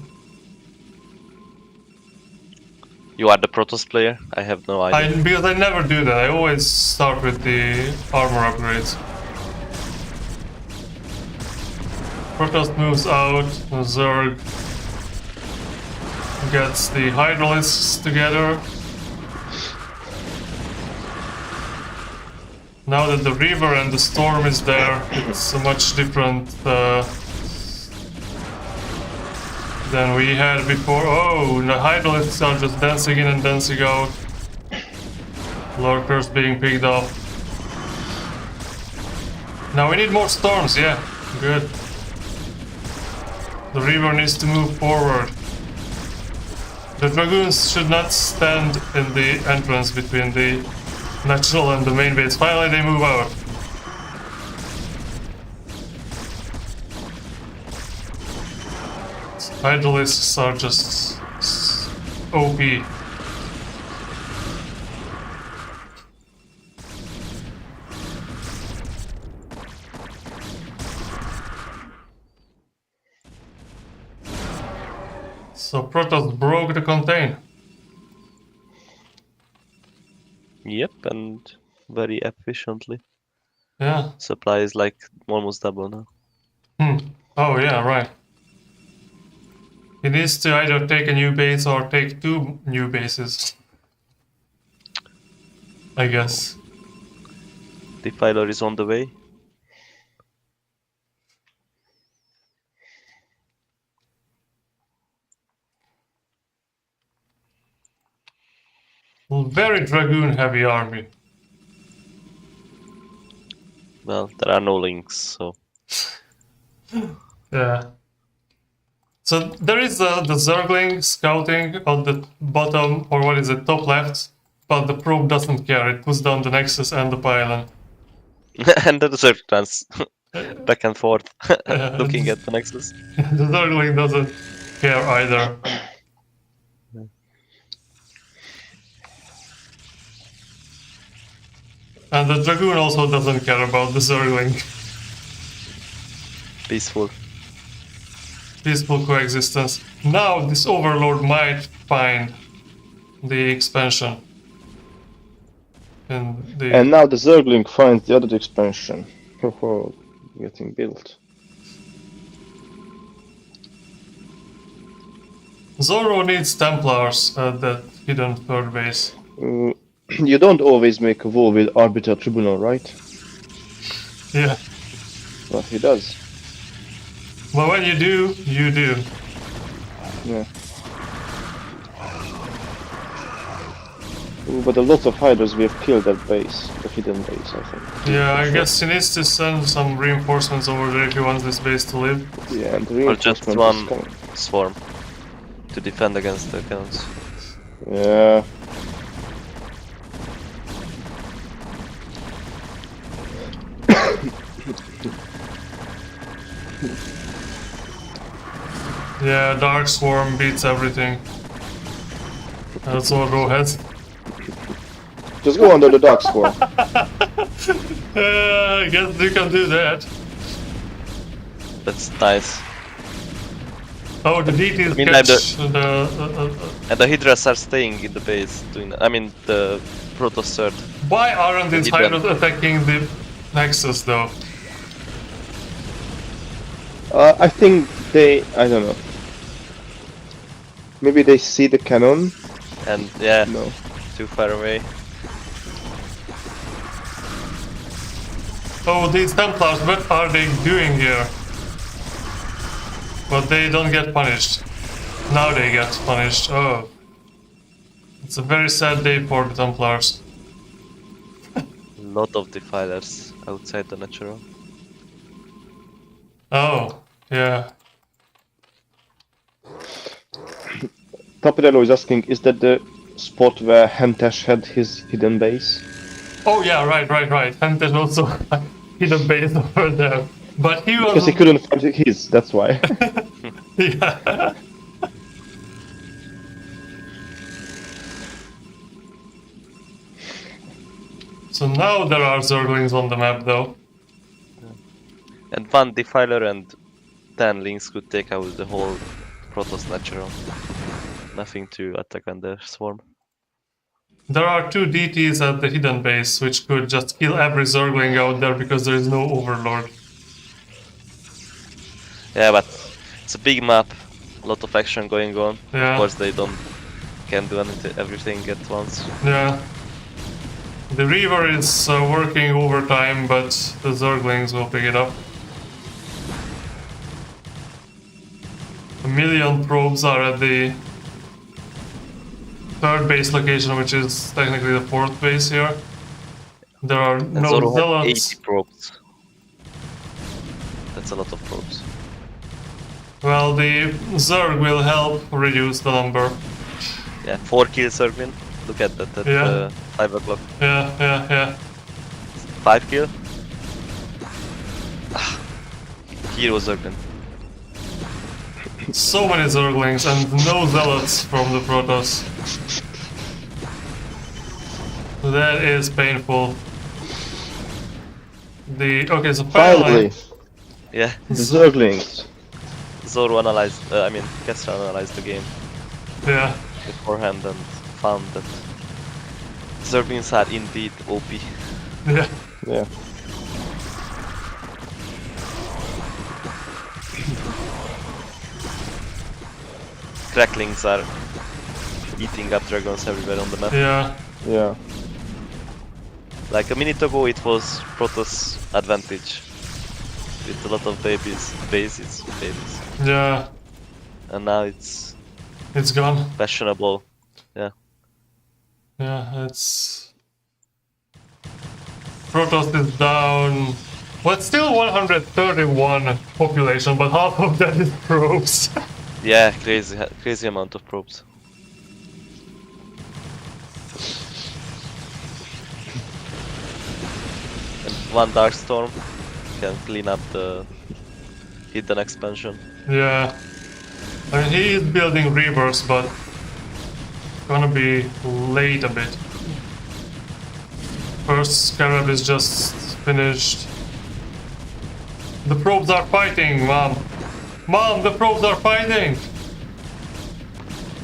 You are the Protoss player? I have no idea. Because I never do that, I always start with the armor upgrades. Protoss moves out, Zerg gets the Hydralisks together. Now that the river and the storm is there, it's a much different than we had before. Oh, the Hydralisks are just dancing in and dancing out. Lurkers being picked up. Now we need more storms, yeah, good. The river needs to move forward. The Dragoons should not stand in the entrance between the natural and the main base. Finally they move out. Hydralisks are just OP. So Protoss broke the contain. Yep, and very efficiently. Yeah. Supply is like almost double now. Oh yeah, right. He needs to either take a new base or take 2 new bases. I guess. Defiler is on the way. Very Dragoon heavy army. Well, there are no links, so Yeah. So there is the Zergling scouting on the bottom, or what is it, top left, but the probe doesn't care. It puts down the Nexus and the pylon. and the Zerg runs back and forth, looking at the Nexus. The Zergling doesn't care either. And the Dragoon also doesn't care about the Zergling. Peaceful. Peaceful coexistence. Now this Overlord might find the expansion. And now the Zergling finds the other expansion. Getting built. Zorro needs Templars at that hidden third base. You don't always make a war with Arbiter Tribunal, right? Yeah. Well, he does. But when you do, you do. Yeah. But a lot of Hydras we have killed that base, the hidden base, I think. Yeah, I guess he needs to send some reinforcements over there if he wants this base to live. Yeah, and the Or just reinforcement one is coming. swarm to defend against the cannons. Yeah. Yeah, Dark Swarm beats everything. That's what Ro has. Just go under the Dark Swarm. I guess you can do that. That's nice. Oh, the DTs mean, catch And the Hydras are staying in the base. I mean, the Protoss third. Why aren't these Hydra. Hydras attacking the Nexus though? I think they... I don't know. Maybe they see the cannon? And yeah, No. too far away. Oh, these Templars, what are they doing here? But they don't get punished. Now they get punished. Oh. It's a very sad day for the Templars. Lot of defilers outside the natural. Oh, yeah. Tapirello is asking, is that the spot where Hentesh had his hidden base? Oh yeah, right. And there's also a hidden base over there. But he was... Because he couldn't find his, that's why. Yeah. So now there are Zerglings on the map though. And one defiler and 10 links could take out the whole Protoss natural. Nothing to attack on the swarm. There are 2 DTs at the hidden base which could just kill every Zergling out there because there is no overlord. Yeah, but it's a big map, a lot of action going on. Yeah. Of course, they can't do everything at once. Yeah. The Reaver is working overtime, but the Zerglings will pick it up. A million probes are at the 3rd base location, which is technically the 4th base here. There are And no Zorro had zealots. 80 probes. That's a lot of probes. Well, the Zerg will help reduce the number. Yeah, 4 kills Zerglin. Look at that at Yeah. 5 o'clock. Yeah. 5 kill. Hero Zerglin. So many Zerglings and no zealots from the Protoss. That is painful. Okay, so Finally, Yeah, the Zerglings. Zorro Khestral analyzed the game Yeah. beforehand and found that Zerglings are indeed OP. Yeah. Yeah. Cracklings are eating up dragons everywhere on the map. Yeah. Yeah. Like a minute ago it was Protoss advantage. With a lot of bases. Yeah. And now it's It's gone. questionable. Yeah. Yeah, it's... Protoss is down... Well, it's still 131 population, but half of that is probes. Yeah, crazy amount of probes. And one Darkstorm can clean up the hidden expansion. Yeah. I mean, he is building Reavers, but... Gonna be late a bit. First Scarab is just finished. The probes are fighting, Mom! Mom, the probes are fighting!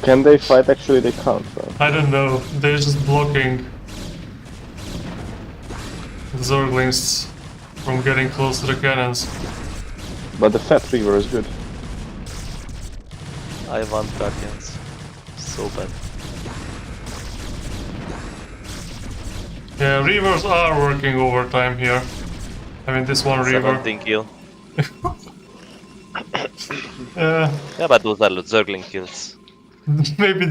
Can they fight? Actually, they can't. Right? I don't know, they're just blocking the Zerglings from getting close to the cannons. But the Fat Reaver is good. I want Guardians. So bad. Yeah, Reavers are working overtime here. I mean, this one Reaver. 17 kill. Yeah, Yeah, but those are Zergling kills. maybe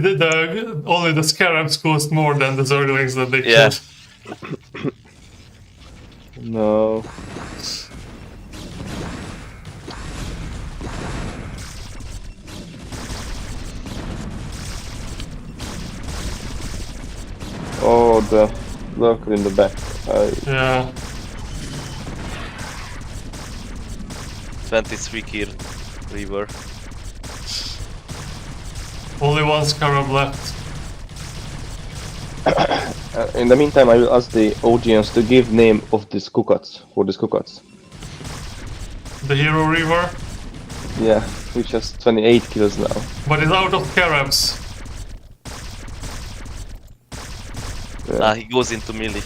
only the Scarabs cost more than the Zerglings that they Yeah. killed. No. Oh, the lurker in the back. Yeah. 23 kill Reaver. Only one Scarab left. In the meantime, I will ask the audience to give name of this Kukuts, for this Kukuts. The Hero Reaver, Yeah, which has 28 kills now. but is out of Scarabs. Yeah. He goes into melee.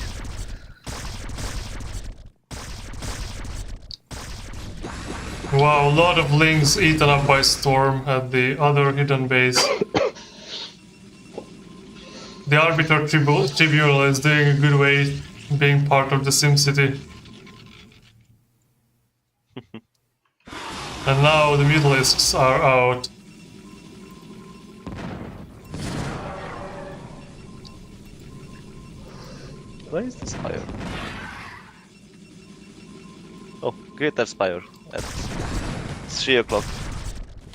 Wow, a lot of links eaten up by Storm at the other hidden base. The Arbiter Tribunal is doing a good way being part of the SimCity. And now the Mutalisks are out. Where is the spire? Oh, Greater Spire at 3 o'clock.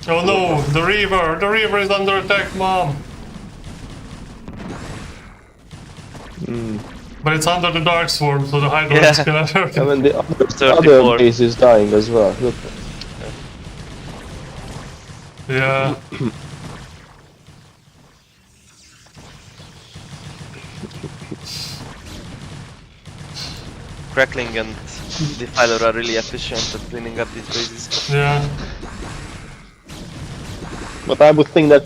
Oh no, the Reaver! The Reaver is under attack, Mom! But it's under the Dark Swarm, so the Hydroids Yeah. cannot hurt I it. mean, the 34. other base is dying as well. Look. Yeah. Crackling and Defiler are really efficient at cleaning up these bases. Yeah. But I would think that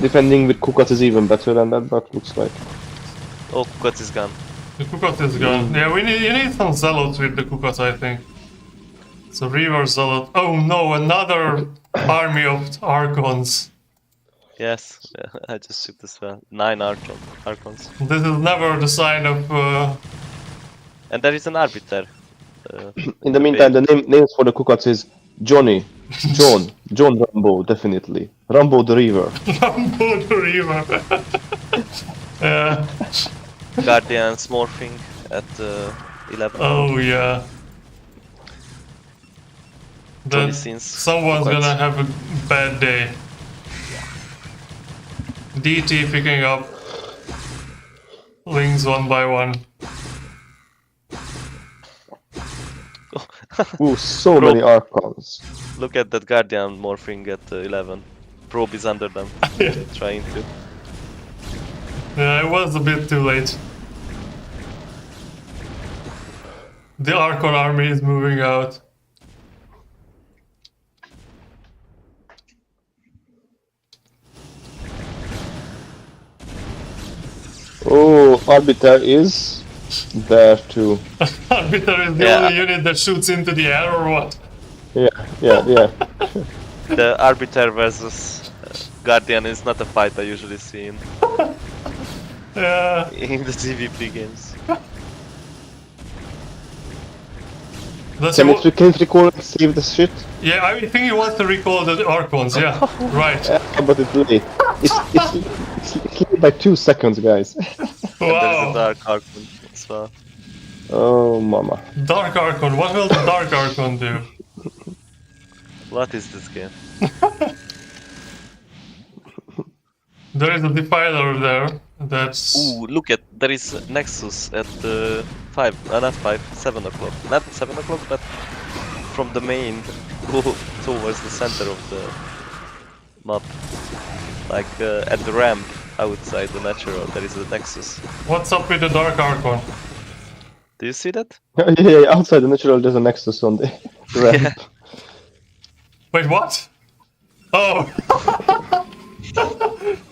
defending with Kukat is even better than that, but looks like. Oh, Kukot is gone. The Kukot is gone. Yeah, you need some Zealots with the Kukot, I think. So Reaver Zealot. Oh no, another army of Archons. Yes, yeah, I just shoot as well. 9 Archons. This is never the sign of... And there is an Arbiter. In the meantime, the names for the Kukats is Johnny, John Rambo, definitely. Rambo the Reaver. Rambo the Reaver. Yeah. Guardians morphing at 11. Oh yeah. Johnny Then Sins. someone's Kukots. gonna have a bad day. DT picking up Lings one by one. Ooh, so many Archons. Look at that Guardian morphing at 11. Probe is under them. Yeah. Trying to. Yeah, it was a bit too late. The Archon army is moving out. Oh, Arbiter is there too. Arbiter is the Yeah. only unit that shoots into the air or what? Yeah. The Arbiter versus Guardian is not a fight I usually see Yeah. in the TVP games. Does Can he it, can it recall and save the shit? yeah, I think he wants to recall the Archons, yeah. Right. Yeah, but it's late. It's late by 2 seconds, guys. And there is a Wow. Dark Archon as well. Oh, mama. Dark Archon, what will the Dark Archon do? What is this game? There is a Defiler there. That's... Ooh, look at, there is Nexus at 7 o'clock. Not 7 o'clock, but from the main towards the center of the map. Like at the ramp outside the natural, there is a Nexus. What's up with the Dark Archon? Do you see that? Yeah, outside the natural, there's a Nexus on the ramp. Wait, what? Oh!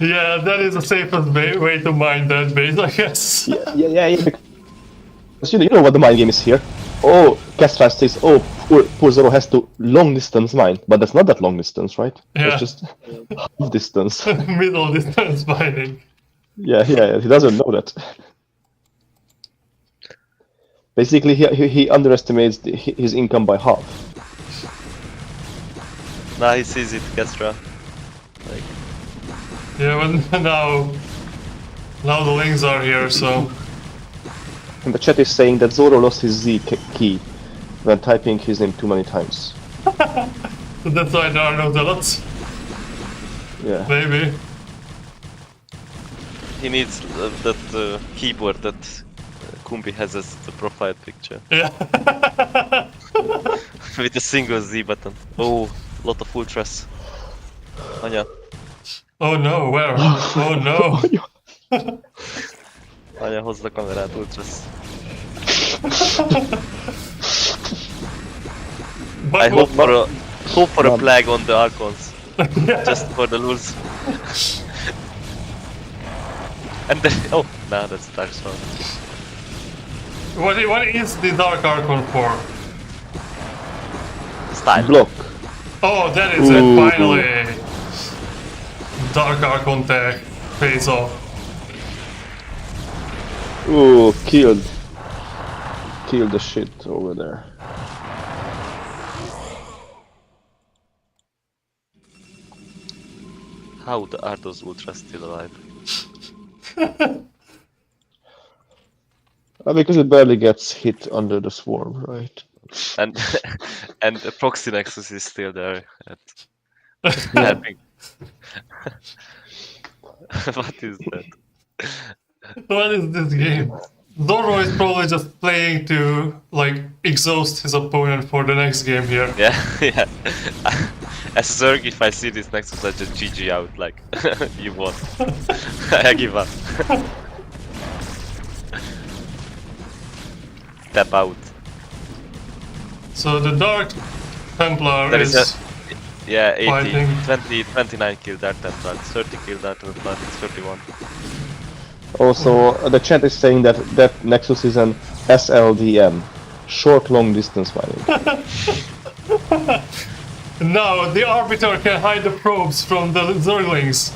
Yeah, that is the safest way to mine that base, I guess. Yeah. Because you know what the mine game is here. Oh, Khestral says, oh, poor Zorro has to long distance mine. But that's not that long distance, right? Yeah. It's just half distance. Middle distance mining. Yeah, he doesn't know that. Basically, he underestimates his income by half. Now he sees it, Khestral. Like, Yeah, but now the Lings are here, so... And the chat is saying that Zorro lost his Z key when typing his name too many times. So that's why there are no zealots, Yeah. maybe. he needs that keyboard that Kumbi has as the profile picture. Yeah. With a single Z button. Oh, lot of ultras. Anya. Oh no, where? Oh no. Anya, hozd a kamerát, ultras. But I hope for a Mom. flag on the Archons. Just for the lulz. And then, oh, nah, that's Dark Swarm. what is the Dark Archon for? Style. Block. Oh, that is it, finally! Dark Archon tech pays off. Ooh, killed the shit over there. How are those ultras still alive? Because it barely gets hit under the swarm, right? And and the proxy nexus is still there. Helping. What is that? What is this game? Zorro is probably just playing to like exhaust his opponent for the next game here. Yeah, yeah. As Zerg, if I see this nexus, I just GG out. Like, you won. I give up. Tap out. So the Dark Templar There is is yeah, 80, fighting. 20, 29 kill Dark Templar, 30 kill Dark Templar, it's 31. Also, the chat is saying that that Nexus is an SLDM, short long distance mining. Now the Arbiter can hide the probes from the Zerglings.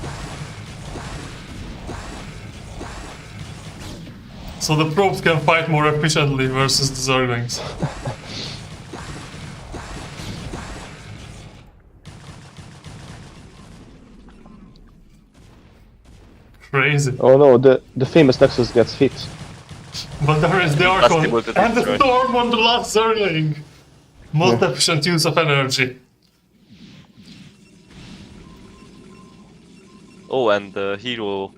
So the probes can fight more efficiently versus the Zerglings. Crazy. Oh no, the famous Nexus gets hit. But there is the Archon able to and the destroy. Storm on the last Zergling. Most efficient use of energy. Oh, and the hero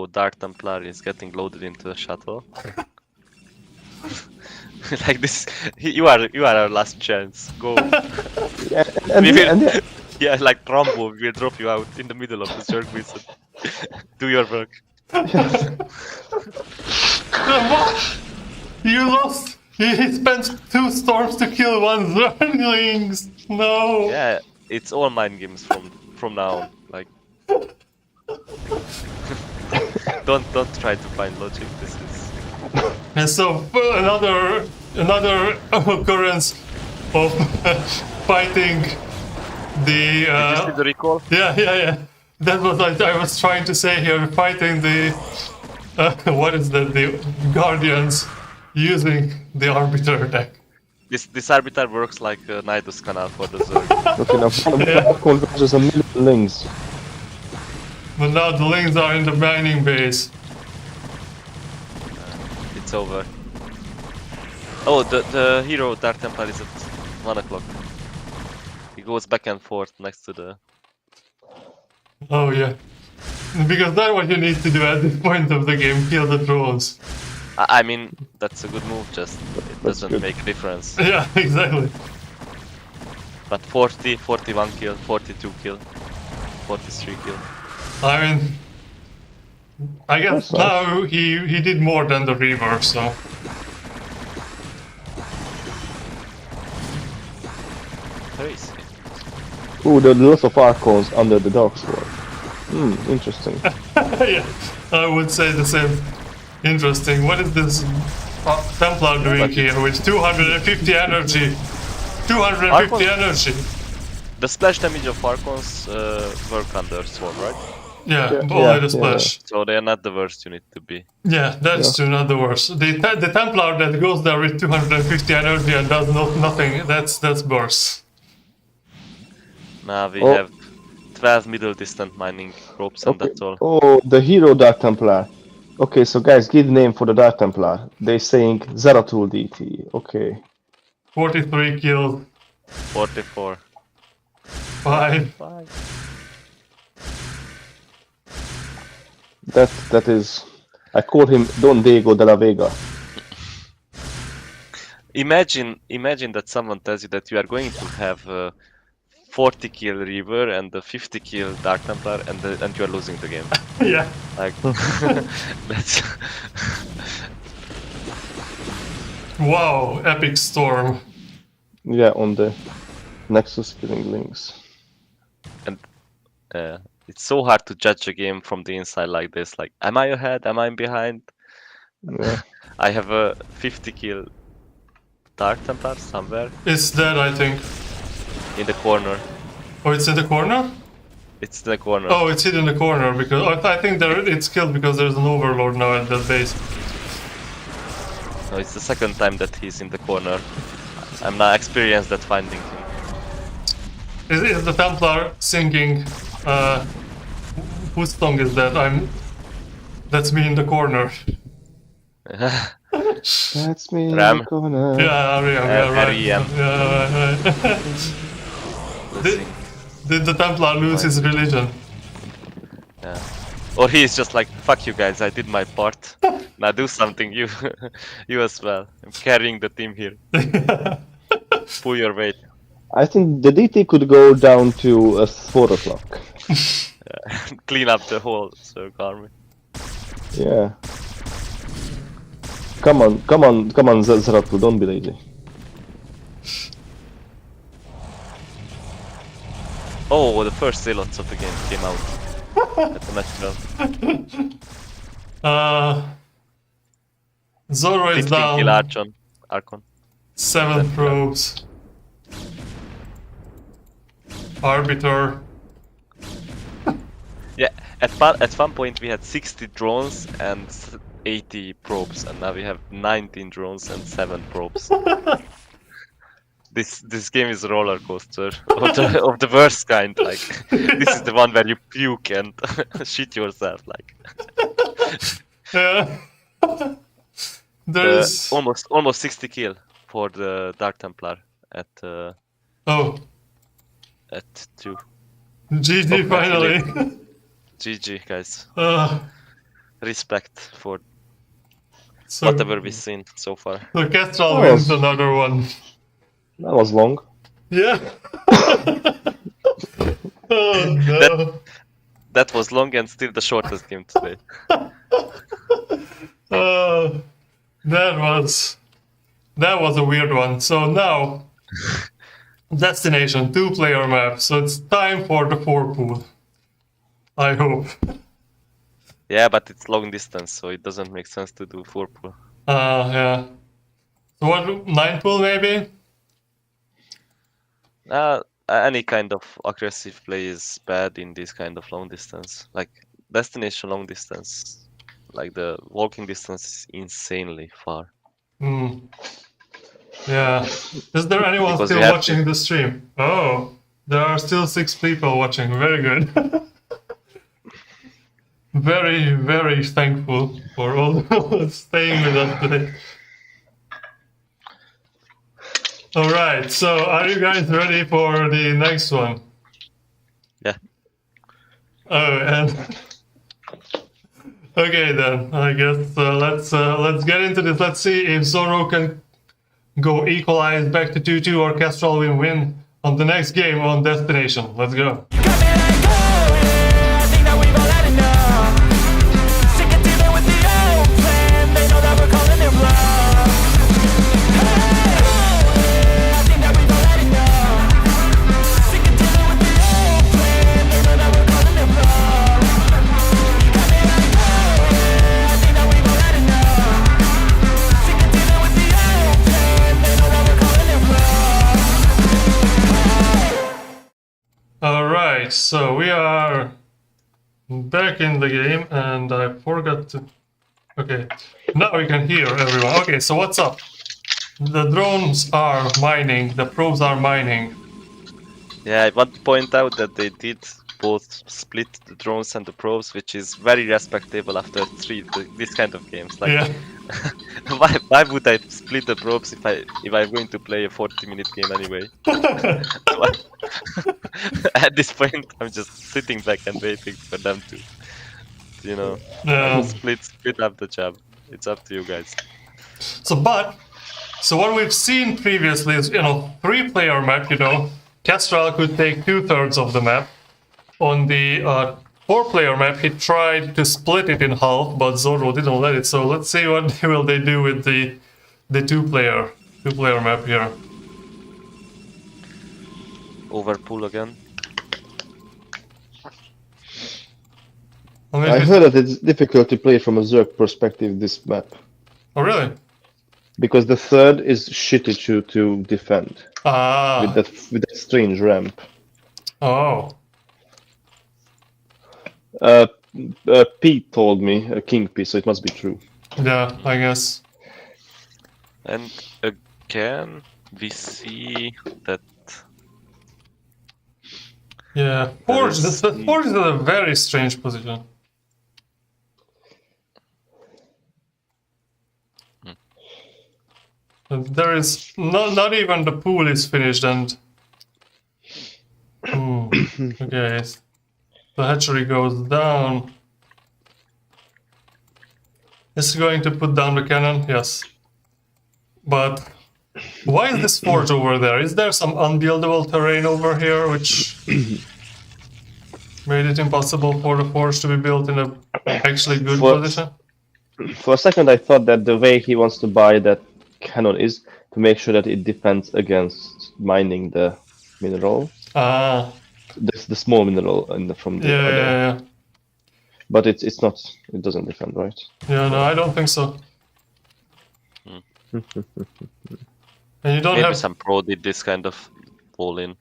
Dark Templar is getting loaded into the shuttle. Like this, you are our last chance. Go. Yeah, and, We will- and Yeah, like Trumbo, we'll drop you out in the middle of the Zerg mission. Do your work. What? You lost! He spent 2 storms to kill 1 Zerglings! No! Yeah, it's all mind games from now on. Like, don't try to find logic. This is And so another occurrence of fighting the Did you see the recall? yeah. That was what I was trying to say here. Fighting the what is that? The Guardians using the Arbiter deck. This arbiter works like a Nidus canal for the Zerg. okay, now converges a million links. But now the Lings are in the mining base. It's over. Oh, the hero Dark Templar is at 1 o'clock. He goes back and forth next to the. Oh yeah. Because that's what you need to do at this point of the game, kill the drones. I mean, that's a good move. Just it That's doesn't good. make a difference. Yeah, exactly. But 40, 41 kill, 42 kill, 43 kill. I mean, I guess That's nice. now he did more than the Reaver, so. Crazy. Ooh, there are lots of Archons under the Dark Sword. Interesting. Yeah, I would say the same. Interesting. What is this Templar doing here with 250 energy? 250 Archons- energy. The splash damage of Archons work under Swarm, right? Yeah, Yeah, only yeah, the splash. So they are not the worst unit to be. Yeah, that's true, not the worst. The Templar that goes there with 250 energy and does nothing, that's worse. Now we Oh. have 12 middle distant mining ropes and Okay. that's all. Oh, the hero Dark Templar. Okay, so guys, give name for the Dark Templar. They're saying Zeratul DT. Okay. 43 kills, 44. 5. That is. I call him Don Diego de la Vega. Imagine that someone tells you that you are going to have a 40 kill Reaver and a 50 kill Dark Templar and you are losing the game. Yeah. Like that's Wow, epic storm. Yeah, on the Nexus killing links. it's so hard to judge a game from the inside like this. Like, am I ahead? Am I behind? Yeah. I have a 50 kill Dark Templar somewhere It's dead, I think. in the corner. Oh, it's in the corner? It's in the corner. Oh, it's hid in the corner because I think it's killed because there's an overlord now at that base. No, it's the second time that he's in the corner. I'm not experienced at finding him. Is the Templar singing Whose song is that? That's me in the corner. That's me in Ram. the corner. Yeah, yeah, right. R.E.M.. Yeah, right. Let's see. Did the Templar lose his religion? Yeah. Or he's just like, fuck you guys, I did my part. Now do something, you you as well. I'm carrying the team here. Pull your weight. I think the DT could go down to 4 o'clock. Clean up the whole Zerg army. Yeah. Come on, Zeratul, don't be lazy. Oh, the first zealots of the game came out at the natural. Zorro is 15 kill down. Archon. 7 probes. Arbiter. Yeah, at one point we had 60 drones and 80 probes, and now we have 19 drones and 7 probes. This game is a roller coaster of the worst kind. Like this is the one where you puke and shit yourself. Like Yeah. There's almost 60 kill for the Dark Templar at oh, at 2. GG finally. GG guys. Uh, Respect for so, whatever we've seen so far. So Khestral Oh, wins yes. another one. That was long. Yeah. Oh no. That was long and still the shortest game today. That was a weird one. So now, destination 2-player map. So it's time for the 4 pool. I hope. Yeah, but it's long distance, so it doesn't make sense to do 4 pool. Yeah. So what? 9 pool maybe? Any kind of aggressive play is bad in this kind of long distance. Like destination long distance, like the walking distance is insanely far. Hmm. Yeah. Is there anyone Because still we have watching the stream? Oh, there are still 6 people watching. Very good. Very, very thankful for all staying with us today. Alright, so are you guys ready for the next one? Yeah. Oh, and okay then. I guess let's get into this. Let's see if Zorro can go equalize back to 2-2 or Khestral will win on the next game on Destination. Let's go. Alright, so we are back in the game and I forgot to... Okay, now we can hear everyone. Okay, so what's up? The drones are mining, the probes are mining. Yeah, I want to point out that they did both split the drones and the probes, which is very respectable after this kind of games. Like, Yeah. why would I split the probes if I'm going to play a 40-minute game anyway? At this point, I'm just sitting back and waiting for them to, you know, split up the job. It's up to you guys. So what we've seen previously is, 3-player map, Khestral could take 2/3 of the map. On the 4-player map, he tried to split it in half, but Zorro didn't let it. So let's see what will they do with the 2-player map here. Overpull again. I heard that it's difficult to play from a Zerg perspective, this map. Oh, really? Because the third is shitty to defend. With that strange ramp. Oh. Pete told me, King P, so it must be true. Yeah, I guess. And again, we see that Yeah, Forge. The Forge is a very strange position. And there is not even the pool is finished, and okay, the hatchery goes down. Is he going to put down the cannon? Yes. But why is this forge over there? Is there some unbuildable terrain over here which made it impossible for the forge to be built in a actually good position? For a second, I thought that the way he wants to buy that cannon is to make sure that it defends against mining the mineral, Ah, the small mineral from the other. yeah. But it's not. It doesn't defend, right? Yeah, no, I don't think so. And you don't Maybe have. some pro did this kind of fall in.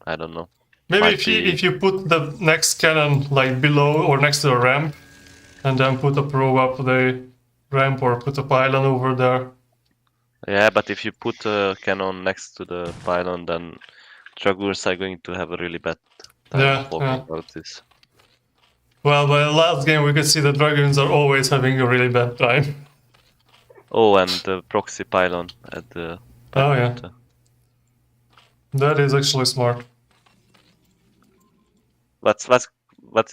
I don't know. Maybe might if you put the next cannon like below or next to the ramp, and then put a probe up the ramp or put a pylon over there. Yeah, but if you put a cannon next to the pylon, then Dragoons are going to have a really bad time walking out this. Well, by the last game we could see that Dragoons are always having a really bad time. Oh, and the proxy pylon at the... Oh yeah. That is actually smart. What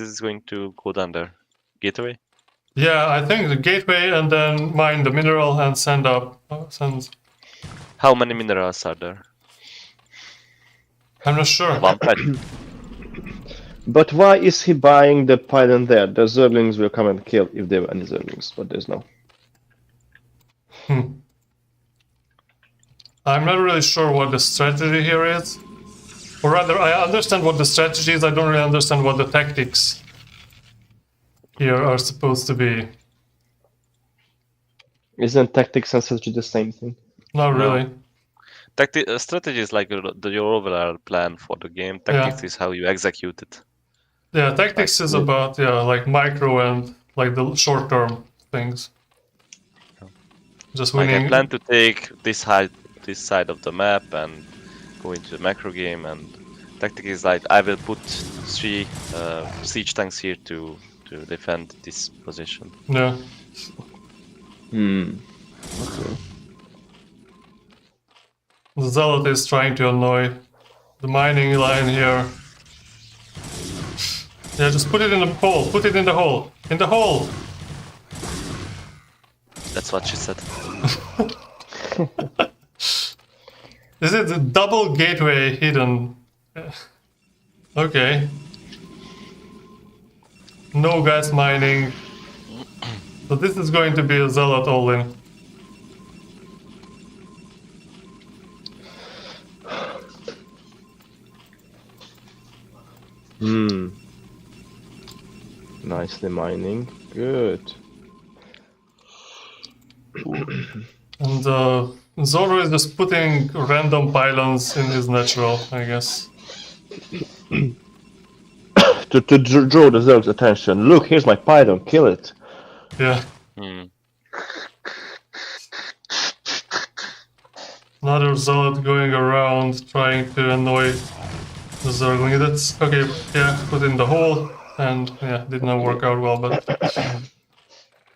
is going to go down there? Gateway? Yeah, I think the gateway and then mine the mineral and send up. How many minerals are there? I'm not sure. One patch. But why is he buying the pylon there? The Zerglings will come and kill if there were any Zerglings, but there's no. I'm not really sure what the strategy here is. Or rather, I understand what the strategy is, I don't really understand what the tactics here are supposed to be. Isn't tactics and strategy the same thing? Not really. Strategy is like your overall plan for the game. Tactics is how you execute it. Yeah, tactics is about like micro and like the short-term things. Just winning. Like I plan to take this side of the map and go into the macro game, and tactic is like I will put 3 siege tanks here to defend this position. Yeah. Okay. The Zealot is trying to annoy the mining line here. Yeah, just put it in the hole. Put it in the hole. In the hole! That's what she said. Is it a double gateway hidden? Okay. No gas mining. So this is going to be a Zealot all-in. Nicely mining. Good. And Zorro is just putting random pylons in his natural, I guess. to draw the Zerg's attention. Look, here's my pylon. Kill it. Yeah. Another Zealot going around trying to annoy the Zergling. That's okay. Yeah, put in the hole, and yeah, did not work out well, but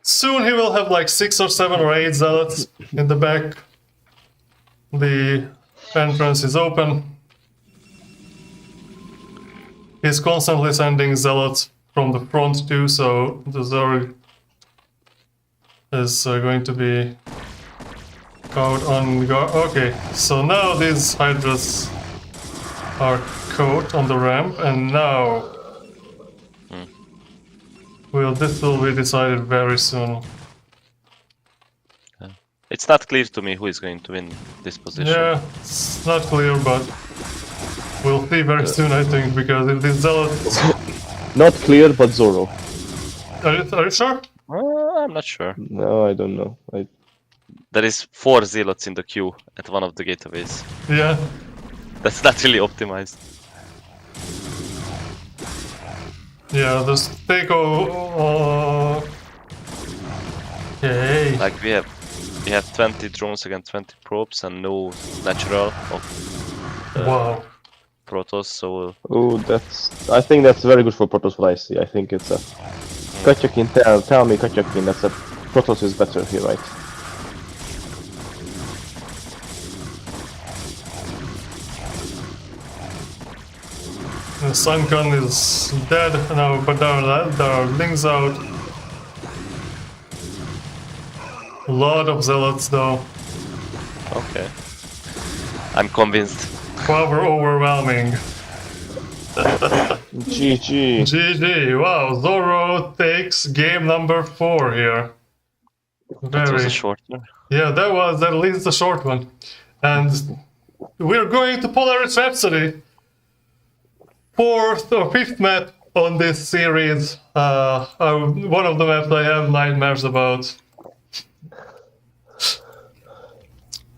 soon he will have like 6 or 7 or 8 Zealots in the back. The entrance is open. He's constantly sending Zealots from the front too, so the Zerg is going to be out on guard. Okay, so now these Hydras are caught on the ramp, and now this will be decided very soon. It's not clear to me who is going to win this position. Yeah, it's not clear, but we'll see very soon, I think, because if this Zealot... Not clear, but Zorro. Are you sure? I'm not sure. No, I don't know. There is 4 Zealots in the queue at one of the gateways. Yeah. That's not really optimized. Yeah, there's okay. Like we have 20 drones against 20 probes and no natural of Wow. Protoss, so Oh, I think that's very good for Protoss. What I see, I think it's a Katyakin. Tell me, Katyakin, that's a Protoss is better here, right? The Sunken is dead now, but there are lings out. A lot of zealots though. okay. I'm convinced. Power overwhelming. GG. GG. Wow, Zorro takes game number 4 here. That was Very. a short one. Yeah, that was at least a short one. And we're going to Polaris Rhapsody. 4th or 5th map on this series. One of the maps I have nightmares about.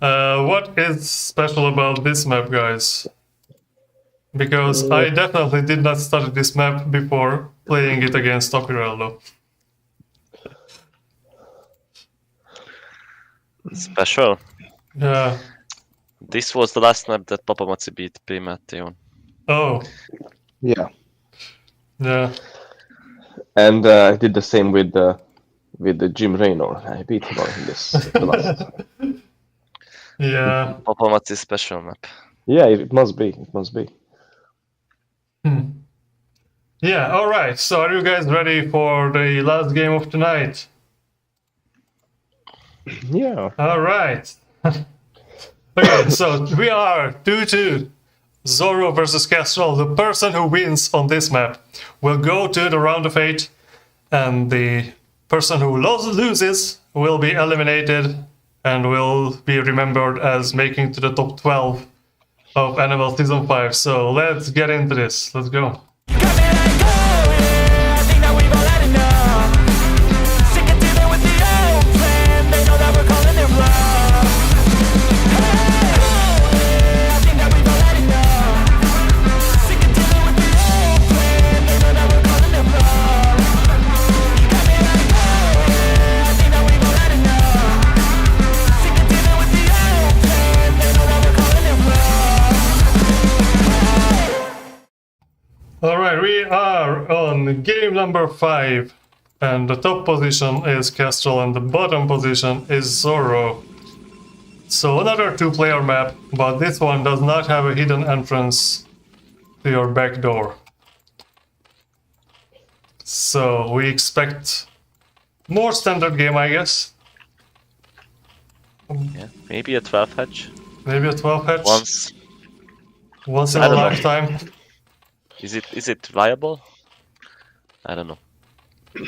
What is special about this map, guys? Because I definitely did not study this map before playing it against Opirello. Special. Yeah. This was the last map that Papa Matsi beat Primate on. Oh, Yeah. yeah. And I did the same with the Jim Raynor. I beat him on this. The last. Yeah. Papa Matsi special map. Yeah, it must be. It must be. Yeah, alright. So are you guys ready for the last game of the night? Yeah. Alright. Okay, so we are 2-2. Zorro versus Khestral. The person who wins on this map will go to the round of 8, and the person who loses will be eliminated and will be remembered as making to the top 12 of Animal Season 5. So let's get into this. Let's go. Alright, we are on game number 5, and the top position is Khestral and the bottom position is Zorro. So another 2-player map, but this one does not have a hidden entrance to your back door. So we expect more standard game, I guess. Yeah, maybe a 12 hatch. Maybe a 12 hatch. Once in I a don't know. lifetime. Is it viable? I don't know.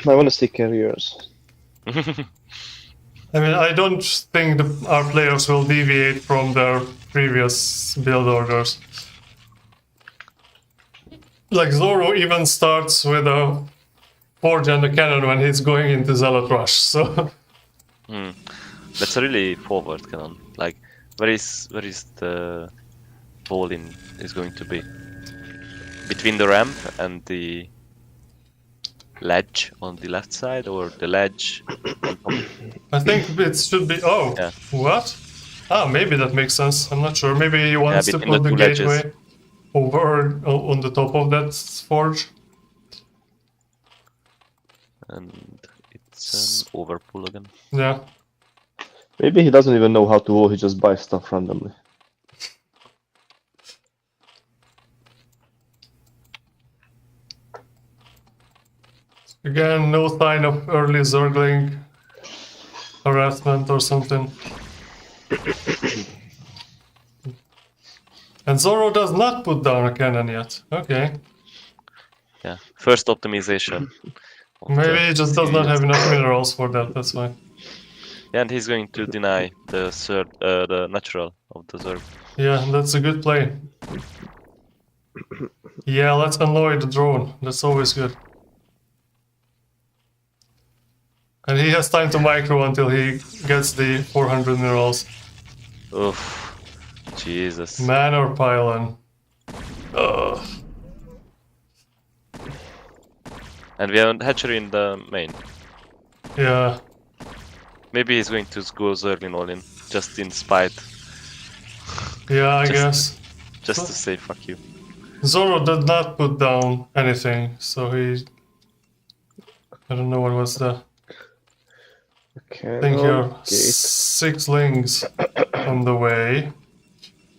I want to see carriers. I mean, I don't think our players will deviate from their previous build orders. Like Zorro even starts with a forge and a cannon when he's going into Zealot Rush, so... That's a really forward cannon. Like, where is the bowling is going to be? Between the ramp and the ledge on the left side, or the ledge on top? I think it should be... Oh, Yeah. what? Ah, maybe that makes sense. I'm not sure. Maybe he wants to between put the the two ledges. gateway over on the top of that forge. And it's an overpull again. Yeah. Maybe he doesn't even know how to roll. He just buys stuff randomly. Again, no sign of early Zergling harassment or something. And Zorro does not put down a cannon yet. Okay. Yeah, first optimization. of Maybe the he just does not series. have enough minerals for that, that's why. Yeah, and he's going to deny the natural of the Zerg. Yeah, that's a good play. Yeah, let's annoy the drone. That's always good. And he has time to micro until he gets the 400 minerals. Oof. Jesus. Man or pylon? Ugh. And we have a hatchery in the main. Yeah. Maybe he's going to go Zerglin all in, just in spite, Yeah, I Just- guess. just to say fuck you. Zorro did not put down anything, so he... I don't know what was the... I think here, Cannon, gate. 6 lings on the way.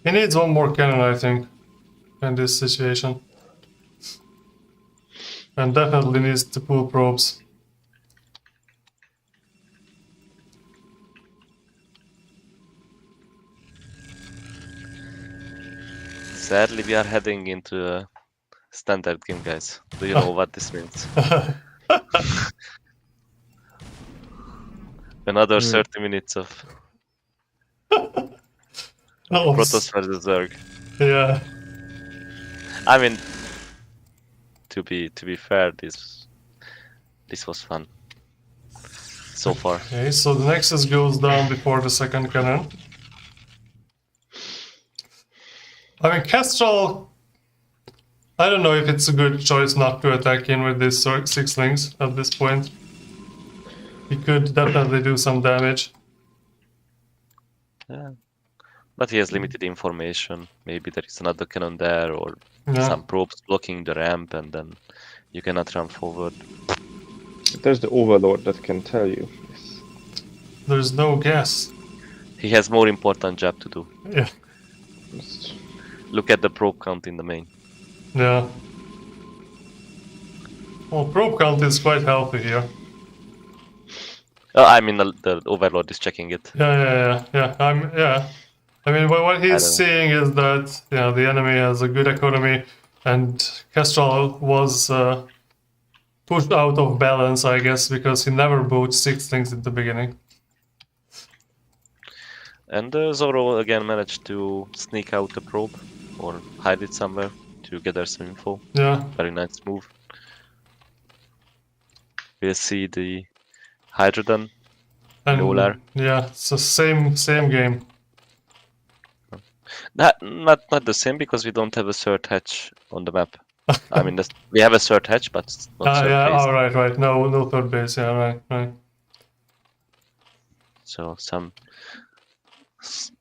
He needs one more cannon, I think, in this situation. And definitely needs to pull probes. Sadly, we are heading into a standard game, guys. Do you know what this means? Another 30 minutes of Oh, Protoss versus Zerg. yeah. I mean, to be fair, this was fun so far. Okay, so the Nexus goes down before the second cannon. I mean, Khestral... I don't know if it's a good choice not to attack in with these 6 lings at this point. He could definitely do some damage. Yeah. But he has limited information. Maybe there is another cannon there, or Yeah. some probes blocking the ramp, and then you cannot run forward. There's the Overlord that can tell you. Yes. There's no gas. He has more important job to do. Yeah. Just- Look at the probe count in the main. Yeah. Well, probe count is quite healthy here. Oh, I mean, the Overlord is checking it. Yeah. I mean, what he's don't know. seeing is that the enemy has a good economy, and Khestral was pushed out of balance, I guess, because he never bought 6 things at the beginning. And Zorro again managed to sneak out the probe, or hide it somewhere to gather some info. Yeah. Very nice move. We'll see the Hydrodon. And Nolar. yeah, it's the same game. Not the same, because we don't have a third hatch on the map. I mean, we have a third hatch, but it's not third Yeah, base. oh, right. No third base. Yeah, right. So some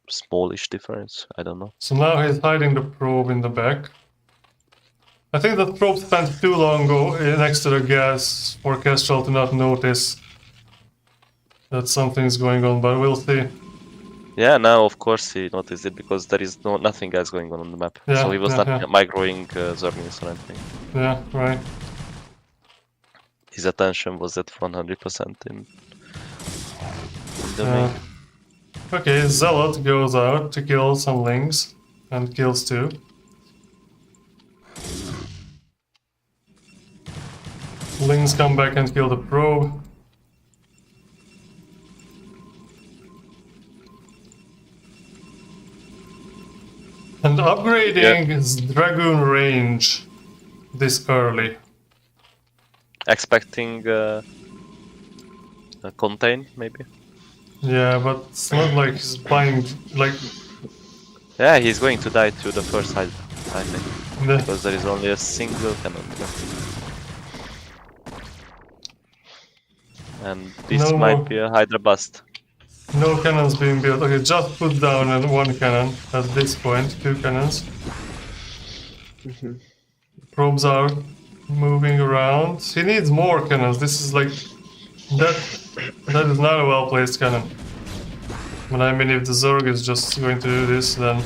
smallish difference. I don't know. So now he's hiding the probe in the back. I think that probe spent too long next to the gas for Khestral to not notice that something's going on, but we'll see. Yeah, now of course he noticed it, because there is nothing else going on the map. Yeah, So he was yeah, not yeah. microing Zerglings or anything. Yeah, right. His attention was at 100% in the Yeah. main. Okay, Zealot goes out to kill some lings and kills 2. Lings come back and kill the probe. And upgrading is Dragoon range this early. Expecting a contain, maybe? Yeah, but it's not like he's buying like Yeah, he's going to die to the first hide, I think. the, Because there is only a single cannon left. And this No might more. be a Hydra bust. no cannons being built. Okay, just put down 1 cannon at this point, 2 cannons. Probes are moving around. He needs more cannons. This is like that is not a well placed cannon. But I mean, if the Zerg is just going to do this, then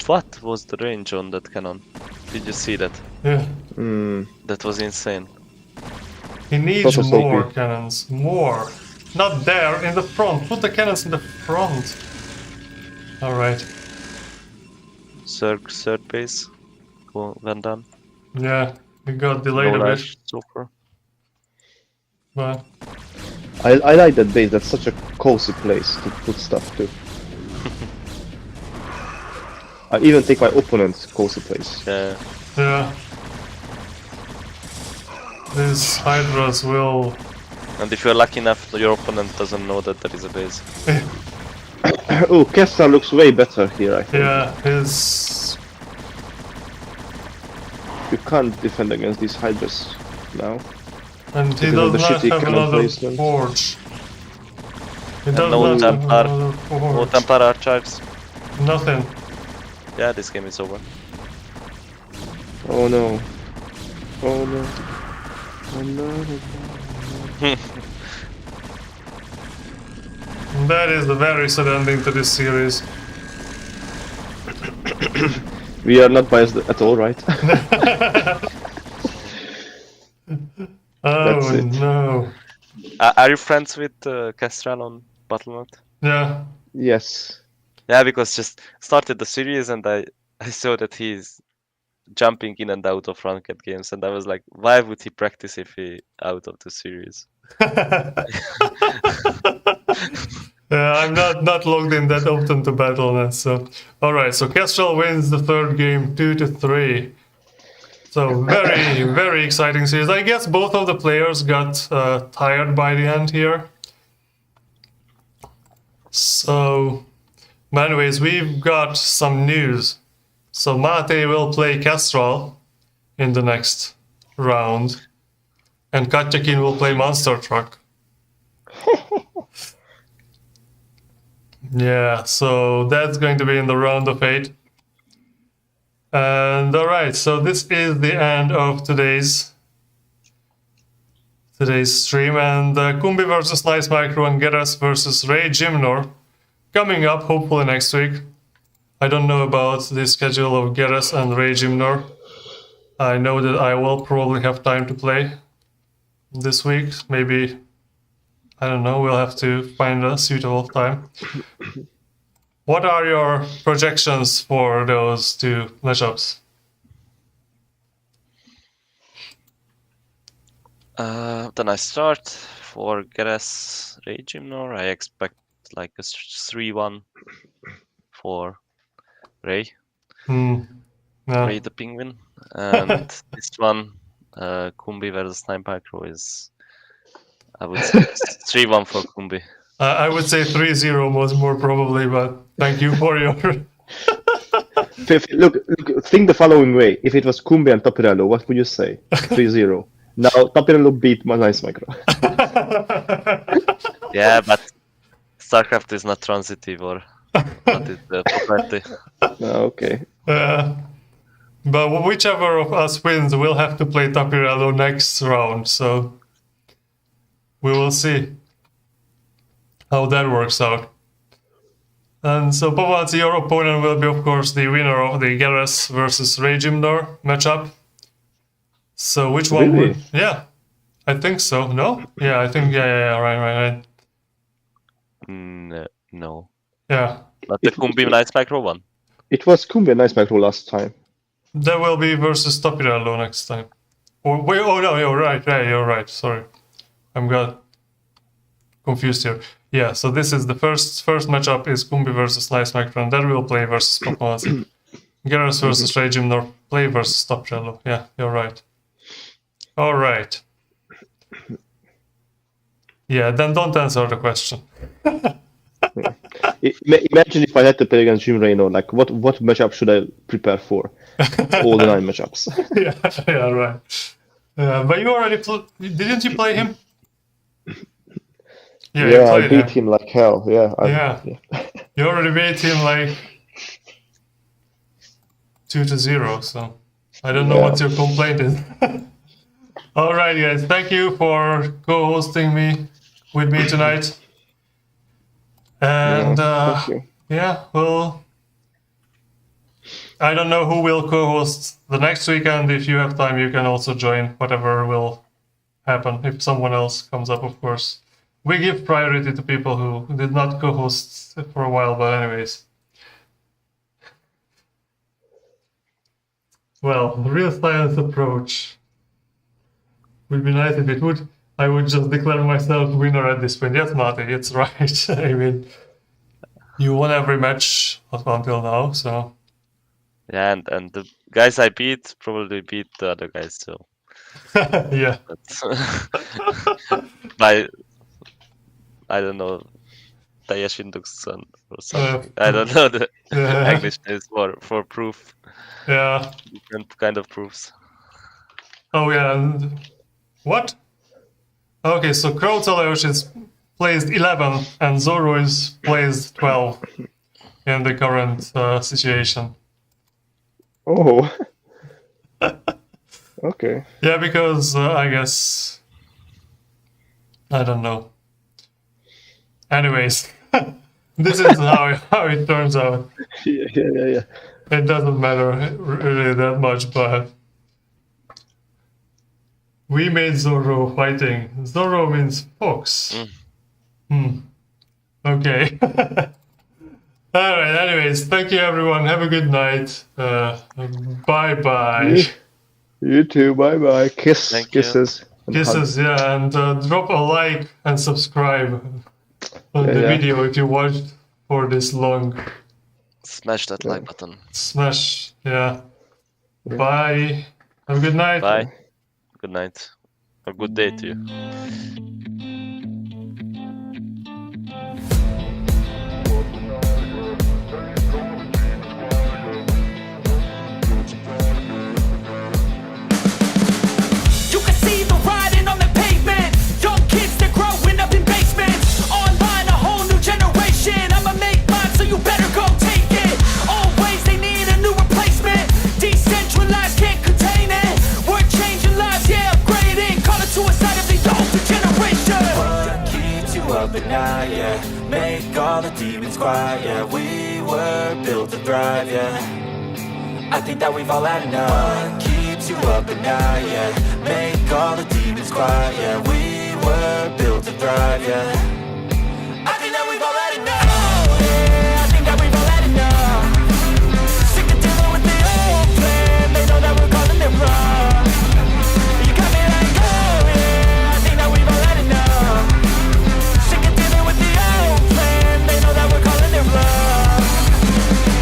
What was the range on that cannon? Did you see that? yeah, That was insane. he needs That was more OP. cannons. More, not there in the front. Put the cannons in the front. All right. Zerg third base went down. Yeah, it got delayed No a lash bit, so far. but I like that base. That's such a cozy place to put stuff to. I even take my opponent's cozy place. Yeah. yeah. These Hydras will. And if you're lucky enough, your opponent doesn't know that there is a base. Oh, Khestral looks way better here, I think. Yeah, his. You can't defend against these Hydras now. And he Because does of the not shitty have cannon another placement. forge. He does no not have Templar. another Oh, forge. Templar archives. Nothing. Yeah, this game is over. Oh no. Oh no. Oh no. That is a very sad ending to this series. We are not biased at all, right? Oh That's it. no. Are you friends with Khestral on Battle.net? Yeah. Yes. Yeah, because just started the series and I saw that he's jumping in and out of ranked games, and I was like, why would he practice if he out of the series? Yeah, I'm not logged in that often to Battle.net, so alright, so Khestral wins the third game 2-3. So very exciting series. I guess both of the players got tired by the end here. So, but anyways, we've got some news. So Mate will play Khestral in the next round, and Katyakin will play MonsterTruck. Yeah, so that's going to be in the round of 8. And alright, so this is the end of today's stream, and Kumbi versus Nice Micro and Geras versus Ray Jimnor coming up hopefully next week. I don't know about the schedule of Geras and Ray Jimnor. I know that I will probably have time to play this week. Maybe, I don't know, we'll have to find a suitable time. What are your projections for those two matchups? Then I start for Geras Ray Jimnor. I expect like a 3-1 for Ray. Yeah. Ray the Penguin. And this one, Kumbi versus Nine Micro is, I would say, 3-1 for Kumbi. I would say 3-0 was more probably, but thank you for your... Look, think the following way. If it was Kumbi and Tapirello, what would you say? 3-0. Now Tapirello beat my Nice Micro. Yeah, but StarCraft is not transitive, or what is the property? Okay. But whichever of us wins, we'll have to play Tapirello next round, so we will see how that works out. And so, Pavati, your opponent will be, of course, the winner of the Geras versus Ray Jimnor matchup. So, which one Really? would... Yeah, I think so. No? Yeah, I think... Yeah, right. No. Yeah. Not the Kumbi Nice Micro one. It was Kumbi and Nice Micro last time. That will be versus Tapirello next time. Oh, wait, oh no, you're right. Sorry. I'm got confused here. Yeah, so this is the first matchup is Kumbi versus Nice Micro, and then we'll play versus Papazi. Geras versus Ray Jimnor, play versus Tapirello. Yeah, you're right. Alright. Yeah, then don't answer the question. Imagine if I had to play against Jim Reno, like what matchup should I prepare for? All the 9 matchups. yeah, right. But you already didn't you play him? Yeah, you I played beat him like hell. Yeah. You already beat him like 2-0, so I don't know what your complaint is. Alright guys, thank you for co-hosting with me tonight. And thank you. well, I don't know who will co-host the next weekend. If you have time, you can also join whatever will happen. If someone else comes up, of course. We give priority to people who did not co-host for a while, but anyways. Well, real science approach. Would be nice if it would. I would just declare myself winner at this point. Yes, Mate, it's right. I mean, you won every match up until now, so... Yeah, and the guys I beat probably beat the other guys, so... yeah. By, I don't know, teljes induktion or something. I don't know the English is for proof. Yeah. Different kind of proofs. Oh, yeah, and... What? Okay, so Krautz is placed 11 and Zorro is placed 12 in the current situation. Oh. Okay. Yeah, because I guess I don't know. Anyways, this is how it turns out. Yeah. It doesn't matter really that much, but we made Zorro fighting. Zorro means fox. Okay. Alright, anyways, thank you everyone. Have a good night. Bye bye. You too. Bye bye. Thank you. Kisses. And Kisses, yeah, and drop a like and subscribe on the Yeah. video if you watched for this long. Smash that like button. Smash, yeah. Bye. Have a good night. Bye. Good night. A good day to you. You can see the writing on the pavement. Young kids, they're growing up in basements. Online, a whole new generation. I'ma make mine, so you better go take it. Always, they need a new replacement. Decentralized, can't contain it. We're changing lives, yeah, upgrading. Call it suicide of the older generation. What keeps you up at night, yeah? Make all the demons quiet, yeah. We were built to thrive, yeah. I think that we've all had enough. What keeps you up at night, yeah? Make all the demons quiet, yeah. We were built to thrive, yeah. I think that we've all had enough. Oh, yeah, I think that we've all had enough. Sick of dealing with the old plan. They know that we're calling it wrong. You got me like, oh, yeah, I think that we've all had enough. Sick of dealing with the old plan. They know that we're calling it wrong.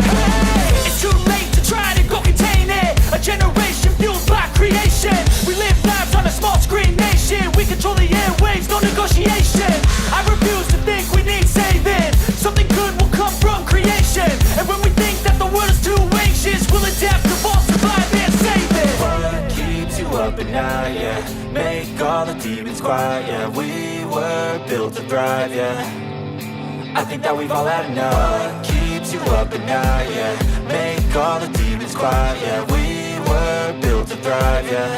Hey, it's too late to try to go contain it. A generation fueled by creation. We live lives on a small screen nation. We control the airwaves, no negotiation. I refuse to think we need saving. Something good will come from creation. And when we think that the world is too anxious, we'll adapt, evolve, survive, and save it. What keeps you up at night, yeah? Make all the demons quiet, yeah. We were built to thrive, yeah. I think that we've all had enough. What keeps you up at night, yeah? Make all the demons quiet, yeah. We were built to thrive, yeah.